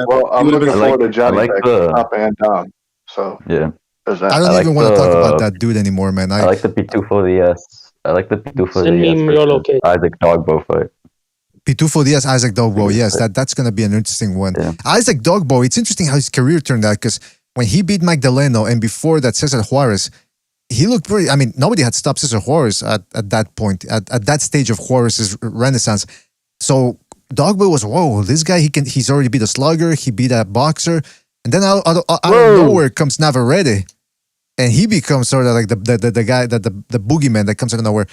Well, I'm looking forward to Johnny like back the- up and down. So Yeah. there's that. I don't even want to talk about that dude anymore, man. I like the Pitufo Diaz. I like the Pitufo Send me Diaz your versus Isaac Dogbo fight. Pitufo Diaz, Isaac Dogbo. Yes, that's going to be an interesting one. Isaac Dogbo, it's interesting how his career turned out because when he beat Magdaleno and before that Cesar Juarez, he looked pretty. I mean, nobody had stopped Cesar Juarez at that point, at that stage of Juarez's renaissance. So Dogbo was, whoa, this guy, he's already beat a slugger, he beat a boxer. And then out of nowhere comes Navarrete. And he becomes sort of like the guy, the boogeyman that comes out of nowhere.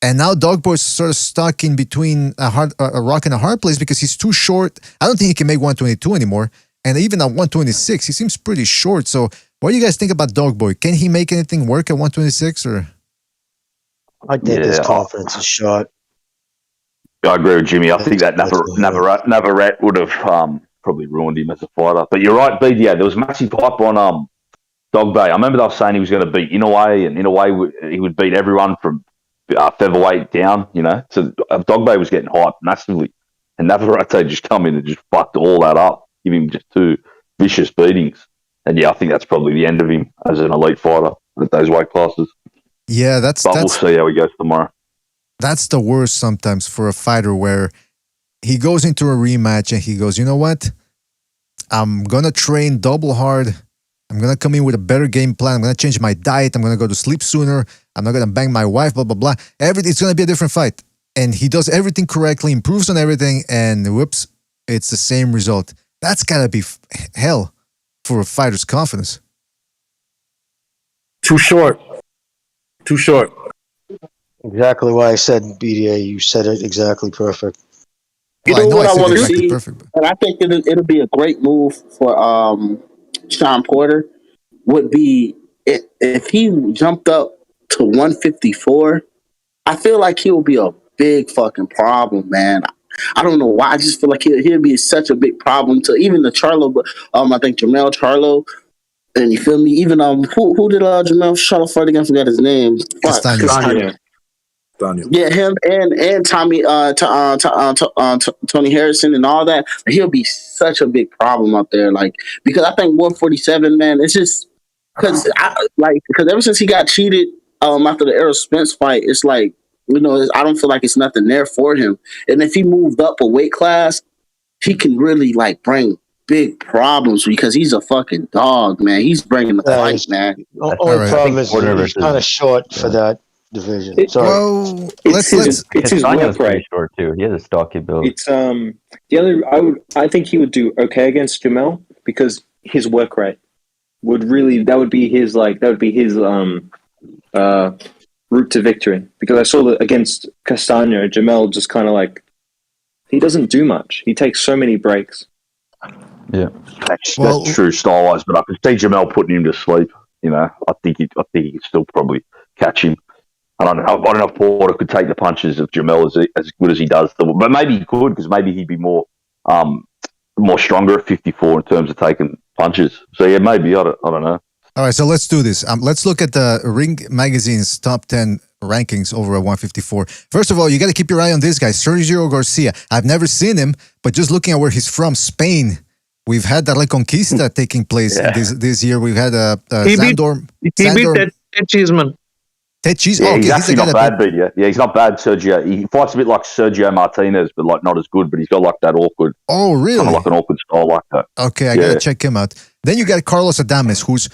And now Dogbo is sort of stuck in between a rock and a hard place because he's too short. I don't think he can make 122 anymore. And even at 126, he seems pretty short. So what do you guys think about Dogboy? Can he make anything work at 126 or? I think his confidence is shot. I agree with Jimmy. I think that Navarrete would have probably ruined him as a fighter. But you're right, BDA. There was massive hype on Dogboy. I remember they were saying he was going to beat Inoue, and Inoue he would beat everyone from featherweight down. You know, so Dogboy was getting hyped massively, and Navarrete just come in and just fucked all that up, give him just 2 vicious beatings. And yeah, I think that's probably the end of him as an elite fighter at those weight classes. Yeah, we'll see how he goes tomorrow. That's the worst sometimes for a fighter where he goes into a rematch and he goes, you know what? I'm going to train double hard. I'm going to come in with a better game plan. I'm going to change my diet. I'm going to go to sleep sooner. I'm not going to bang my wife, blah, blah, blah. It's going to be a different fight. And he does everything correctly, improves on everything, and whoops, it's the same result. That's got to be hell for a fighter's confidence. Too short. Exactly why I said BDA. You said it exactly perfect. You know what I want to see, and I think it'll be a great move for Sean Porter. Would be if he jumped up to 154. I feel like he'll be a big fucking problem, man. I don't know why. I just feel like he'll be such a big problem to even the Charlo. But I think Jermell Charlo. And you feel me? Even who did Jermell Charlo fight against? I forgot his name. Daniel. Yeah, him and Tommy Tony Harrison and all that. He'll be such a big problem out there. Like because I think 147, man. It's just because ever since he got cheated after the Errol Spence fight, it's like I don't feel like it's nothing there for him. And if he moved up a weight class, he can really bring big problems because he's a fucking dog, man. He's bringing the fight, man. Only problem is he's kind of short for that division. Well, let's his work rate short too. He has a stocky build. It's I think he would do okay against Jamel because his work rate would be his route to victory. Because I saw that against Castano, Jamel just kind of he doesn't do much. He takes so many breaks. Yeah, that's true style-wise, but I could see Jamel putting him to sleep. I think he could still probably catch him. I don't know if Porter could take the punches of Jamel as good as he does, but maybe he could because maybe he'd be more stronger at 54 in terms of taking punches. So yeah, maybe I don't know. All right, so let's do this. Let's look at the Ring Magazine's top 10 rankings over at 154. First of all, you got to keep your eye on this guy, Sergio Garcia. I've never seen him, but just looking at where he's from, Spain. We've had the Reconquista taking place this year. We've had Sandor. He beat Ted Cheeseman. Ted Cheese? Yeah, he's actually not bad, but yeah, he's not bad, Sergio. He fights a bit like Sergio Martinez, but not as good, but he's got that awkward. Oh, really? Kind of like an awkward style like that. Okay, I got to check him out. Then you got Carlos Adames, who's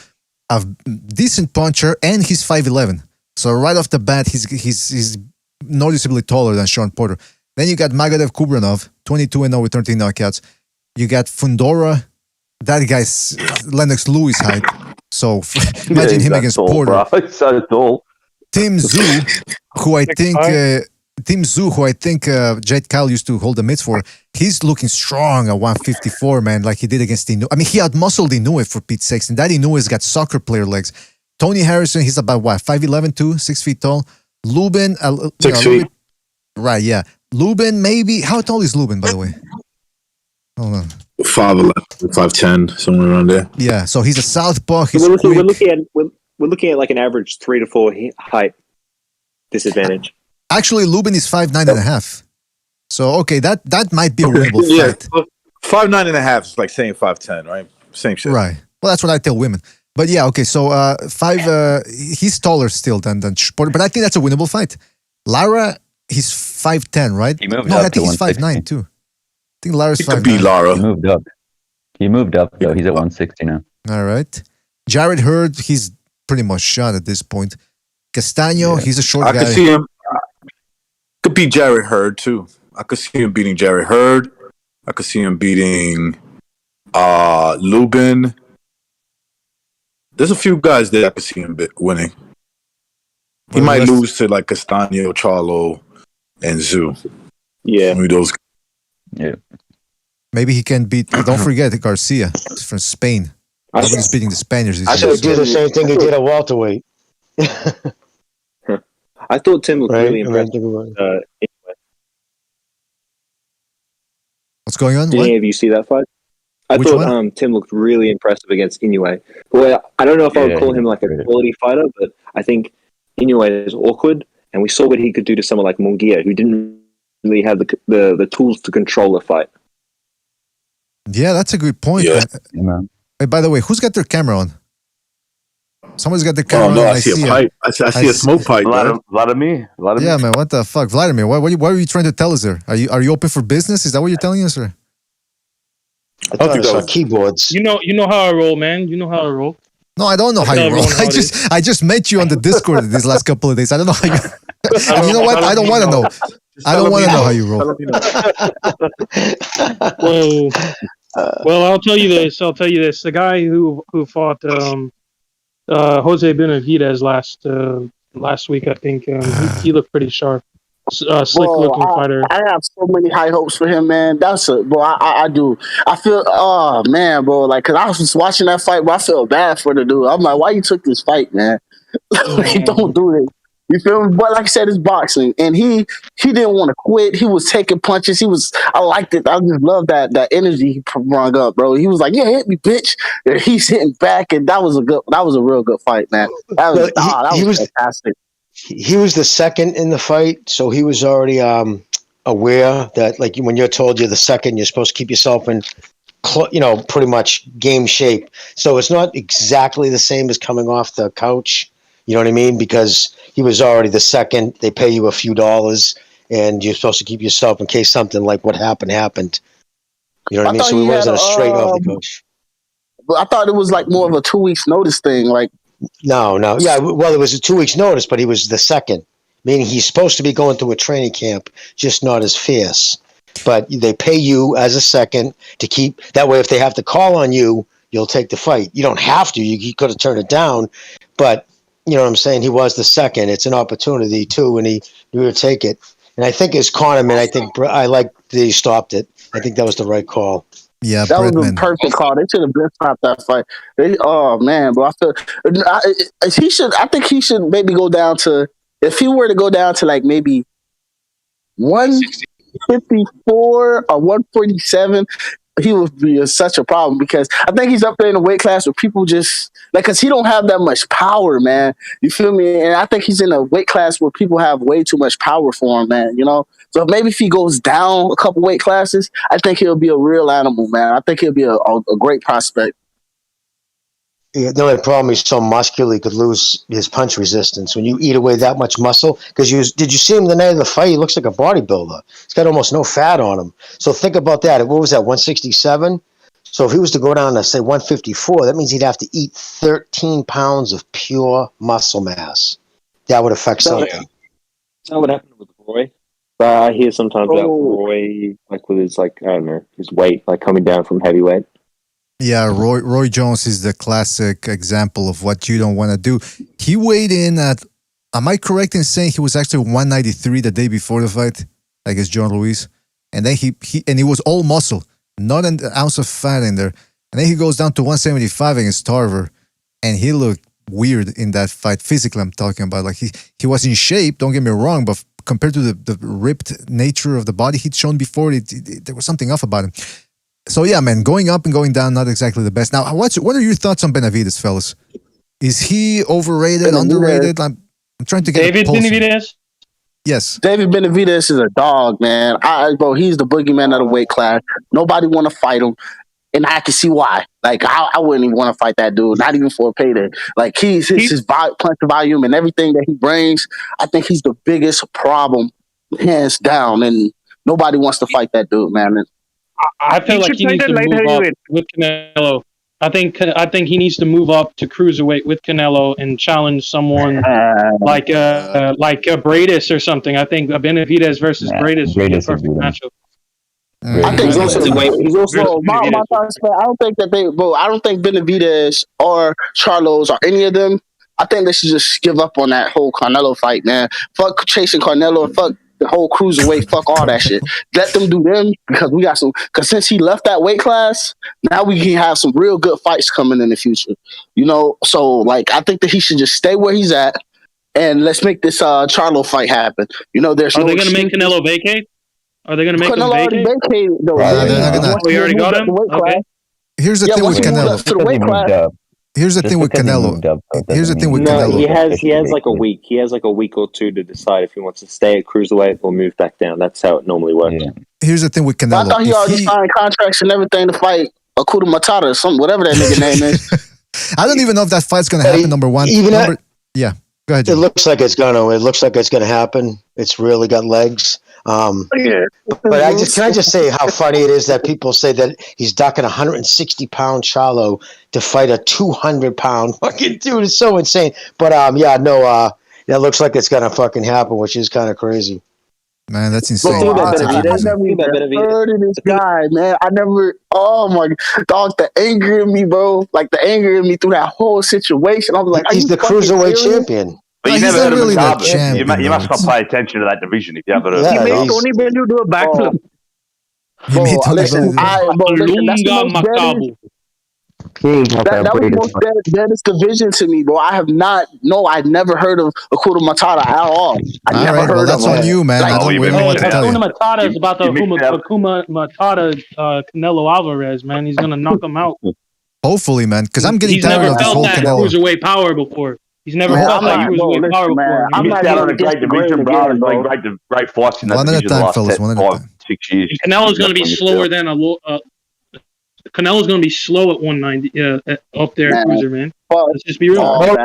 a decent puncher, and he's 5'11". So right off the bat, he's noticeably taller than Sean Porter. Then you got Magadev Kubranov, 22-0 with 13 knockouts. You got Fundora. That guy's Lennox Lewis height. So imagine him against tall, Porter. Bro. He's so tall. Tim Zhu, who I think Tim Zoo, who I think Jade Kyle used to hold the mitts for, he's looking strong at 154, man, like he did against Inoue. I mean, he outmuscled Inoue, for Pete's sakes, and that Inoue's got soccer player legs. Tony Harrison, he's about what, 5'11", too, 6 feet tall. Lubin, 6 feet. Right, yeah. Lubin, maybe. How tall is Lubin, by the way? Hold on. 5'11", 5'10", somewhere around there. Yeah, so he's a southpaw. He's We're quick. looking at like an average 3 to 4 height disadvantage. Actually, Lubin is 5'9.5". So okay, that might be a winnable fight. 5'9.5" is like saying 5'10", right? Same shit. Right. Well, that's what I tell women. But yeah, okay. So he's taller still than Porter, but I think that's a winnable fight. Lara, he's 5'10", right? He moved no, up I think to he's 5'9" too. I think Lara's 5'9". Could be Lara. He moved up though. He's at 160 now. All right. Jared Hurd, he's pretty much shot at this point. Castano, he's a short guy. I could see him. Could be Jared Hurd too. I could see him beating Jared Hurd. I could see him beating Lubin. There's a few guys that I could see him winning. He might lose to like Castano, Charlo, and Zoo. Yeah. Maybe those. Yeah. Maybe he can beat. Don't forget Garcia. He's from Spain. Nobody's beating the Spaniards. I should do the same thing he did at welterweight. I thought Tim looked really impressive. What's going on? Did any of you see that fight? I Which thought Tim looked really impressive against Inoue. Well, I don't know if I would call him like a quality fighter, but I think Inoue is awkward, and we saw what he could do to someone like Munguia, who didn't really have the tools to control the fight. Yeah, that's a good point. Yeah. Hey, by the way, who's got their camera on? Someone's got their camera on. I see a pipe. I see a smoke pipe. Vladimir. Yeah, man. What the fuck, Vladimir? What are you trying to tell us there? Are you open for business? Is that what you're telling us, or? I thought I saw keyboards. You know how I roll, man. You know how I roll. No, I don't know how you roll. I just met you on the Discord these last couple of days. I don't know how you. And you know what? I don't want to know. I don't want to know how you roll. Well, I'll tell you this. The guy who fought Jose Benavidez last week, I think he looked pretty sharp. Slick looking fighter. I have so many high hopes for him, man. I do. I feel, oh man, bro, like, cause I was just watching that fight, but I feel bad for the dude. I'm like, why you took this fight, man? Don't do it. You feel me? But like I said, it's boxing, and he didn't want to quit. He was taking punches. I liked it. I just love that energy he brought up, bro. He was like, "Yeah, hit me, bitch." And he's hitting back, and that was a real good fight, man. That was fantastic. He was the second in the fight, so he was already aware that, like, when you're told you're the second, you're supposed to keep yourself in, pretty much game shape. So it's not exactly the same as coming off the couch. You know what I mean? Because he was already the second. They pay you a few dollars, and you're supposed to keep yourself in case something like what happened. You know what I mean? So he wasn't straight off the coach. But I thought it was like more of a 2 weeks notice thing. Like, no. Yeah, well, it was a 2 weeks notice, but he was the second. Meaning he's supposed to be going to a training camp, just not as fierce. But they pay you as a second to keep. That way, if they have to call on you, you'll take the fight. You don't have to. You could have turned it down, but. You know what I'm saying? He was the second. It's an opportunity, too, and he knew to take it. And I think as Connorman, I like that he stopped it. I think that was the right call. Yeah, that was a perfect call. They should have been stopped that fight. Oh, man, bro. I think he should maybe go down to, if he were to go down to like maybe 154 or 147, he would be such a problem, because I think he's up there in a weight class where people just like, because he don't have that much power, man. You feel me? And I think he's in a weight class where people have way too much power for him, man. You know, so maybe if he goes down a couple weight classes, I think he'll be a real animal, man. I think he'll be a great prospect. Yeah, the only problem, he's so muscular, he could lose his punch resistance when you eat away that much muscle. Because did you see him the night of the fight? He looks like a bodybuilder. He's got almost no fat on him. So think about that. What was that, 167? So if he was to go down to, say, 154, that means he'd have to eat 13 pounds of pure muscle mass. That would affect something. Is that what happened with Roy? I hear sometimes about Roy, like with his, like, I don't know, his weight, like coming down from heavyweight. Yeah, Roy Jones is the classic example of what you don't want to do. He weighed in at Am I correct in saying he was actually 193 the day before the fight against John Ruiz? And then he was all muscle, not an ounce of fat in there. And then he goes down to 175 against Tarver, and he looked weird in that fight. Physically, I'm talking about. Like he was in shape, don't get me wrong, but compared to the ripped nature of the body he'd shown before, there was something off about him. So yeah, man, going up and going down, not exactly the best. Now, what are your thoughts on Benavidez, fellas? Is he overrated, underrated? I'm trying to get David Benavidez. Yes, David Benavidez is a dog, man. Bro, he's the boogeyman of the weight class. Nobody want to fight him, and I can see why. Like, I wouldn't even want to fight that dude, not even for a payday. Like, his punch volume and everything that he brings, I think he's the biggest problem, hands down. And nobody wants to fight that dude, man. I feel like he needs to move up with Canelo. I think he needs to move up to cruiserweight with Canelo and challenge someone like Bradis or something. I think Benavidez versus Bradis would be a perfect matchup. I think he's also my thoughts, man. I don't think that I don't think Benavidez or Charlos or any of them. I think they should just give up on that whole Canelo fight, man. Fuck chasing Canelo and fuck the whole cruiserweight. Fuck all that shit. Let them do them because we got some. Because since he left that weight class, now we can have some real good fights coming in the future. You know, so like I think that he should just stay where he's at and let's make this Charlo fight happen. You know, there's Are they going to make Canelo vacate? Are they going to make Canelo him vacate? We already got him. Okay. Here's the thing with Canelo. Here's the thing with Canelo. Here's the thing with Canelo. He has like a week. He has like a week or two to decide if he wants to stay at cruiserweight or move back down. That's how it normally works. Yeah. Here's the thing with Canelo. I thought he already signed contracts and everything to fight Akuta Matata or something, whatever that nigga name is. I don't even know if that fight's gonna happen. Number one. Yeah. Go ahead, Jim. It looks like it's gonna happen. It's really got legs. But can I just say how funny it is that people say that he's ducking 160-pound Charlo to fight a 200-pound fucking dude. It's so insane. But that looks like it's gonna fucking happen, which is kind of crazy. Man, that's insane. I never even heard of this guy, man. Oh my dog, the anger in me, bro. Like the anger in me through that whole situation. I was like, he's the cruiserweight champion. But you never heard of him. You must not pay attention to that division if you haven't heard of him. He made Tony Bellew do a backflip. Listen, that was the most deadest division to me, bro. I'd never heard of Akuta Matata at all. I never heard of him. That's on you, man. I don't know what to tell you. Hakuna Matata is about the Hakuna Matata Canelo Alvarez, man. He's gonna knock him out. Hopefully, man, because I'm getting tired of this whole Canelo. He's never felt that cruiserweight power before. He's never felt that cruiserweight power before. You missed out on a great division, bro. There's been great fights in that division the last 5-6 years. Canelo's going to be slower than Canelo's going to be slow at 190 up there at cruiser, man. Let's just be real. He know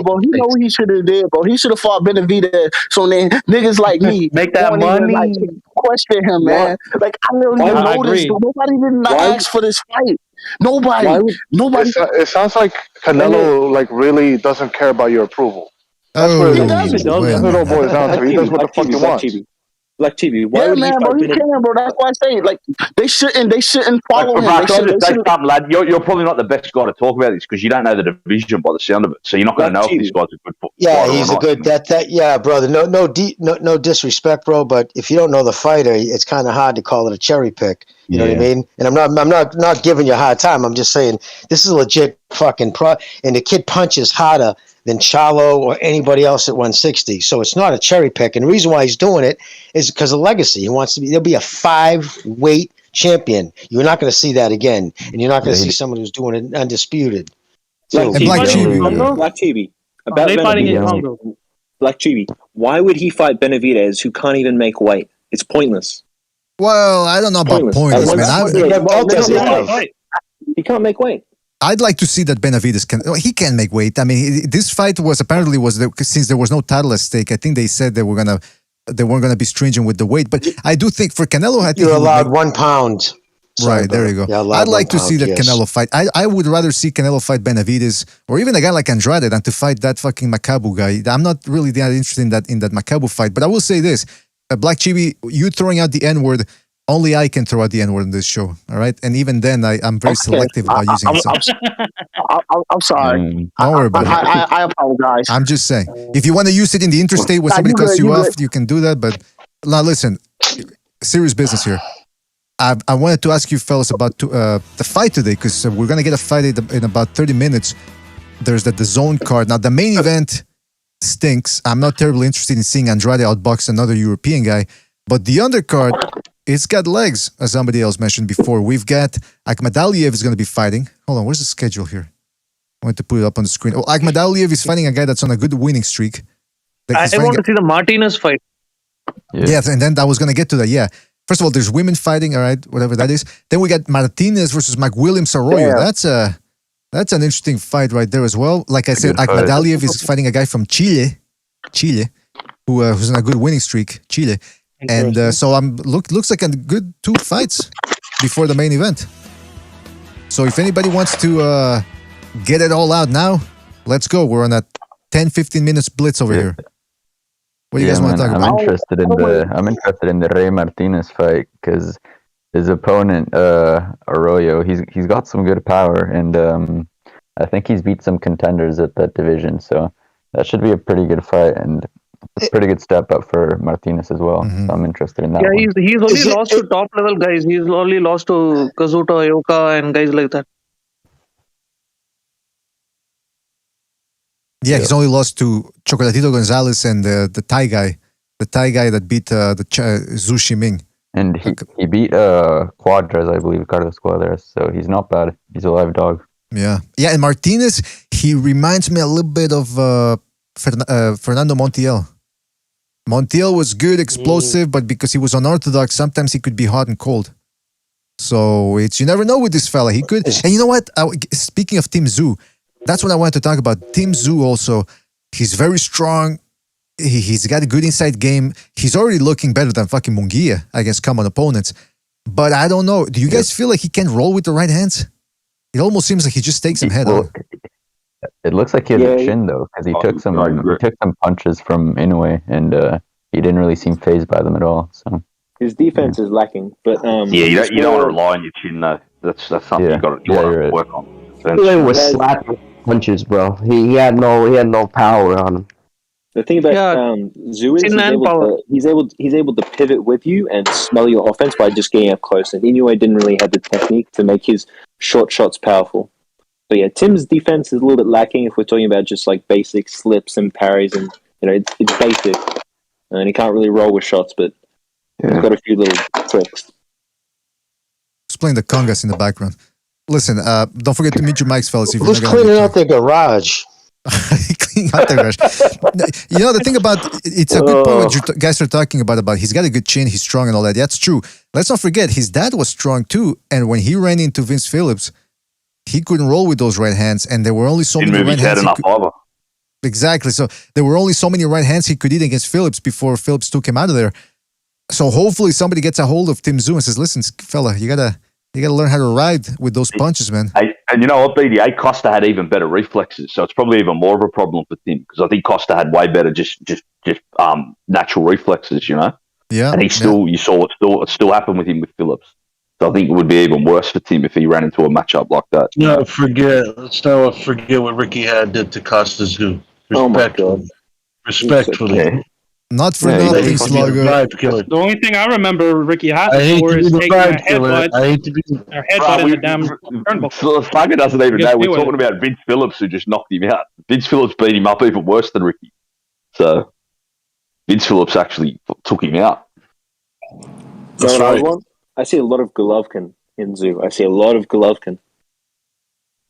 what he should have did, bro. He should have fought Benavidez. So then niggas like me make that money. Question him, man. Like I don't even know this. Nobody didn't ask for this fight. Nobody. It sounds like Canelo really doesn't care about your approval. That's what it all boils down to. He does what the fuck he wants. Black TV. Why would man, bro, he can, bro. That's why I say, like, they shouldn't follow him. You're probably not the best guy to talk about this because you don't know the division by the sound of it, so you're not going to know if this guy's a good fighter. Yeah, he's a good. Brother. No disrespect, bro. But if you don't know the fighter, it's kind of hard to call it a cherry pick. You know what I mean? And I'm not giving you a hard time. I'm just saying this is a legit fucking pro. And the kid punches harder than Charlo or anybody else at 160. So it's not a cherry pick. And the reason why he's doing it is because of legacy. He wants to be. There'll be a 5-weight champion. You're not going to see that again, and you're not going to see someone who's doing it undisputed. So, Black TV. About Benavidez. Black TV. Why would he fight Benavidez, who can't even make weight? It's pointless. Well, I don't know about pointless, man. He can't make weight. I'd like to see that Benavidez can make weight. I mean, this fight was since there was no title at stake. I think they said they weren't gonna be stringent with the weight. But I do think for Canelo, I think you're allowed 1 pound. Right, there you go. Yeah, I'd like to see that Canelo fight. I would rather see Canelo fight Benavidez or even a guy like Andrade than to fight that fucking Makabu guy. I'm not really that interested in that Makabu fight. But I will say this: Black Chibi, you throwing out the N-word Only I can throw out the N-word in this show, all right? And even then, I'm very selective about using it. So. I'm sorry. Don't worry about it. I apologize. I'm just saying. If you want to use it in the interstate when somebody cuts you off, you can do that. But now listen, serious business here. I wanted to ask you fellas about the fight today, because we're going to get a fight in about 30 minutes. There's the DAZN card. Now, the main event stinks. I'm not terribly interested in seeing Andrade outbox another European guy. But the undercard, it's got legs, as somebody else mentioned before. We've got Akhmadaliev is going to be fighting. Hold on, where's the schedule here? I want to put it up on the screen. Oh, Akhmadaliev is fighting a guy that's on a good winning streak. I want to see the Martinez fight. Yes, and then I was going to get to that, yeah. First of all, there's women fighting, all right, whatever that is. Then we got Martinez versus McWilliams Arroyo. Yeah. That's an interesting fight right there as well. Like I said, Akhmadaliev is fighting a guy from Chile, who's in a good winning streak, Chile. And so looks like a good 2 fights before the main event. So if anybody wants to get it all out now, let's go. We're on a 10-15 minutes blitz over here. What do you guys want to talk about? I'm interested in the Rey Martinez fight, because his opponent Arroyo, he's got some good power, and I think he's beat some contenders at that division. So that should be a pretty good fight, and a pretty good step up for Martinez as well. So I'm interested in that. Yeah, he's only lost to top level guys. He's only lost to Kazuto Ayoka and guys like that. Yeah, he's only lost to Chocolatito Gonzalez and the Thai guy that beat Zhu Shiming. And he beat Cuadras, I believe, Carlos Cuadras. So he's not bad. He's a live dog. Yeah, and Martinez, he reminds me a little bit of Fernando Montiel. Montiel was good, explosive, but because he was unorthodox, sometimes he could be hot and cold. So you never know with this fella. He could. And you know what? Speaking of Tim Tszyu, that's what I wanted to talk about. Tim Tszyu also, he's very strong. He's got a good inside game. He's already looking better than fucking Munguia against common opponents. But I don't know. Do you guys feel like he can roll with the right hands? It almost seems like he just takes him head on. It looks like he has a chin, though, because he took some punches from Inoue, and he didn't really seem fazed by them at all. So his defense is lacking, but you don't want to rely on your chin, though. That's something you got to work on. Inoue was slapping punches, bro. He had no power on him. The thing about Tszyu is he's able to pivot with you and smell your offense by just getting up close. And Inoue didn't really have the technique to make his short shots powerful. But yeah, Tim's defense is a little bit lacking if we're talking about just like basic slips and parries, and it's basic, and he can't really roll with shots, but he's got a few little tricks. Just playing the congas in the background. Listen, don't forget to mute your mics, fellas. If Who's cleaning out their garage? Cleaning out the garage. You know, the thing about it's a good point what you guys are talking about he's got a good chin, he's strong and all that. That's true. Let's not forget his dad was strong too, and when he ran into Vince Phillips, he couldn't roll with those right hands, and there were only so many right hands. Exactly. So there were only so many right hands he could eat against Phillips before Phillips took him out of there. So hopefully somebody gets a hold of Tim Tszyu and says, "Listen, fella, you gotta learn how to ride with those punches, man." And you know what, BDA Costa had even better reflexes, so it's probably even more of a problem for Tim, because I think Costa had way better just natural reflexes, you know. Yeah. And you saw what still happened with him with Phillips. So I think it would be even worse for Tim if he ran into a matchup like that. Let's not forget what Ricky had did to Costa Tszyu. Respectfully. Okay. Not for nothing, Slugger. The only thing I remember Ricky had for is taking a headbutt in the damn turnbuckle. Slugger doesn't even know. We're talking about Vince Phillips, who just knocked him out. Vince Phillips beat him up even worse than Ricky. So Vince Phillips actually took him out. That's right. I see a lot of Golovkin in Tszyu. I see a lot of Golovkin.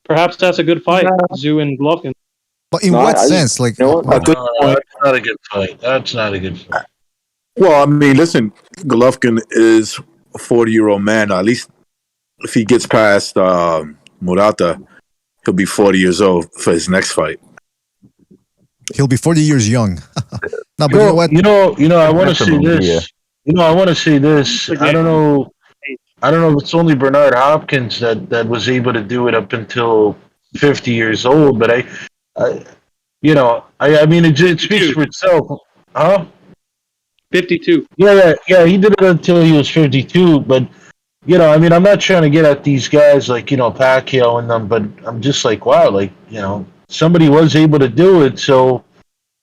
Perhaps that's a good fight, Tszyu and Golovkin. But in what sense? Like, that's not a good fight. That's not a good fight. Well, I mean, listen, Golovkin is a 40-year-old man. At least if he gets past Murata, he'll be 40 years old for his next fight. He'll be 40 years young. No, but you know what? I want to see this. I want to see this. I don't know if it's only Bernard Hopkins that was able to do it up until 50 years old, but I mean, it speaks for itself. Huh? 52. Yeah. He did it until he was 52. But I mean, I'm not trying to get at these guys like Pacquiao and them, but I'm just like, wow, like somebody was able to do it. So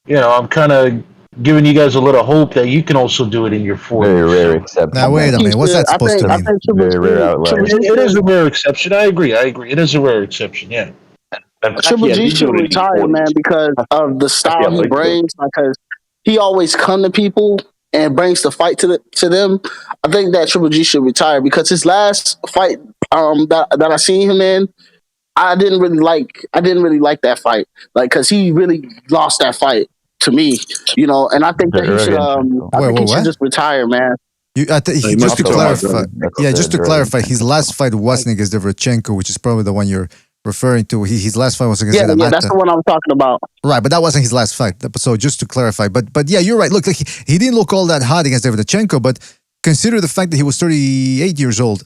I'm kind of giving you guys a little hope that you can also do it in your 40s. Very rare exception. Now wait a minute, what's that supposed to mean? Very rare outlier. It is a rare exception. I agree. It is a rare exception. Yeah. Triple G should retire, man, because of the style he brings. Because he always come to people and brings the fight to them. I think that Triple G should retire because his last fight that I seen him in, I didn't really like that fight, like because he really lost that fight to me, and I think that he should just retire, man. Just to clarify, his last fight wasn't against Derevchenko, which is probably the one you're referring to. His last fight was against yeah, that's the one I'm talking about. Right, but that wasn't his last fight. So just to clarify, but yeah, you're right. Look, like he didn't look all that hot against Derevchenko, but consider the fact that he was 38 years old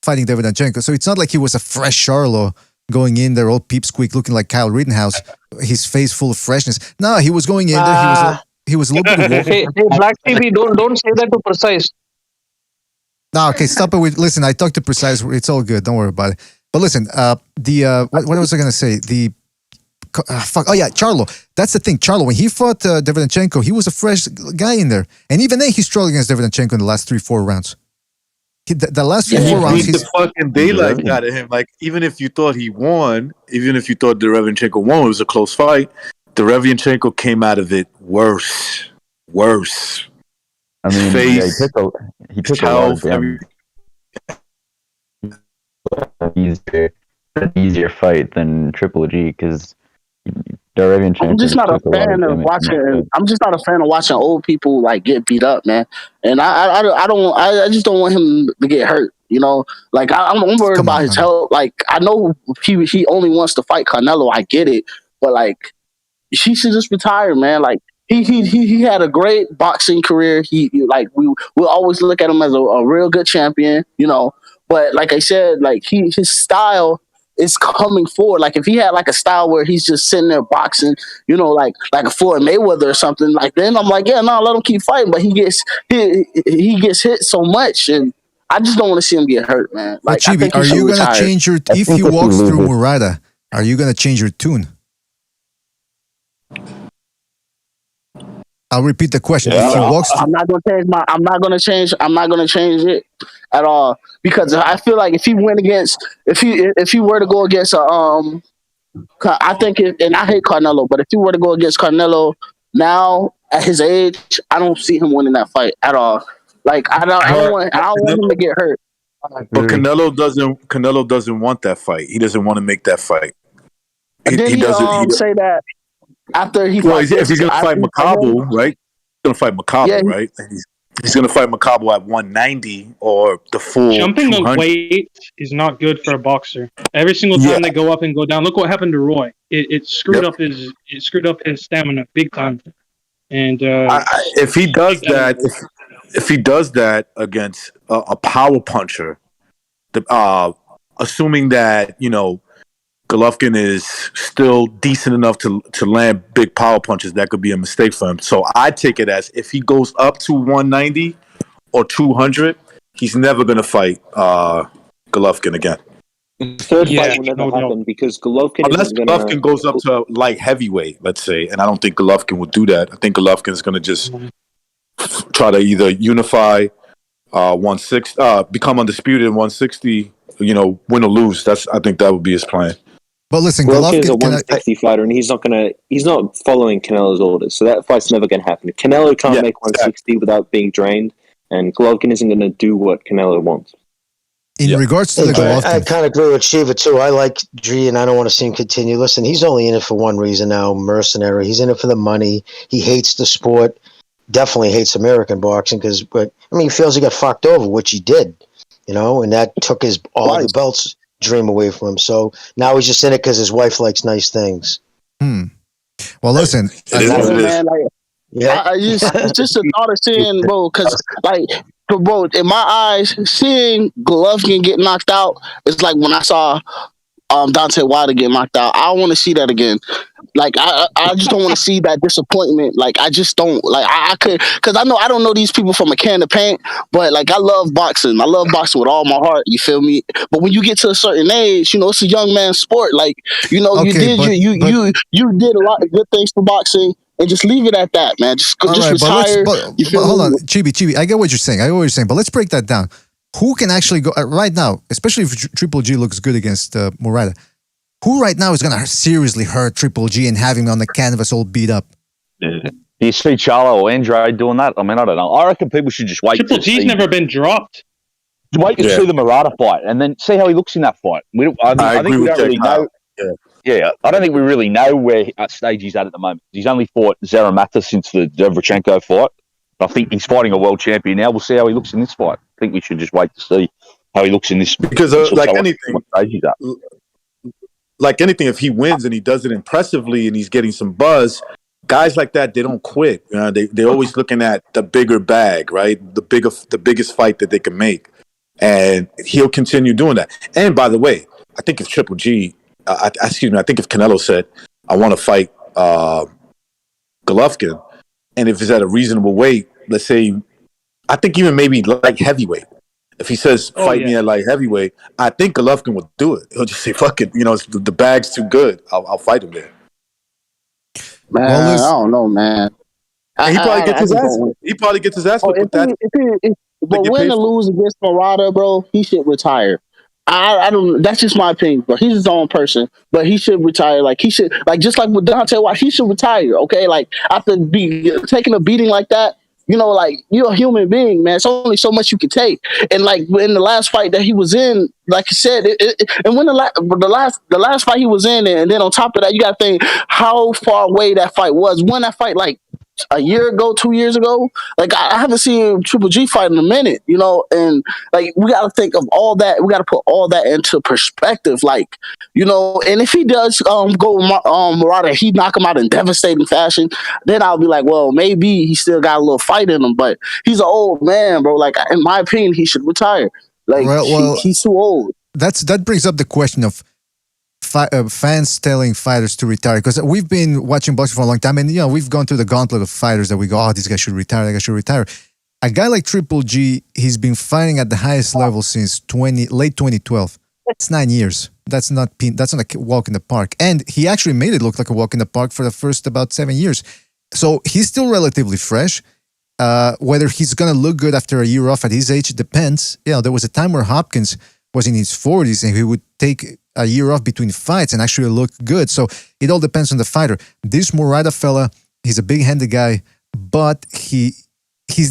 fighting Derevchenko. So it's not like he was a fresh Charlo going in there all peepsqueak, looking like Kyle Rittenhouse, his face full of freshness. No, he was going in there. He was looking. Hey, Black TV, don't say that to Precise. No, okay, stop it. Listen, I talked to Precise. It's all good. Don't worry about it. But listen, what was I gonna say? Charlo. That's the thing. Charlo, when he fought Derevchenko, he was a fresh guy in there, and even then he struggled against Derevchenko in the last 3-4 rounds. The last 3-4 rounds, beat the fucking daylight out of him. Like even if you thought he won, even if you thought Derevchenko won, it was a close fight. Derevchenko came out of it worse. I mean, face, he took a lot of damage. An easier fight than Triple G because Derevchenko. I'm just not a fan of watching. I'm just not a fan of watching old people like get beat up, man. And I just don't want him to get hurt. Like I'm worried about his health. Like I know he only wants to fight Canelo. I get it, but like he should just retire, man. Like he had a great boxing career. We'll always look at him as a real good champion, But like I said, like his style is coming forward. Like if he had like a style where he's just sitting there boxing, like a Floyd Mayweather or something, like then I'm like, let him keep fighting. But he gets hit so much, and I just don't want to see him get hurt, man. Like, Chibi, are you gonna change your if he walks through Murata? Are you gonna change your tune? I'll repeat the question. Yeah, I'm not gonna change it at all because I feel like if he went against, if he were to go against I think and I hate Canelo, but if he were to go against Canelo now at his age, I don't see him winning that fight at all. Like I don't want him to get hurt. But Canelo doesn't want that fight. He doesn't want to make that fight. He doesn't say that. After he if he's going to fight Makabu, right? He's going to fight Makabu, right? He's going to fight Makabu at 190 or the full Jumping 200. the weight is not good for a boxer. Every single time they go up and go down, look what happened to Roy. It screwed up his stamina big time. And if he does that, if he does that against a power puncher, assuming that Golovkin is still decent enough to land big power punches, that could be a mistake for him. So I take it as if he goes up to 190 or 200, he's never going to fight Golovkin again. Third fight will never happen because Golovkin unless Golovkin goes up to light heavyweight, let's say, and I don't think Golovkin will do that. I think Golovkin is going to just try to either unify 160, become undisputed in 160, win or lose. I think that would be his plan. But listen, Golovkin is a 160 fighter, and he's not following Canelo's orders, so that fight's never going to happen. Canelo can't make 160 without being drained, and Golovkin isn't going to do what Canelo wants. In regards to the Golovkin, I kind of agree with Shiva too. I like G, and I don't want to see him continue. Listen, he's only in it for one reason now: mercenary. He's in it for the money. He hates the sport. Definitely hates American boxing but he feels he got fucked over, which he did, and that took all the belts dream away from him. So now he's just in it because his wife likes nice things. Well, listen, it's just a thought of seeing, bro, because bro, in my eyes, seeing Golovkin get knocked out is like when I saw Dante Wilder get knocked out. I don't want to see that again. Like I just don't want to see that disappointment. Like I just don't like I could because I don't know these people from a can of paint, but like I love boxing. I love boxing with all my heart. You feel me? But when you get to a certain age, it's a young man's sport. Like you Okay, you did a lot of good things for boxing, and just leave it at that, man. Just Alright, retire. You feel hold me? on, Chibi, I get what you're saying. But let's break that down. Who can actually go right now, especially if Triple G looks good against Murata? Who right now is going to seriously hurt Triple G and have him on the canvas all beat up? Do you see Charlo or Andre doing that? I mean, I don't know. I reckon people should just wait. Triple G's never been dropped. Wait to see the Murata fight and then see how he looks in that fight. I think we don't really know. Yeah, I don't think we really know where stage he's at the moment. He's only fought Zaramata since the Derevchenko fight. I think he's fighting a world champion now. We'll see how he looks in this fight. I think we should just wait to see how he looks in this. Because like anything, if he wins and he does it impressively and he's getting some buzz, guys like that, they don't quit. They're always looking at the bigger bag, right? The biggest fight that they can make, and he'll continue doing that. And by the way, I think if Triple G, I think if Canelo said, "I want to fight Golovkin," and if it's at a reasonable weight, let's say, I think even maybe like heavyweight. If he says, fight me at light heavyweight, I think Golovkin will do it. He'll just say, fuck it. The bag's too good. I'll fight him there. Man, I don't know, man. He probably gets his ass. He probably gets his ass. But win or lose against Murata, bro, he should retire. I don't. That's just my opinion, but he's his own person. But he should retire. Like he should, like just like with Dante White, he should retire. Okay, like after taking a beating like that. Like you're a human being, man. It's only so much you can take. And like in the last fight that he was in, like you said, and when the last fight he was in, and then on top of that, you got to think how far away that fight was. When that fight, like a year ago, 2 years ago, like I haven't seen Triple G fight in a minute, and like we got to think of all that. We got to put all that into perspective, like and if he does go Murata, he knock him out in devastating fashion, then I'll be like, well, maybe he still got a little fight in him, but he's an old man, bro. Like in my opinion, he should retire. Like he's too old. That brings up the question of fans telling fighters to retire, because we've been watching boxing for a long time, and we've gone through the gauntlet of fighters that we go, oh, this guy should retire, that guy should retire. A guy like Triple G, he's been fighting at the highest level since late 2012. That's 9 years. That's not a walk in the park, and he actually made it look like a walk in the park for the first about 7 years. So he's still relatively fresh. Whether he's gonna look good after a year off at his age depends. There was a time where Hopkins was in his 40s and he would take a year off between fights and actually look good. So it all depends on the fighter. This Murata fella, he's a big-handed guy, but he's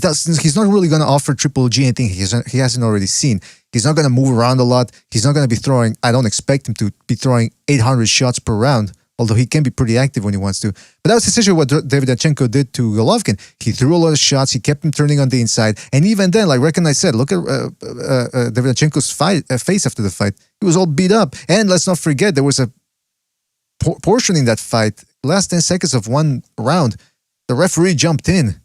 not really going to offer Triple G anything he hasn't already seen. He's not going to move around a lot. He's not going to be throwing, I don't expect him to be throwing 800 shots per round, although he can be pretty active when he wants to. But that was essentially what Davidchenko did to Golovkin. He threw a lot of shots. He kept him turning on the inside. And even then, like I said, look at Davidchenko's face after the fight. He was all beat up. And let's not forget, there was a portion in that fight, last 10 seconds of one round, the referee jumped in.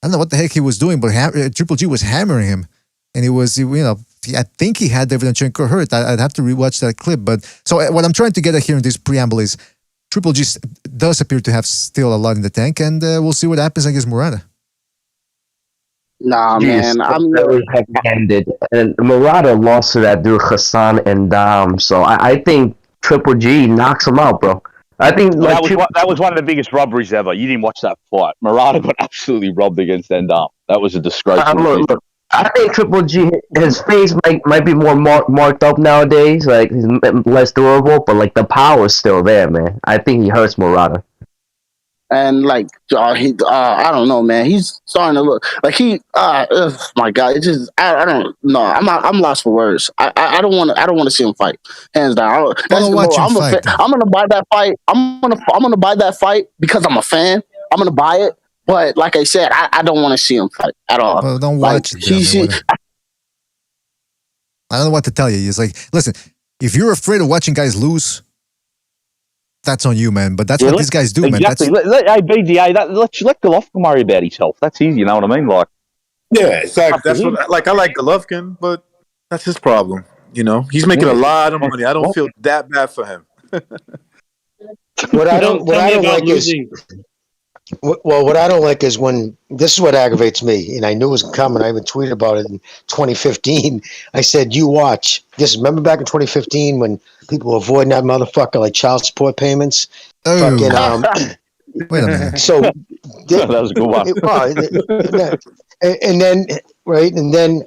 I don't know what the heck he was doing, but Triple G was hammering him. And it was, I think he had Davidchenko hurt. I'd have to rewatch that clip. But so what I'm trying to get at here in this preamble is Triple G does appear to have still a lot in the tank, and we'll see what happens against Murata. Nah, man, I'm very heavy-handed, and Murata lost to that dude Hassan and Dam. So I think Triple G knocks him out, bro. I think that was one of the biggest robberies ever. You didn't watch that fight. Murata got absolutely robbed against Endam. That was a disgrace. Look, I think Triple G, his face might be more marked up nowadays. Like he's less durable, but like the power is still there, man. I think he hurts Murata. And like I don't know, man. He's starting to look like my God, it just I don't know. I'm lost for words. I don't want to see him fight. Hands down. I'm gonna buy that fight. I'm gonna buy that fight because I'm a fan. I'm gonna buy it. But like I said, I don't want to see him fight at all. Well, don't watch it. I don't know what to tell you. It's like, listen, if you're afraid of watching guys lose, that's on you, man. But that's what these guys do, exactly. man. Hey, BDA, let Golovkin worry about himself. That's easy, you know what I mean? Like, yeah, exactly. That's what. Like, I like Golovkin, but that's his problem. You know, he's making a lot of money. I don't feel that bad for him. What I don't like is when this is what aggravates me, and I knew it was coming. I even tweeted about it in 2015. I said, "You watch this." Remember back in 2015 when people were avoiding that motherfucker like child support payments? Fucking Wait a minute. So that was a good one. and then right, and then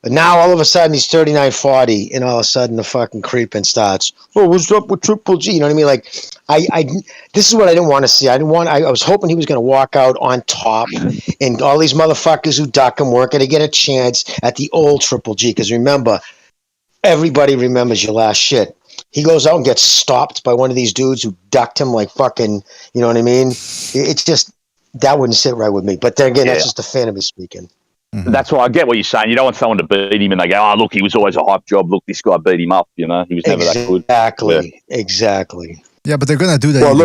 now all of a sudden he's 39-40, and all of a sudden the fucking creeping starts. Oh, what's up with Triple G? You know what I mean? Like, this is what I didn't want to see. I was hoping he was going to walk out on top, and all these motherfuckers who duck him weren't going to get a chance at the old Triple G. Because remember, everybody remembers your last shit. He goes out and gets stopped by one of these dudes who ducked him like fucking, you know what I mean? It's just, that wouldn't sit right with me. But then again, that's just a fan of me speaking. That's why I get what you're saying. You don't want someone to beat him and they go, "Oh, look, he was always a hype job. Look, this guy beat him up." You know, he was never that good. Exactly. Yeah, but they're gonna do that Well, either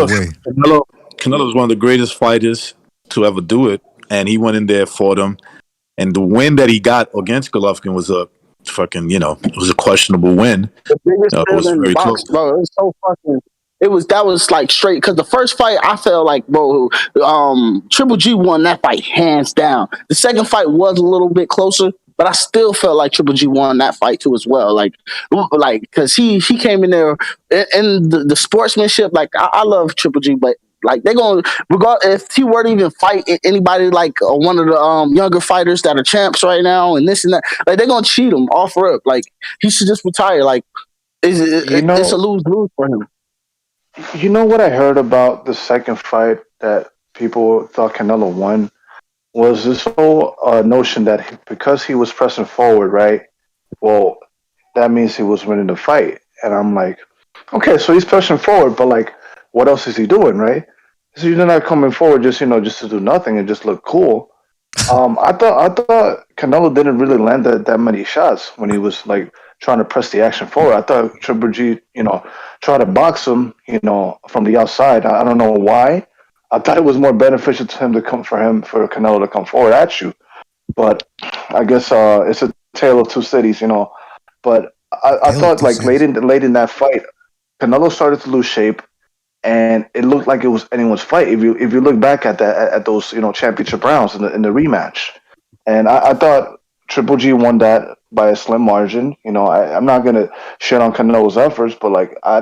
look, way. Canelo is one of the greatest fighters to ever do it, and he went in there for them. And the win that he got against Golovkin was a fucking, it was a questionable win. The biggest It was in the very box, close. bro. It was so fucking. That was like straight, because the first fight I felt like, bro, Triple G won that fight hands down. The second fight was a little bit closer, but I still felt like Triple G won that fight too as well. Like because he came in there and the sportsmanship. Like I love Triple G, but like they're gonna if he were to even fight anybody like one of the younger fighters that are champs right now and this and that, like they're gonna cheat him off rip. Like he should just retire. Like it's a lose-lose for him. You know what I heard about the second fight that people thought Canelo won was this whole notion that because he was pressing forward, right? Well, that means he was winning the fight. And I'm like, okay, so he's pushing forward, but like, what else is he doing, right? So you're not coming forward just to do nothing and just look cool. I thought Canelo didn't really land that many shots when he was like trying to press the action forward. I thought Triple G, tried to box him, from the outside. I don't know why. I thought it was more beneficial to him for Canelo to come forward at you. But I guess it's a tale of two cities, But I thought like late in that fight, Canelo started to lose shape, and it looked like it was anyone's fight. If you look back at those championship rounds in the rematch, and I thought Triple G won that by a slim margin. I'm not gonna shit on Canelo's efforts, but like I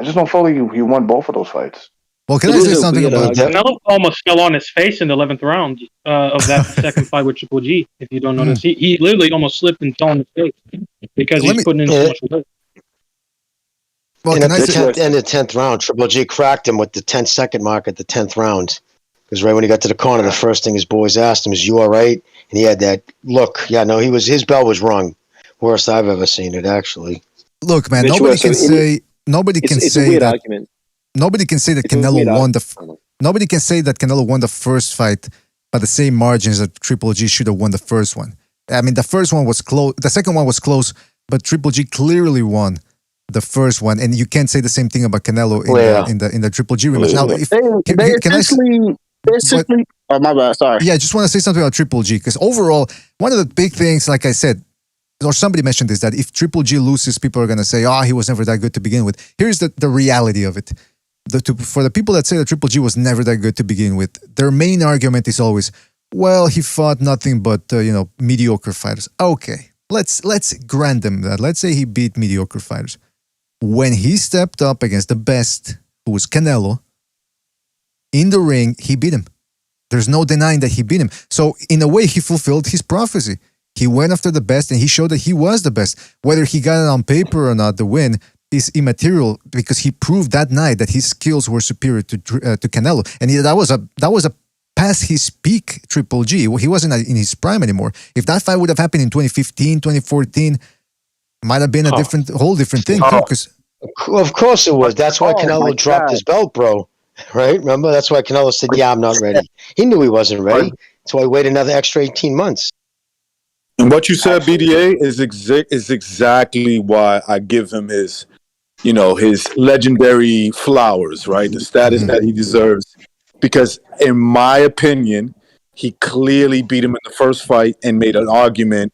just don't feel like he won both of those fights. Well, can I say something about that? Canelo almost fell on his face in the 11th round of that second fight with Triple G. If you don't notice, he literally almost slipped and fell on his face because he's putting in so much work. Well, in the 10th round, Triple G cracked him with the 10-second mark at the 10th round. Because right when he got to the corner, the first thing his boys asked him is, "You all right?" And he had that look. Yeah, no, his bell was rung. Worst I've ever seen it, actually. Look, man, nobody can say that. Nobody can say that Canelo won Nobody can say that Canelo won the first fight by the same margins that Triple G should have won the first one. I mean, the first one was close. The second one was close, but Triple G clearly won the first one, and you can't say the same thing about Canelo in the Triple G rematch. Now, oh my bad, sorry. Yeah, I just want to say something about Triple G, because overall, one of the big things, like I said, or somebody mentioned this, that if Triple G loses, people are going to say, he was never that good to begin with. Here's the reality of it. For the people that say that Triple G was never that good to begin with, their main argument is always, well, he fought nothing but mediocre fighters. Okay, let's grant them that. Let's say he beat mediocre fighters. When he stepped up against the best, who was Canelo, in the ring, he beat him. There's no denying that he beat him. So in a way, he fulfilled his prophecy. He went after the best, and he showed that he was the best. Whether he got it on paper or not, the win is immaterial, because he proved that night that his skills were superior to Canelo, and that was a past his peak Triple G. He wasn't in his prime anymore. If that fight would have happened in 2015, 2014, might have been a whole different thing too. Because of course it was. That's why Canelo dropped his belt, bro. Right? Remember? That's why Canelo said, "Yeah, I'm not ready." He knew he wasn't ready. That's why he waited another extra 18 months. And what you said, BDA, is exactly why I give him his legendary flowers, right? The status that he deserves. Because in my opinion, he clearly beat him in the first fight and made an argument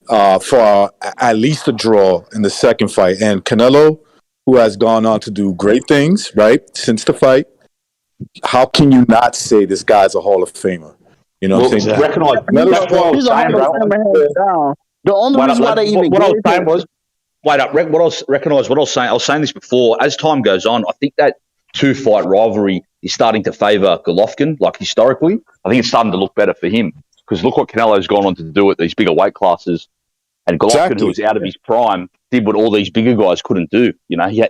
for at least a draw in the second fight. And Canelo, who has gone on to do great things, right, since the fight, how can you not say this guy's a Hall of Famer? You know what I'm saying? That's what I was saying, bro. The only reason why they even what I was gave saying him- was, wait up, what I was recognise what I was saying. I was saying this before. As time goes on, I think that 2-fight rivalry is starting to favour Golovkin, like historically. I think it's starting to look better for him because look what Canelo's gone on to do at these bigger weight classes, and Golovkin, who was out of his prime, did what all these bigger guys couldn't do. You know, he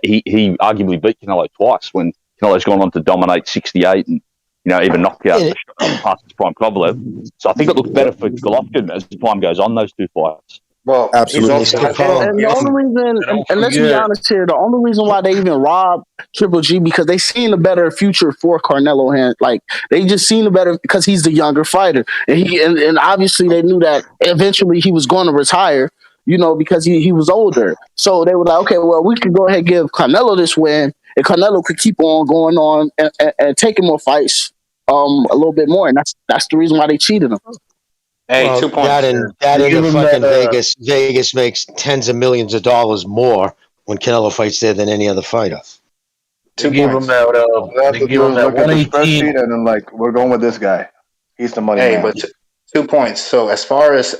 arguably beat Canelo twice when Canelo's gone on to dominate 68 and even knock out past his prime Kovalev. So I think it looks better for Golovkin as time goes on, those 2 fights. Well, absolutely. And the only reason, and let's be honest here, the only reason why they even robbed Triple G because they seen a better future for Canelo. And like they just seen a better because he's the younger fighter, and obviously they knew that eventually he was going to retire. Because he was older. So they were like, okay, well, we could go ahead and give Canelo this win, and Canelo could keep on going on and taking more fights a little bit more. And that's the reason why they cheated him. Hey, 2 points. That and the fucking Vegas makes tens of millions of dollars more when Canelo fights there than any other fighter. 2 points. They give him that Look at the 118. spreadsheet and then we're going with this guy. He's the money man. But 2 points. So as far as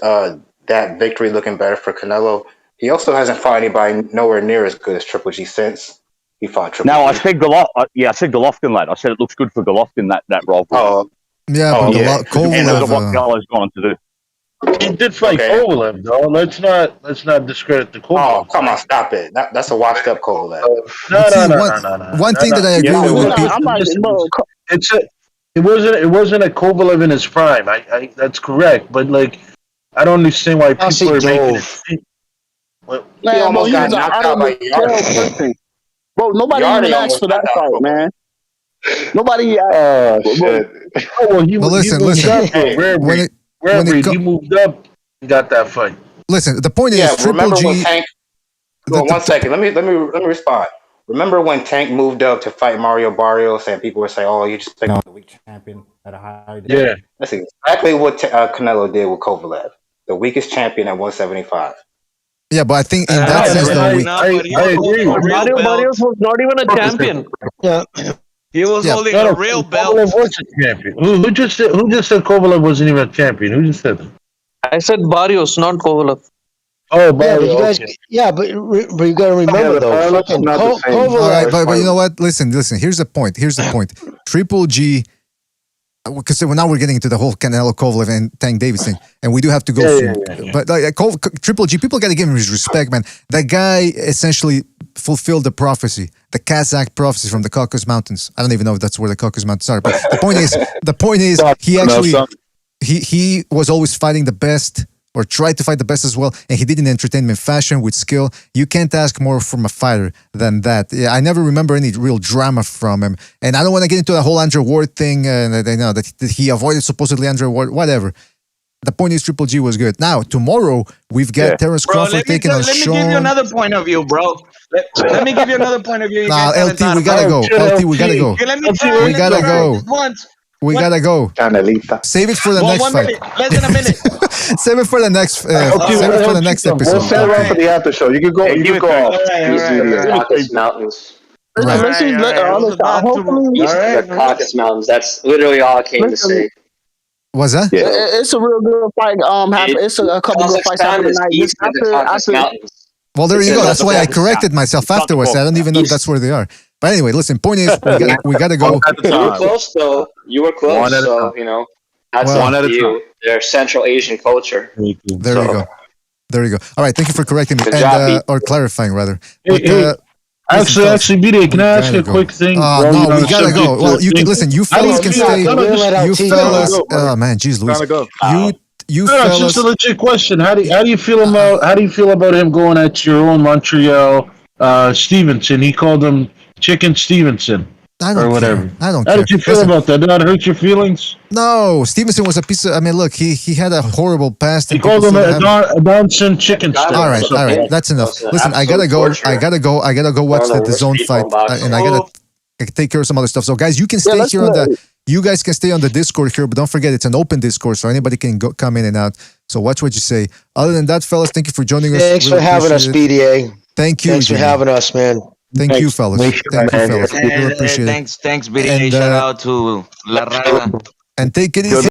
that victory looking better for Canelo, he also hasn't fought anybody nowhere near as good as Triple G since he fought Triple G. No, I said Golovkin, lad. I said it looks good for Golovkin, that rivalry. Yeah, but Kovalev, what Canelo's gone on to do. He did fight Kovalev, though. Let's not discredit the Kovalev. Oh, come on, stop it. That's a washed up Kovalev. No. One thing that I agree with people. It wasn't a Kovalev in his prime. I that's correct, but I don't understand why people are making it. He almost got knocked out by Yarde. Bro, nobody even asked for that fight, man. Nobody asked. He moved up, he got that fight. Listen, the point is, Triple G. When Tank, one second, let me respond. Remember when Tank moved up to fight Mario Barrios, and people were saying, "Oh, you just picked the weak champion at a high." Yeah, that's exactly what Canelo did with Kovalev, the weakest champion at 175. Yeah, but I think in that sense, though, I agree. Barrios was not even a champion. Yeah. He was holding a real belt. Kovalev was a champion. Who just said Kovalev wasn't even a champion? Who just said that? I said Barrios, not Kovalev. Oh, Barrios. But you got to remember though. Fucking Kovalev. All right, but you know what? Listen. Here's the point. Triple G. Because now we're getting into the whole Canelo Kovalev and Tank Davis thing, and we do have to go soon. Yeah. But Triple G, people got to give him his respect, man. That guy essentially fulfilled the prophecy, the Kazakh prophecy from the Caucasus Mountains. I don't even know if that's where the Caucasus Mountains are, but the point is, he actually he was always fighting the best, or tried to fight the best as well, and he did in entertainment fashion with skill. You can't ask more from a fighter than that. Yeah, I never remember any real drama from him, and I don't want to get into the whole Andre Ward thing. That he avoided supposedly Andre Ward, whatever. The point is, Triple G was good. Now tomorrow we've got Terrence Crawford taking on Sean. Let me give you another point of view, bro. Let me give you another point of view. Nah, LT, we gotta go. LT, we gotta go. We gotta go. We gotta go. Canelita. Save it for the next fight. Less than a minute. Save it for the next. Save it for the next episode. We'll set it up for the after show. You can go. You can go off. Caucasus Mountains. The Caucasus Mountains. That's literally all I came to say. Was that? Yeah. It's a real good fight. It's a couple good fights happening tonight. Well, there you go. That's why I corrected myself afterwards. I don't even know if that's where they are. But anyway, listen. Point is, we gotta go. You were close, though. You were close. So that's one at a time. Their Central Asian culture. There you go. All right. Thank you for correcting me or clarifying rather. Actually, BD, can I ask you a quick thing? No, we gotta go. Well, you can listen. You fellas can stay. You fellas. Oh man, jeez, Louise. You fellas. Just a legit question. How do you feel about him going at your own Montreal Stevenson? He called him Chicken Stevenson. Or whatever. I don't care. How did you feel about that? Did that hurt your feelings? No, Stevenson was a piece of. I mean, look, he had a horrible past. He called him a Donson chicken stick. All right, that's enough. Listen, I gotta go. I gotta go watch the zone fight, and I gotta take care of some other stuff. So, guys, you can stay here on the You guys can stay on the Discord here, but don't forget it's an open Discord, so anybody can come in and out. So watch what you say. Other than that, fellas, thank you for joining us. Thanks Really for having us, appreciate it. BDA. Thank you. Thanks for Jimmy. having us, man. Thank you, fellas. Thank you, fellas. Really appreciate it. Thanks, BDA. Shout out to La Rada. And take it easy.